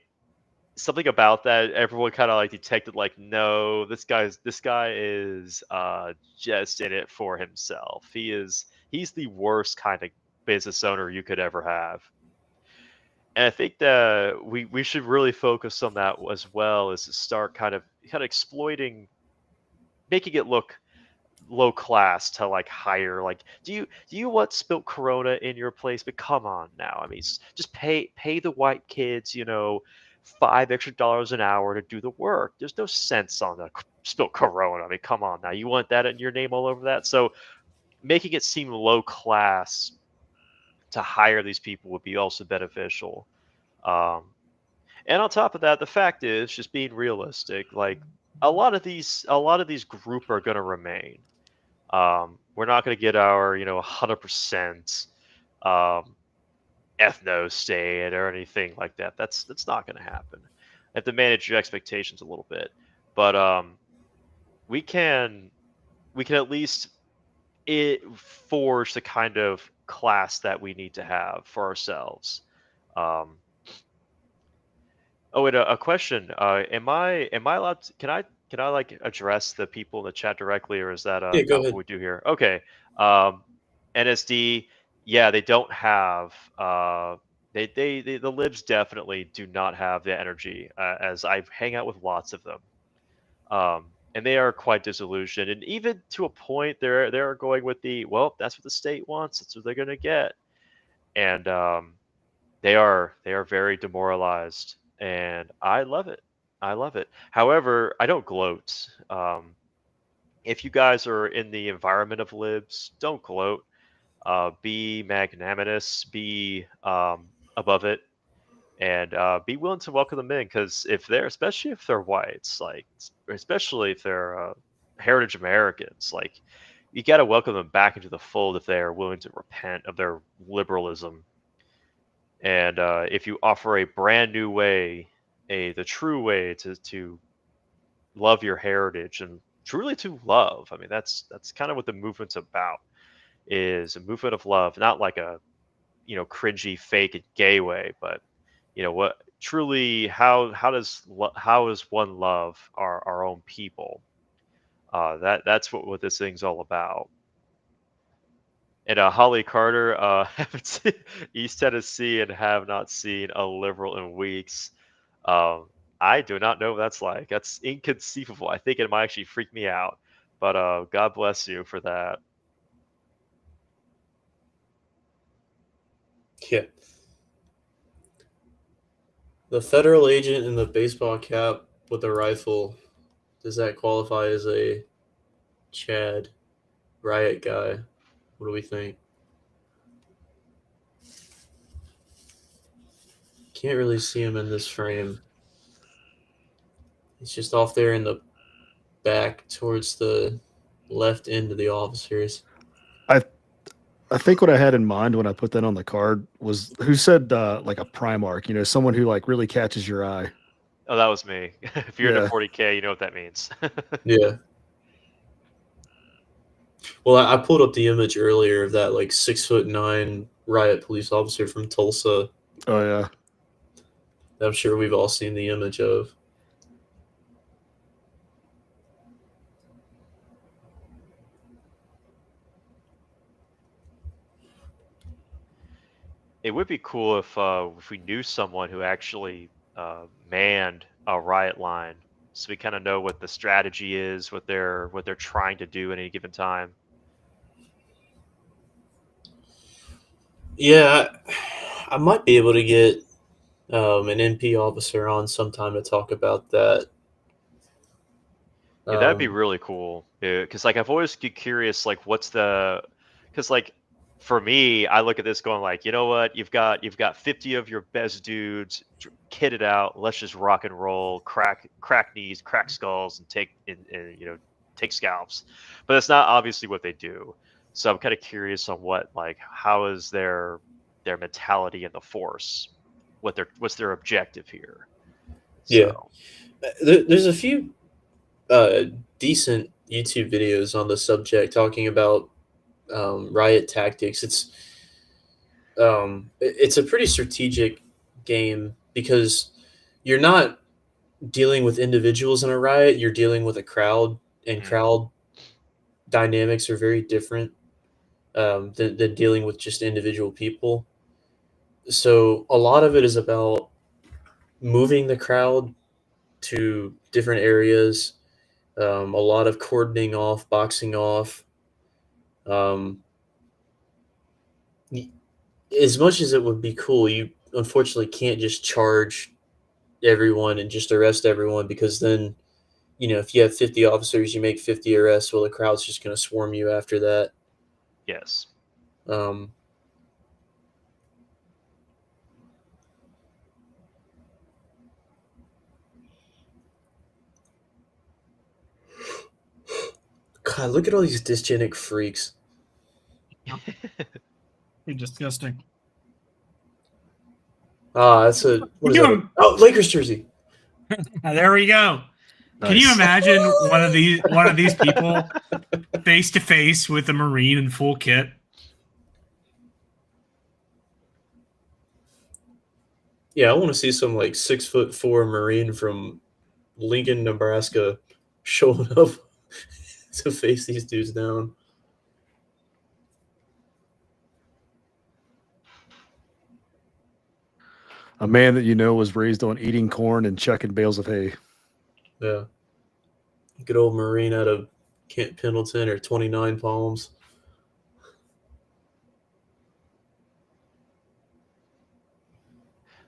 something about that everyone kind of like detected like, no, this guy is just in it for himself. He's the worst kind of business owner you could ever have. And I think that we should really focus on that as well, is to start kind of exploiting, making it look low class to like hire. Like, do you want spilt Corona in your place? But come on now, I mean, just pay the white kids, $5 extra an hour to do the work. There's no sense on the spilt Corona. I mean, come on now, you want that in your name all over that? So making it seem low class to hire these people would be also beneficial. Um, and on top of that, the fact is, just being realistic, like a lot of these group are going to remain. We're not going to get our 100% ethno state or anything like that. That's not going to happen. You have to manage your expectations a little bit, but we can at least forge the kind of class that we need to have for ourselves. Oh, wait, a question. Am I allowed to, can I like address the people in the chat directly, or is that Yeah, go not ahead. what we do here? Okay. NSD, yeah, they don't have the libs definitely do not have the energy, as I hang out with lots of them. And they are quite disillusioned, and even to a point they're going with the, well, that's what the state wants, that's what they're going to get. And they are very demoralized, and I love it. I love it. However, I don't gloat. If you guys are in the environment of libs, don't gloat. Be magnanimous. Be above it, and be willing to welcome them in. Because especially if they're whites, like especially if they're heritage Americans, like you got to welcome them back into the fold if they are willing to repent of their liberalism. And if you offer a brand new way, the true way to love your heritage and truly to love, I mean, that's kind of what the movement's about, is a movement of love, not like a cringy, fake, and gay way, but what truly, how does one love our own people? That's what this thing's all about. And Holly Carter, haven't seen East Tennessee and have not seen a liberal in weeks. I do not know what that's like. That's inconceivable. I think it might actually freak me out. But God bless you for that. Yeah. The federal agent in the baseball cap with a rifle, does that qualify as a Chad riot guy? What do we think? Can't really see him in this frame. He's just off there in the back towards the left end of the officers. I think what I had in mind when I put that on the card was, who said like a Primarch, someone who like really catches your eye. Oh, that was me. If you're Yeah. into 40K, you know what that means. Yeah. Well, I pulled up the image earlier of that like 6'9" riot police officer from Tulsa. Oh yeah. That I'm sure we've all seen the image of. It would be cool if we knew someone who actually manned a riot line, so we kind of know what the strategy is, what they're trying to do at any given time. Yeah, I might be able to get an NP officer on sometime to talk about that. Yeah, that'd be really cool. Because like I've always get curious, like because like for me, I look at this going like, you know what, you've got 50 of your best dudes kitted out. Let's just rock and roll, crack knees, crack skulls, and take scalps. But that's not obviously what they do. So I'm kind of curious on how is their mentality in the force, what's their objective here. Yeah. So There's a few decent YouTube videos on the subject talking about riot tactics. It's a pretty strategic game because you're not dealing with individuals in a riot. You're dealing with a crowd, and crowd dynamics are very different than dealing with just individual people. So a lot of it is about moving the crowd to different areas. A lot of cordoning off, boxing off. As much as it would be cool, you unfortunately can't just charge everyone and just arrest everyone, because then, if you have 50 officers, you make 50 arrests. Well, the crowd's just going to swarm you after that. yes. Um, God, look at all these dysgenic freaks. You're disgusting. That's a what is that? Oh, Lakers jersey. There we go. Can you Nice. imagine one of these people face to face with a Marine in full kit? Yeah, I want to see some like 6'4" Marine from Lincoln, Nebraska, showing up to face these dudes down. A man that you know was raised on eating corn and chucking bales of hay. Yeah, good old Marine out of Kent Pendleton or 29 Palms.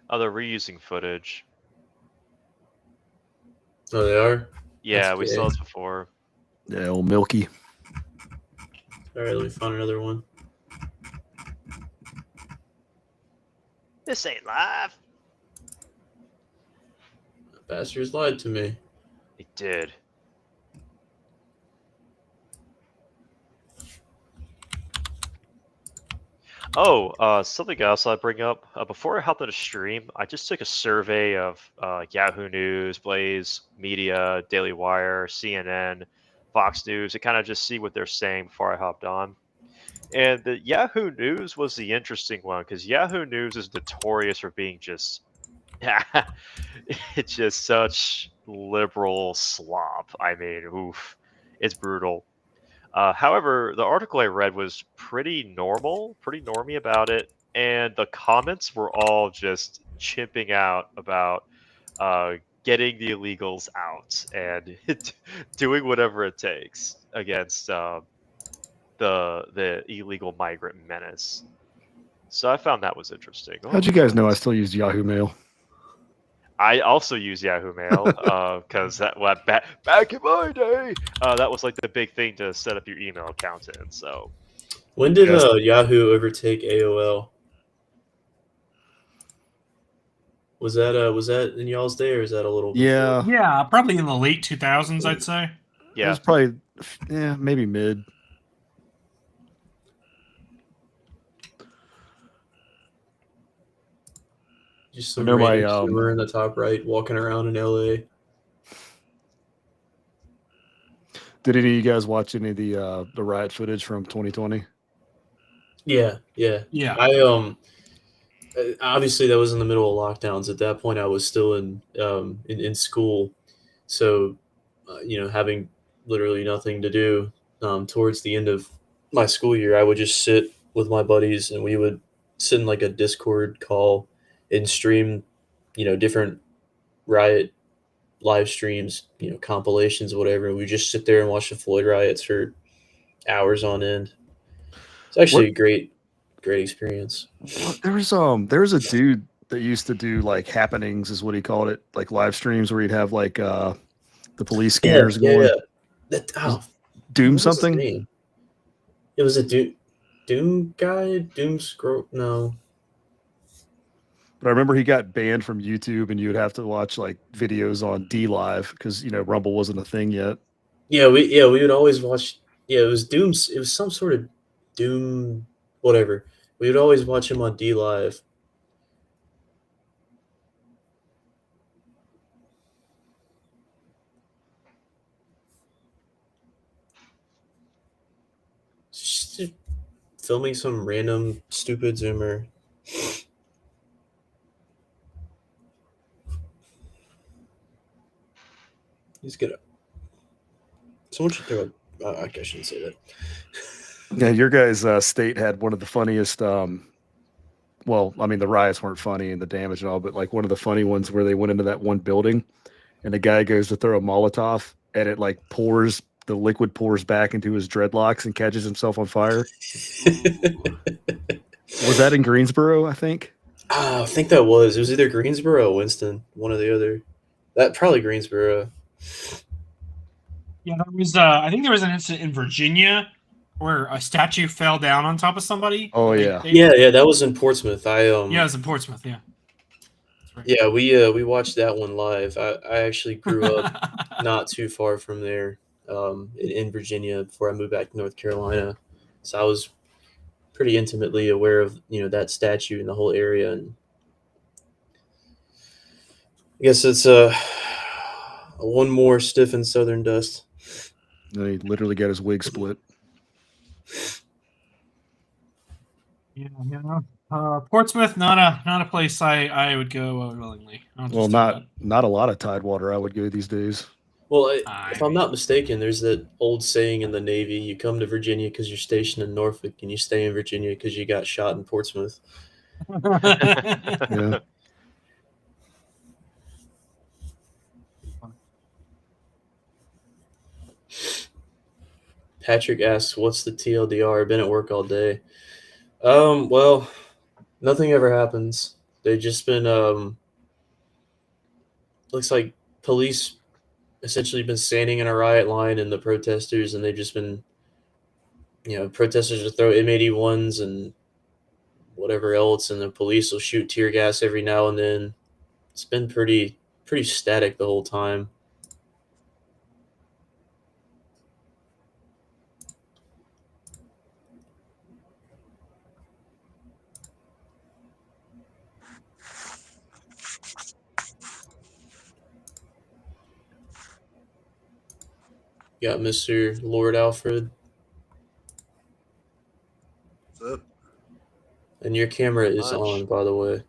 Oh, they're reusing footage. Oh, they are? Yeah, That's we gay. saw this before. Yeah, old Milky. All right, let me find another one. This ain't live. Bastards lied to me. They did. Oh, something else I'd bring up. Before I hopped on a stream, I just took a survey of Yahoo News, Blaze Media, Daily Wire, CNN, Fox News, to kind of just see what they're saying before I hopped on. And the Yahoo News was the interesting one, because Yahoo News is notorious for being just it's just such liberal slop. I mean, oof, it's brutal. However, the article I read was pretty normal, pretty normy about it, and the comments were all just chimping out about getting the illegals out and doing whatever it takes against the illegal migrant menace. So I found that was interesting. How'd you guys know I still use Yahoo Mail? I also use Yahoo Mail because back in my day, that was like the big thing to set up your email account in. So When did Yahoo overtake AOL? Was that in y'all's day, or is that a little before? Yeah, probably in the late 2000s, I'd say. It was probably, maybe mid. Just some I know my, random swimmer in the top right walking around in LA. Did any of you guys watch any of the riot footage from 2020? Yeah. Yeah. Obviously that was in the middle of lockdowns. At that point, I was still in school, so having literally nothing to do towards the end of my school year, I would just sit with my buddies and we would sit in like a Discord call and stream, different riot live streams, compilations, whatever. And we just sit there and watch the Floyd riots for hours on end. It's actually a great experience. There was a dude that used to do like happenings, is what he called it, like live streams where he'd have like the police scanners going. Doom what was his something. name? It was a Doom guy, Doom Scroll. No, But I remember he got banned from YouTube, and you would have to watch like videos on D Live because Rumble wasn't a thing yet. Yeah, we would always watch. Yeah, it was Doom. It was some sort of Doom, whatever. We would always watch him on D Live. Just filming some random stupid Zoomer. He's gonna. Someone should throw. I shouldn't say that. Yeah, your guys' state had one of the funniest. Well, I mean, the riots weren't funny and the damage and all, but like one of the funny ones where they went into that one building, and the guy goes to throw a Molotov, and it like the liquid pours back into his dreadlocks and catches himself on fire. Was that in Greensboro? I think. I think that was. It was either Greensboro or Winston, one or the other. That probably Greensboro. Yeah, there was. I think there was an incident in Virginia where a statue fell down on top of somebody. Oh yeah. Yeah, that was in Portsmouth. Yeah, it was in Portsmouth. Yeah. Right. Yeah, we watched that one live. I actually grew up not too far from there, in Virginia before I moved back to North Carolina, so I was pretty intimately aware of that statue and the whole area. And I guess it's one more stiff in Southern dust. He literally got his wig split. Yeah. Portsmouth, not a place I would go willingly. Well, not a lot of Tidewater I would go these days. Well, if I'm not mistaken, there's that old saying in the Navy: you come to Virginia because you're stationed in Norfolk, and you stay in Virginia because you got shot in Portsmouth. Yeah. Patrick asks, "What's the TLDR? Been at work all day." Well, nothing ever happens. They've just been looks like police essentially been standing in a riot line and the protesters, and they've just been protesters will throw M81s and whatever else, and the police will shoot tear gas every now and then. It's been pretty static the whole time. Got Mr. Lord Alfred. What's up? And your camera is on, by the way.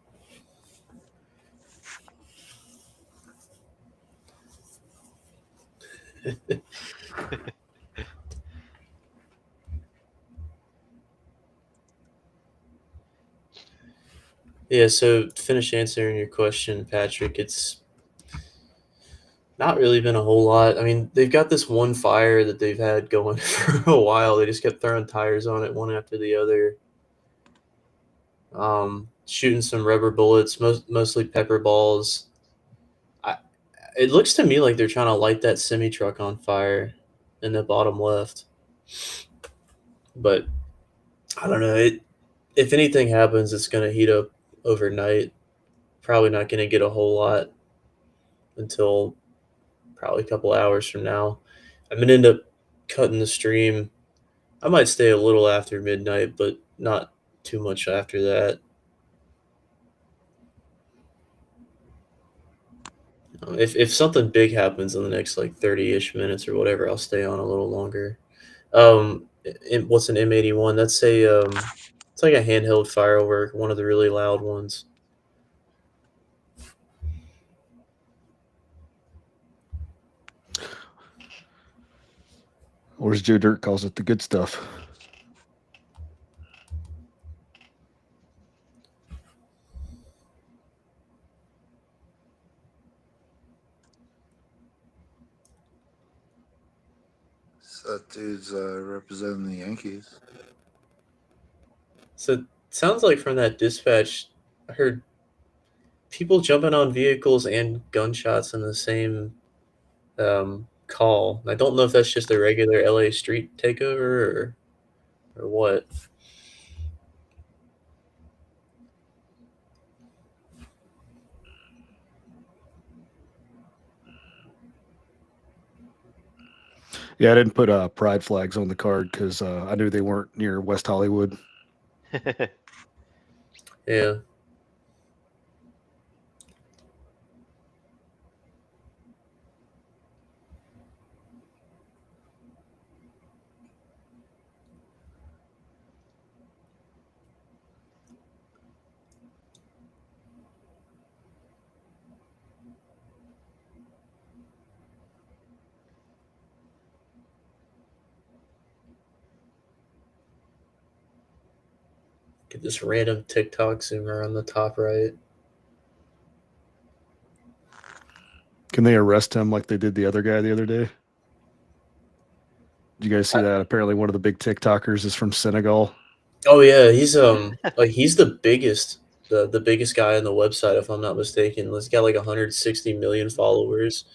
Yeah, so to finish answering your question, Patrick, it's not really been a whole lot. I mean, they've got this one fire that they've had going for a while. They just kept throwing tires on it one after the other. Shooting some rubber bullets, mostly pepper balls. It looks to me like they're trying to light that semi-truck on fire in the bottom left. But I don't know. If anything happens, it's going to heat up overnight. Probably not going to get a whole lot until probably a couple hours from now. I'm going to end up cutting the stream. I might stay a little after midnight, but not too much after that. If something big happens in the next like 30-ish minutes or whatever, I'll stay on a little longer. What's an M81? That's it's like a handheld firework, one of the really loud ones. Or as Joe Dirt calls it, the good stuff. That dude's representing the Yankees. So it sounds like from that dispatch, I heard people jumping on vehicles and gunshots in the same call. I don't know if that's just a regular LA street takeover or what. Yeah, I didn't put pride flags on the card because I knew they weren't near West Hollywood. Yeah. Get this random TikTok zoomer on the top right. Can they arrest him like they did the other guy the other day? Did you guys see that? Apparently, one of the big TikTokers is from Senegal. Oh yeah, he's like he's the biggest guy on the website if I'm not mistaken. He's got like 160 million followers.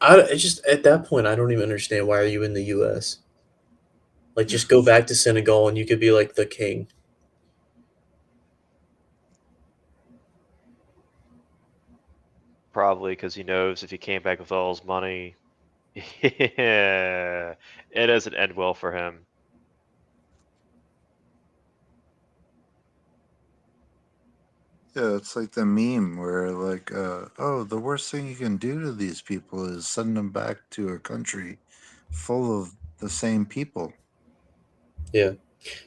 I just at that point I don't even understand why are you in the U.S. Like just go back to Senegal and you could be like the king. Probably because he knows if he came back with all his money, yeah, it doesn't end well for him. Yeah, it's like the meme where like, oh, the worst thing you can do to these people is send them back to a country full of the same people. Yeah,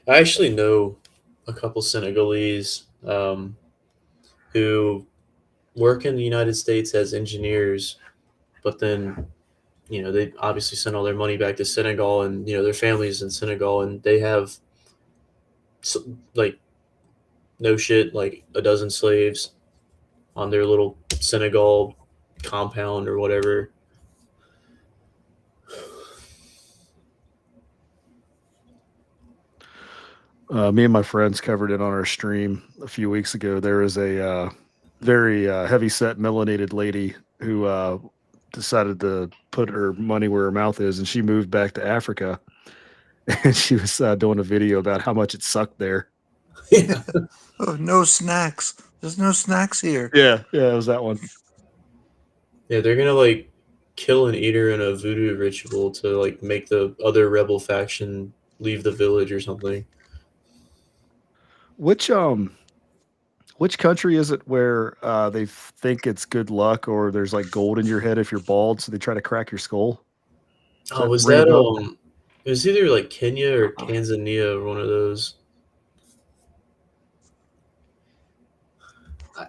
I actually know a couple Senegalese who work in the United States as engineers, but then they obviously send all their money back to Senegal, and their families in Senegal, and they have like no shit like a dozen slaves on their little Senegal compound or whatever. Me and my friends covered it on our stream a few weeks ago. There is a very heavy-set melanated lady who decided to put her money where her mouth is, and she moved back to Africa. And she was doing a video about how much it sucked there. Yeah. Oh, no snacks. There's no snacks here. Yeah, it was that one. Yeah, they're gonna like kill an eater in a voodoo ritual to like make the other rebel faction leave the village or something. Which country is it where they think it's good luck or there's like gold in your head if you're bald, so they try to crack your skull? Oh, was that it was either like Kenya or Tanzania or one of those.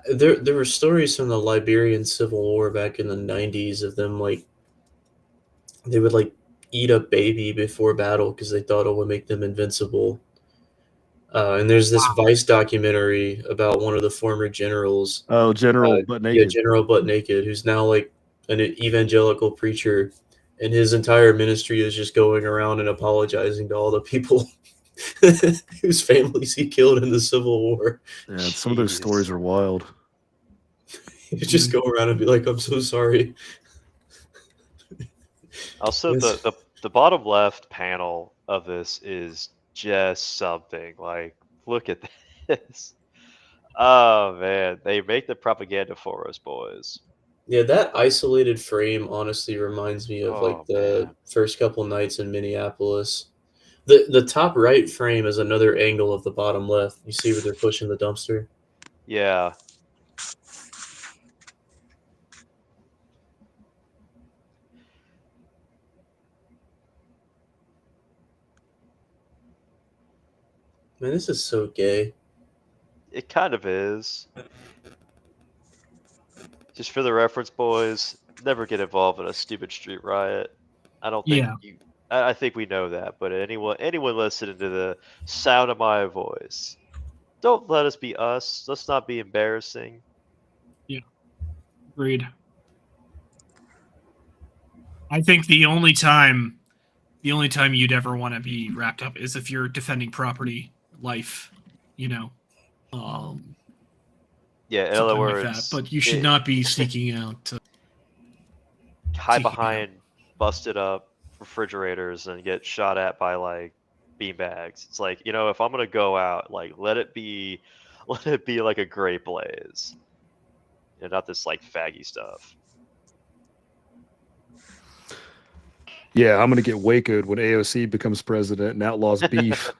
There were stories from the Liberian Civil War back in the 90s of them like they would like eat a baby before battle because they thought it would make them invincible. And there's this Vice documentary about one of the former generals. Oh, General Butt Naked. Yeah, General Butt Naked, who's now like an evangelical preacher, and his entire ministry is just going around and apologizing to all the people whose families he killed in the Civil War. Yeah, some of those stories are wild. You just go around and be like, "I'm so sorry." Also, the bottom left panel of this is just something. Like, look at this. Oh man, they make the propaganda for us, boys. Yeah, that isolated frame honestly reminds me of like the first couple nights in Minneapolis. The top right frame is another angle of the bottom left. You see where they're pushing the dumpster? Yeah. Man, this is so gay. It kind of is. Just for the reference, boys, never get involved in a stupid street riot. I don't think Yeah. you. I think we know that, but anyone listening to the sound of my voice, don't let us be us. Let's not be embarrassing. Agreed. I think the only time you'd ever want to be wrapped up is if you're defending property, life, you know, Yeah, in other something like that. words, But you should not be sneaking out. hide Seeking out. behind busted up refrigerators and get shot at by like beanbags. It's like, if I'm gonna go out, like let it be like a great blaze. And not this like faggy stuff. Yeah, I'm gonna get Waco'd when AOC becomes president and outlaws beef.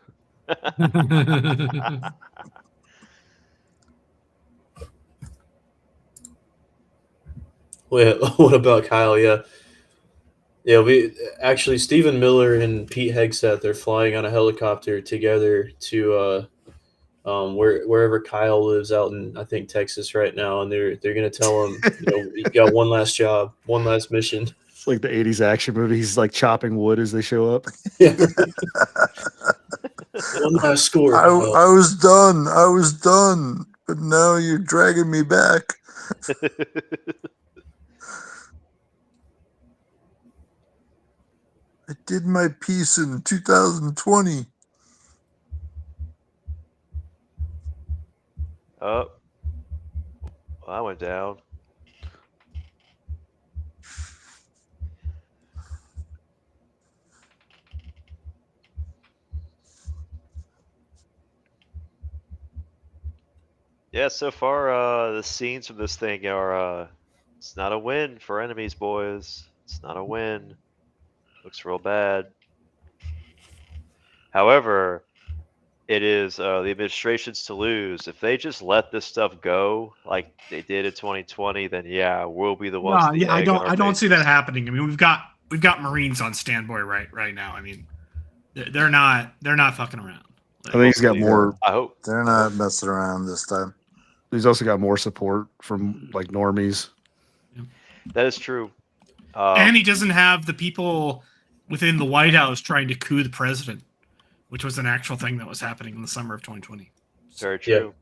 Wait, what about Kyle? Yeah. Yeah, we actually Stephen Miller and Pete Hegseth, they're flying on a helicopter together to wherever Kyle lives out in, I think, Texas right now, and they're gonna tell him, you got one last job, one last mission. It's like the 80s action movie. He's like chopping wood as they show up. Yeah. One last score. I was done. I was done. But now you're dragging me back. I did my piece in 2020. Oh, I went down. Yeah, so far, the scenes from this thing are, it's not a win for enemies, boys. It's not a win. Looks real bad. However, it is the administration's to lose. If they just let this stuff go like they did in 2020, then yeah, we'll be the ones. I don't see that happening. I mean, we've got Marines on standby right now. I mean, they're not fucking around. I think he's got more. I hope they're not messing around this time. He's also got more support from like normies. That is true. And he doesn't have the people within the White House trying to coup the president, which was an actual thing that was happening in the summer of 2020. Very true.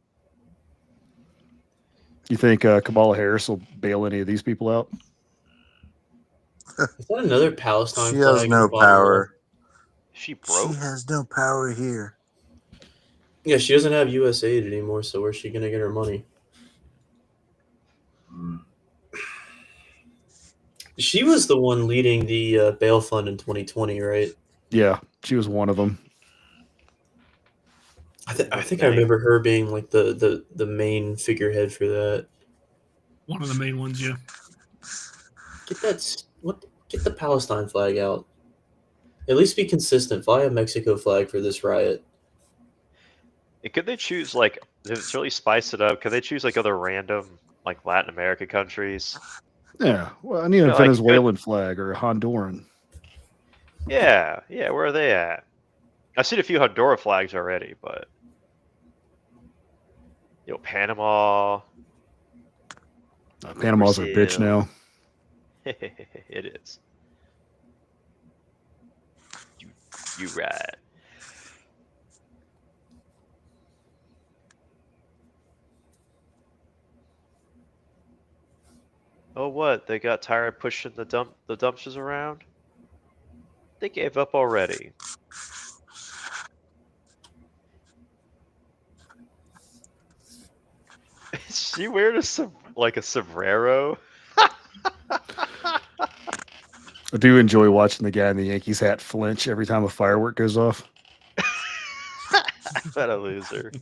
You think Kamala Harris will bail any of these people out? Is that another Palestine She flag? has no power. She broke? She has no power here. Yeah, she doesn't have U.S. aid anymore, so where's she going to get her money? She was the one leading the bail fund in 2020, right? Yeah, she was one of them. I think I remember her being like the main figurehead for that. One of the main ones, yeah. Get the Palestine flag out. At least be consistent. Fly a Mexico flag for this riot. Could they choose like to really spice it up? Could they choose like other random like Latin American countries? Yeah, well, I need a Venezuelan flag or a Honduran. Yeah, where are they at? I've seen a few Honduras flags already, but Panama. Panama's a bitch now. It is. You right. Oh, what? They got tired pushing the dumpsters around? They gave up already. Is she wearing a sombrero? I do enjoy watching the guy in the Yankees hat flinch every time a firework goes off. What a loser.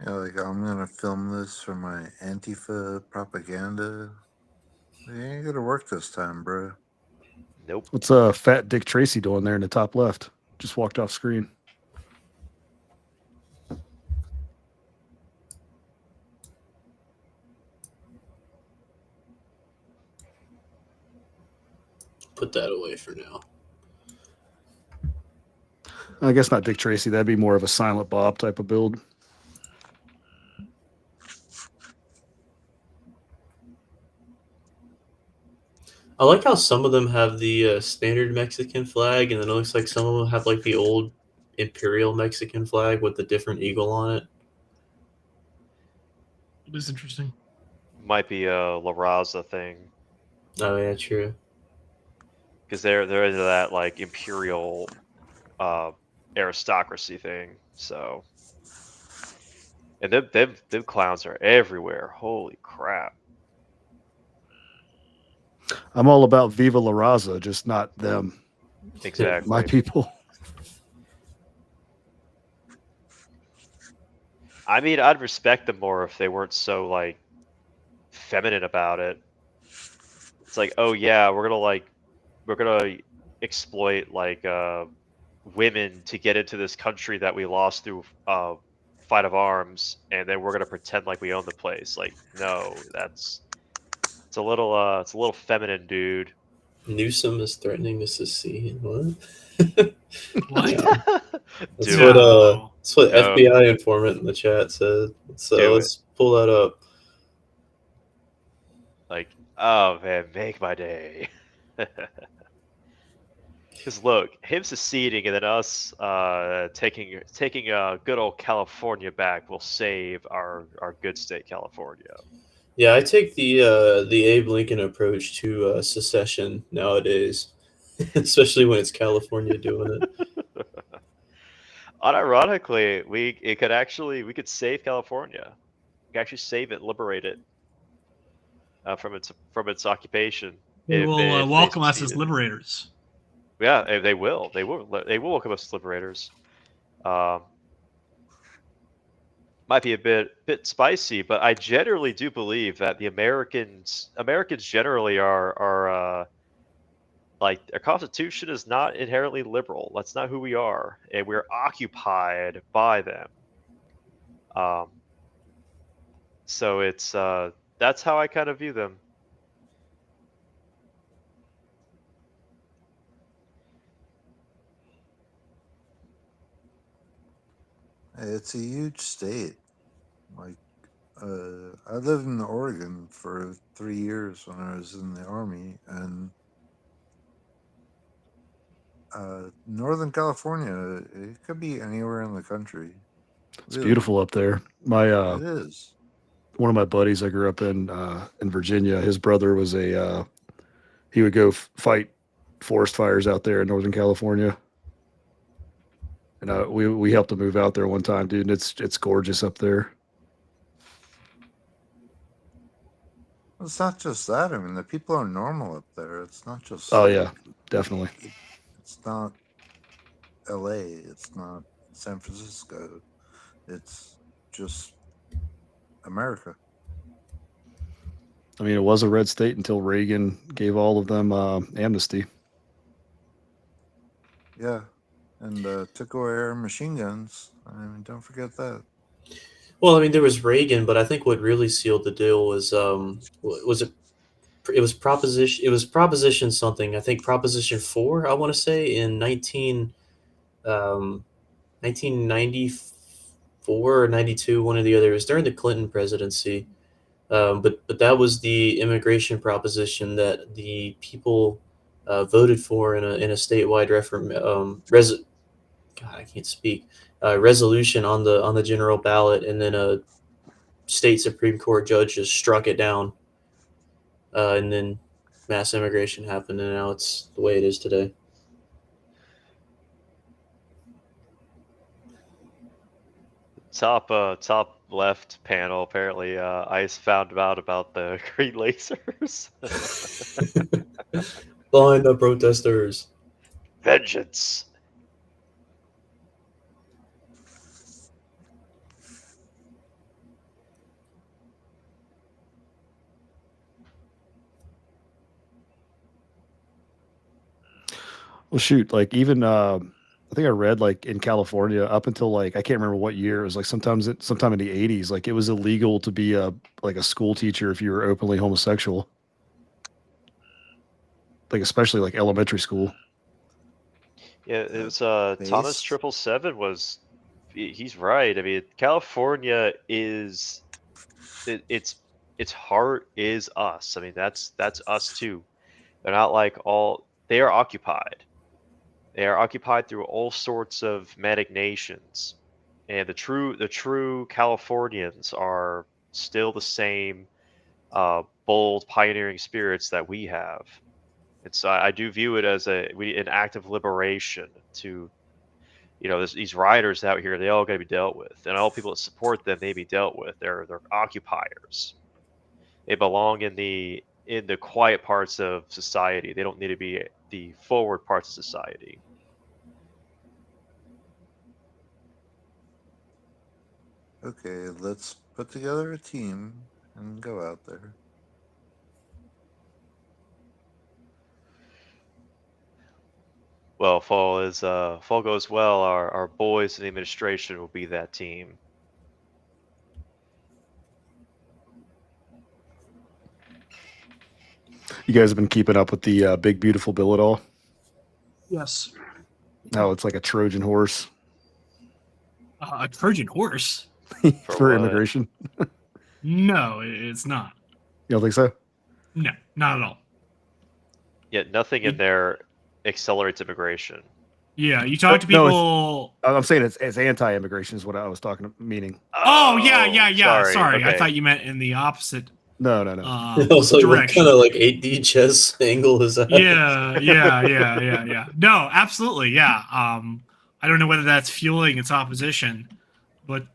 Yeah, like I'm gonna film this for my Antifa propaganda. You ain't gonna work this time, bro. Nope. What's Fat Dick Tracy doing there in the top left? Just walked off screen. Put that away for now. I guess not Dick Tracy. That'd be more of a Silent Bob type of build. I like how some of them have the standard Mexican flag, and then it looks like some of them have like the old imperial Mexican flag with the different eagle on it. It is interesting. Might be a La Raza thing. Oh yeah, true. Because they're into that like imperial aristocracy thing. So, and them clowns are everywhere. Holy crap! I'm all about Viva La Raza, just not them. Exactly. My people. I mean, I'd respect them more if they weren't so like feminine about it. It's like, oh yeah, we're gonna exploit like women to get into this country that we lost through fight of arms, and then we're gonna pretend like we own the place. Like, no, it's a little feminine, dude. Newsom is threatening to secede. What? What? That's Do what it. that's what No. FBI informant in the chat said. So Do let's pull that up. Like, oh man, make my day. Because look, him seceding and then us taking good old California back will save our good state California. Yeah, I take the Abe Lincoln approach to secession nowadays, especially when it's California doing it. Unironically, we could save California. We could actually save it, liberate it from its occupation. They if will if welcome us as succeeded. liberators. Yeah, they will. They will welcome us as liberators. Might be a bit spicy, but I generally do believe that the Americans generally are like our constitution is not inherently liberal. That's not who we are, and we're occupied by them. So it's that's how I kind of view them. It's a huge state. Like, I lived in Oregon for 3 years when I was in the army, and Northern California, it could be anywhere in the country. It's beautiful up there. My It is. one of my buddies I grew up in Virginia, his brother was he would go fight forest fires out there in Northern California. And we helped him move out there one time, dude, and it's gorgeous up there. It's not just that. I mean, the people are normal up there. It's not just. Oh yeah, definitely. It's not L.A. It's not San Francisco. It's just America. I mean, it was a red state until Reagan gave all of them amnesty. Yeah, and took away our machine guns. I mean, don't forget that. Well, I mean, there was Reagan, but I think what really sealed the deal was it was Proposition something. I think Proposition 4. I want to say in 1994 or 92, one or the other. It was during the Clinton presidency. But that was the immigration proposition that the people voted for in a statewide resolution on the general ballot, and then a state Supreme Court judge just struck it down, and then mass immigration happened, and now it's the way it is today. Top left panel. Apparently, ICE found out about the green lasers. Blind the protesters. Vengeance. Well, shoot, like even I think I read like in California up until like I can't remember what year it was like sometime in the 80s, like it was illegal to be a school teacher if you were openly homosexual. Like especially like elementary school. Yeah, it was Thomas Based? 777 was he's right. I mean, California is its heart is us. I mean, that's us too. They're not like all they are occupied. They are occupied through all sorts of manic nations. And the true Californians are still the same bold pioneering spirits that we have. It's I do view it as an act of liberation to these rioters out here. They all got to be dealt with, and all people that support them they be dealt with. They're occupiers. They belong in the quiet parts of society. They don't need to be the forward parts of society. Okay, let's put together a team and go out there. Well, if all goes well, our boys in the administration will be that team. You guys have been keeping up with the big beautiful bill at all? Yes. No, it's like a Trojan horse A Trojan horse? for what? immigration. No, it's not. You don't think so? No, not at all. Yet nothing in there accelerates immigration. Yeah, you talk to No, people. I'm saying it's anti-immigration is what I was meaning. Oh, yeah. Sorry. I okay. thought you meant in the opposite No. I was like, what direction. kind of like 8D chess angle is that? Yeah. No, absolutely, yeah. I don't know whether that's fueling its opposition, but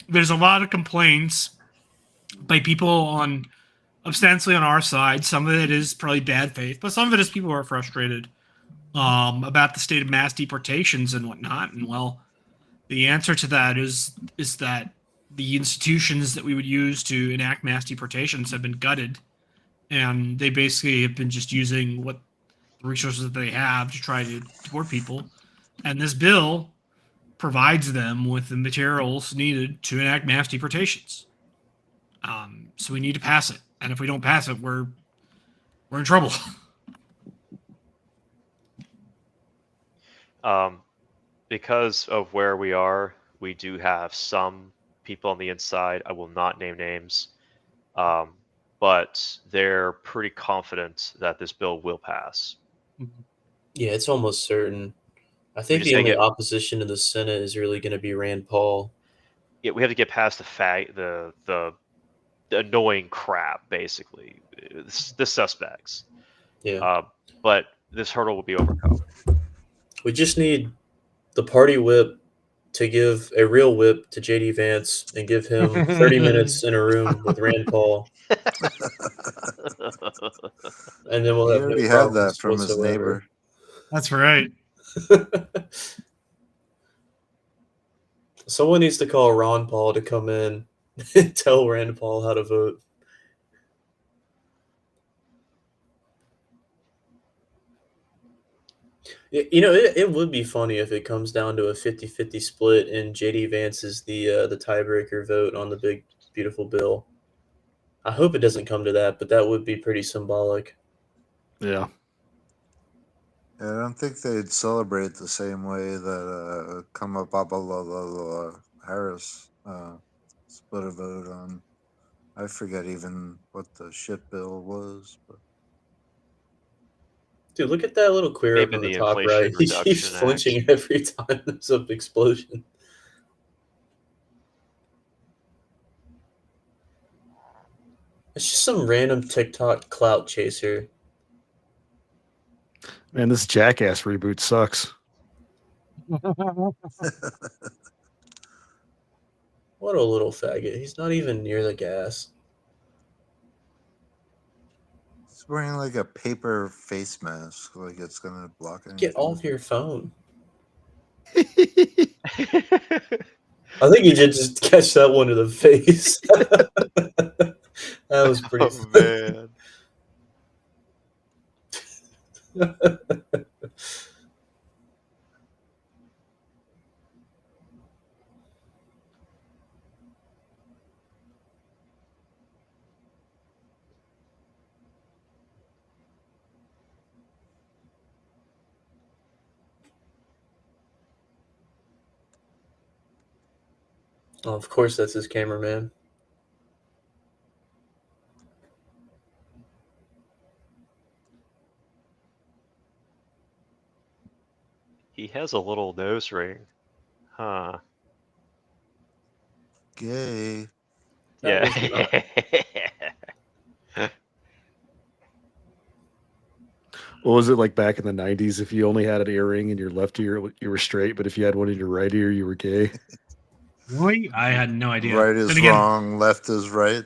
there's a lot of complaints by people ostensibly on our side. Some of it is probably bad faith, but some of it is people who are frustrated about the state of mass deportations and whatnot. And well, the answer to that is that the institutions that we would use to enact mass deportations have been gutted, and they basically have been just using what the resources that they have to try to deport people. And this bill provides them with the materials needed to enact mass deportations. So we need to pass it, and if we don't pass it, we're in trouble. Because of where we are, we do have some people on the inside. I will not name names, but they're pretty confident that this bill will pass. Yeah, it's almost certain. I think the only opposition to the Senate is really going to be Rand Paul. Yeah, we have to get past the annoying crap, basically, the suspects. Yeah. But this hurdle will be overcome. We just need the party whip to give a real whip to JD Vance and give him 30 minutes in a room with Rand Paul. And then we'll He have already no had that problems from his whatsoever. neighbor. That's right. Someone needs to call Ron Paul to come in and tell Rand Paul how to vote. You know, it would be funny if it comes down to a 50-50 split and JD Vance is the tiebreaker vote on the big, beautiful bill. I hope it doesn't come to that, but that would be pretty symbolic. Yeah. I don't think they'd celebrate the same way that Kamala Harris split a vote on. I forget even what the shit bill was, but Dude, look at that little queer up Maybe on the the top Inflation right. He keeps Reduction flinching Act. every time there's an explosion. It's just some random TikTok clout chaser. Man, this Jackass reboot sucks. What a little faggot. He's not even near the gas. he's wearing like a paper face mask, like it's gonna block anything. Get off your phone. I think you should just catch that one to the face. That was pretty Oh man. Oh, of course, that's his cameraman. He has a little nose ring. Huh. Gay. That was Yeah. What was it like back in the '90s? If you only had an earring in your left ear, you were straight, but if you had one in your right ear, you were gay. Really? I had no idea. Right Then is again, wrong, left is right.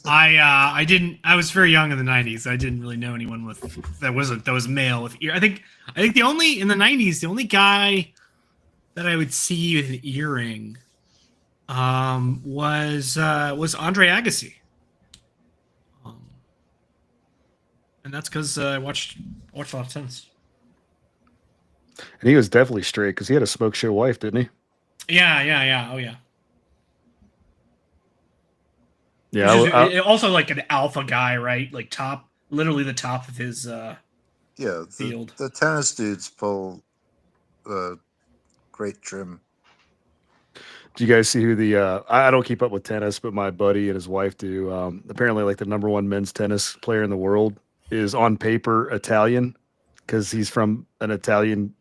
I didn't. I was very young in the '90s. I didn't really know anyone with that was male with ear. I think the only in the '90s the only guy that I would see with an earring was Andre Agassi. And that's because I watched a lot of tennis. And he was definitely straight because he had a smoke show wife, didn't he? Yeah. Oh yeah. Yeah. Also like an alpha guy, right? Like literally the top of his Yeah, field. the tennis dudes pull great trim. Do you guys see who the? I don't keep up with tennis, but my buddy and his wife do. Apparently, like the #1 men's tennis player in the world is on paper Italian because he's from an Italian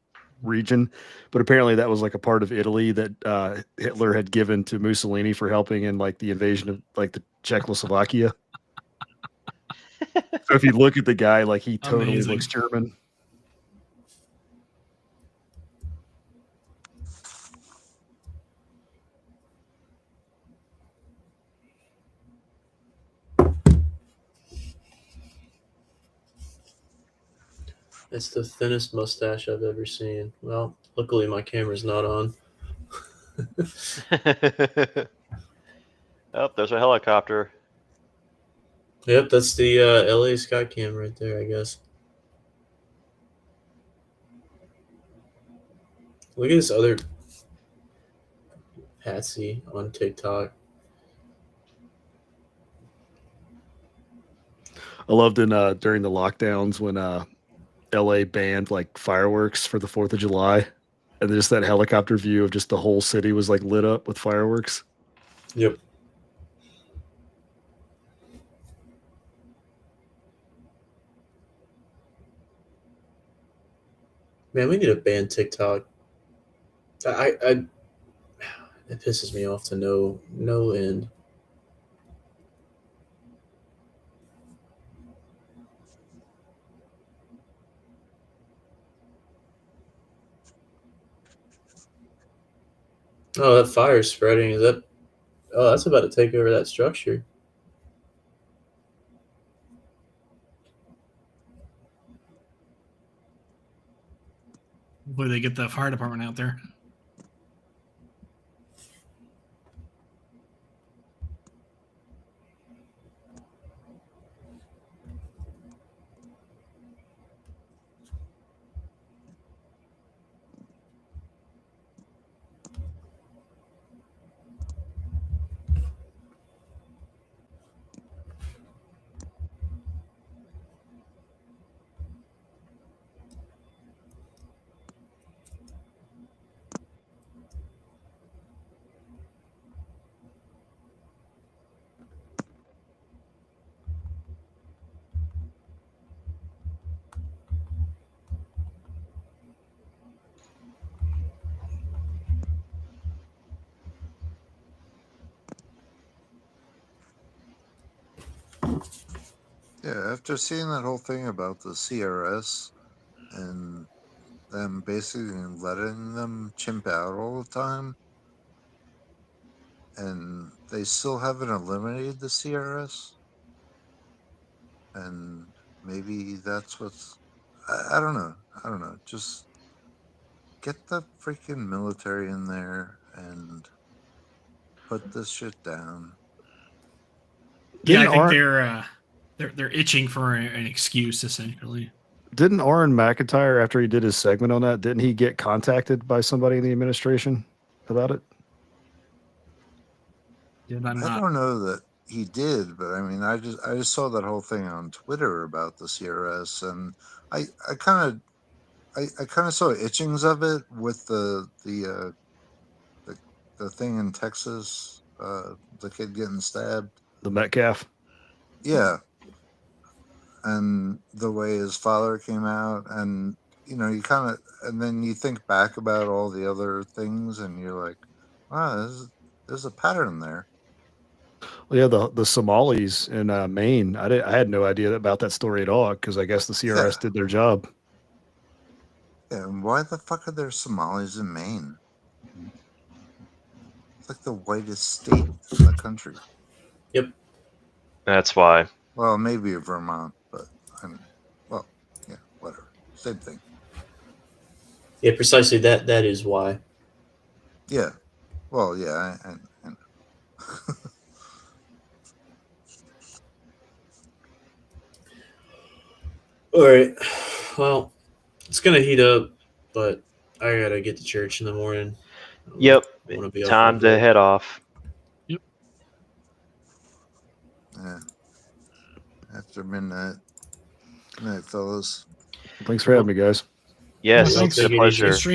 region, but apparently that was like a part of Italy that Hitler had given to Mussolini for helping in like the invasion of like the Czechoslovakia. So if you look at the guy, like he totally Amazing. looks German. It's the thinnest mustache I've ever seen. Well, luckily my camera's not on. Oh, there's a helicopter. Yep, that's the LA Skycam right there, I guess. Look at this other Patsy on TikTok. I loved in during the lockdowns when LA banned like fireworks for the 4th of July, and just that helicopter view of just the whole city was like lit up with fireworks. Yep. Man, we need to ban TikTok. It pisses me off to no end. Oh, that fire's spreading. Is that? Oh, that's about to take over that structure. Hopefully they get the fire department out there. Yeah, after seeing that whole thing about the CRS and them basically letting them chimp out all the time, and they still haven't eliminated the CRS, and maybe that's what's. I don't know. I don't know. Just get the freaking military in there and put this shit down. Yeah, I think they're itching for an excuse essentially. Didn't Orrin McIntyre, after he did his segment on that, didn't he get contacted by somebody in the administration about it? I don't know that he did, but I mean, I just saw that whole thing on Twitter about the CRS, and I kind of saw itchings of it with the thing in Texas the kid getting stabbed. The Metcalf. Yeah. And the way his father came out, and you kind of, and then you think back about all the other things, and you're like, wow, there's a pattern there. Well, yeah, the Somalis in Maine. I had no idea about that story at all because I guess the CRS did their job. Yeah, and why the fuck are there Somalis in Maine? It's like the whitest state in the country. Yep. That's why. Well, maybe Vermont, but yeah, whatever. Same thing. Yeah, precisely that is why. Yeah. Well, yeah, I know. All right. Well, it's gonna heat up, but I gotta get to church in the morning. Yep. I wanna be off Time work to late. head off. Yeah. After midnight. Good night, fellas. Thanks for having me, guys. Yes, Thanks. it's been a pleasure. Good stream.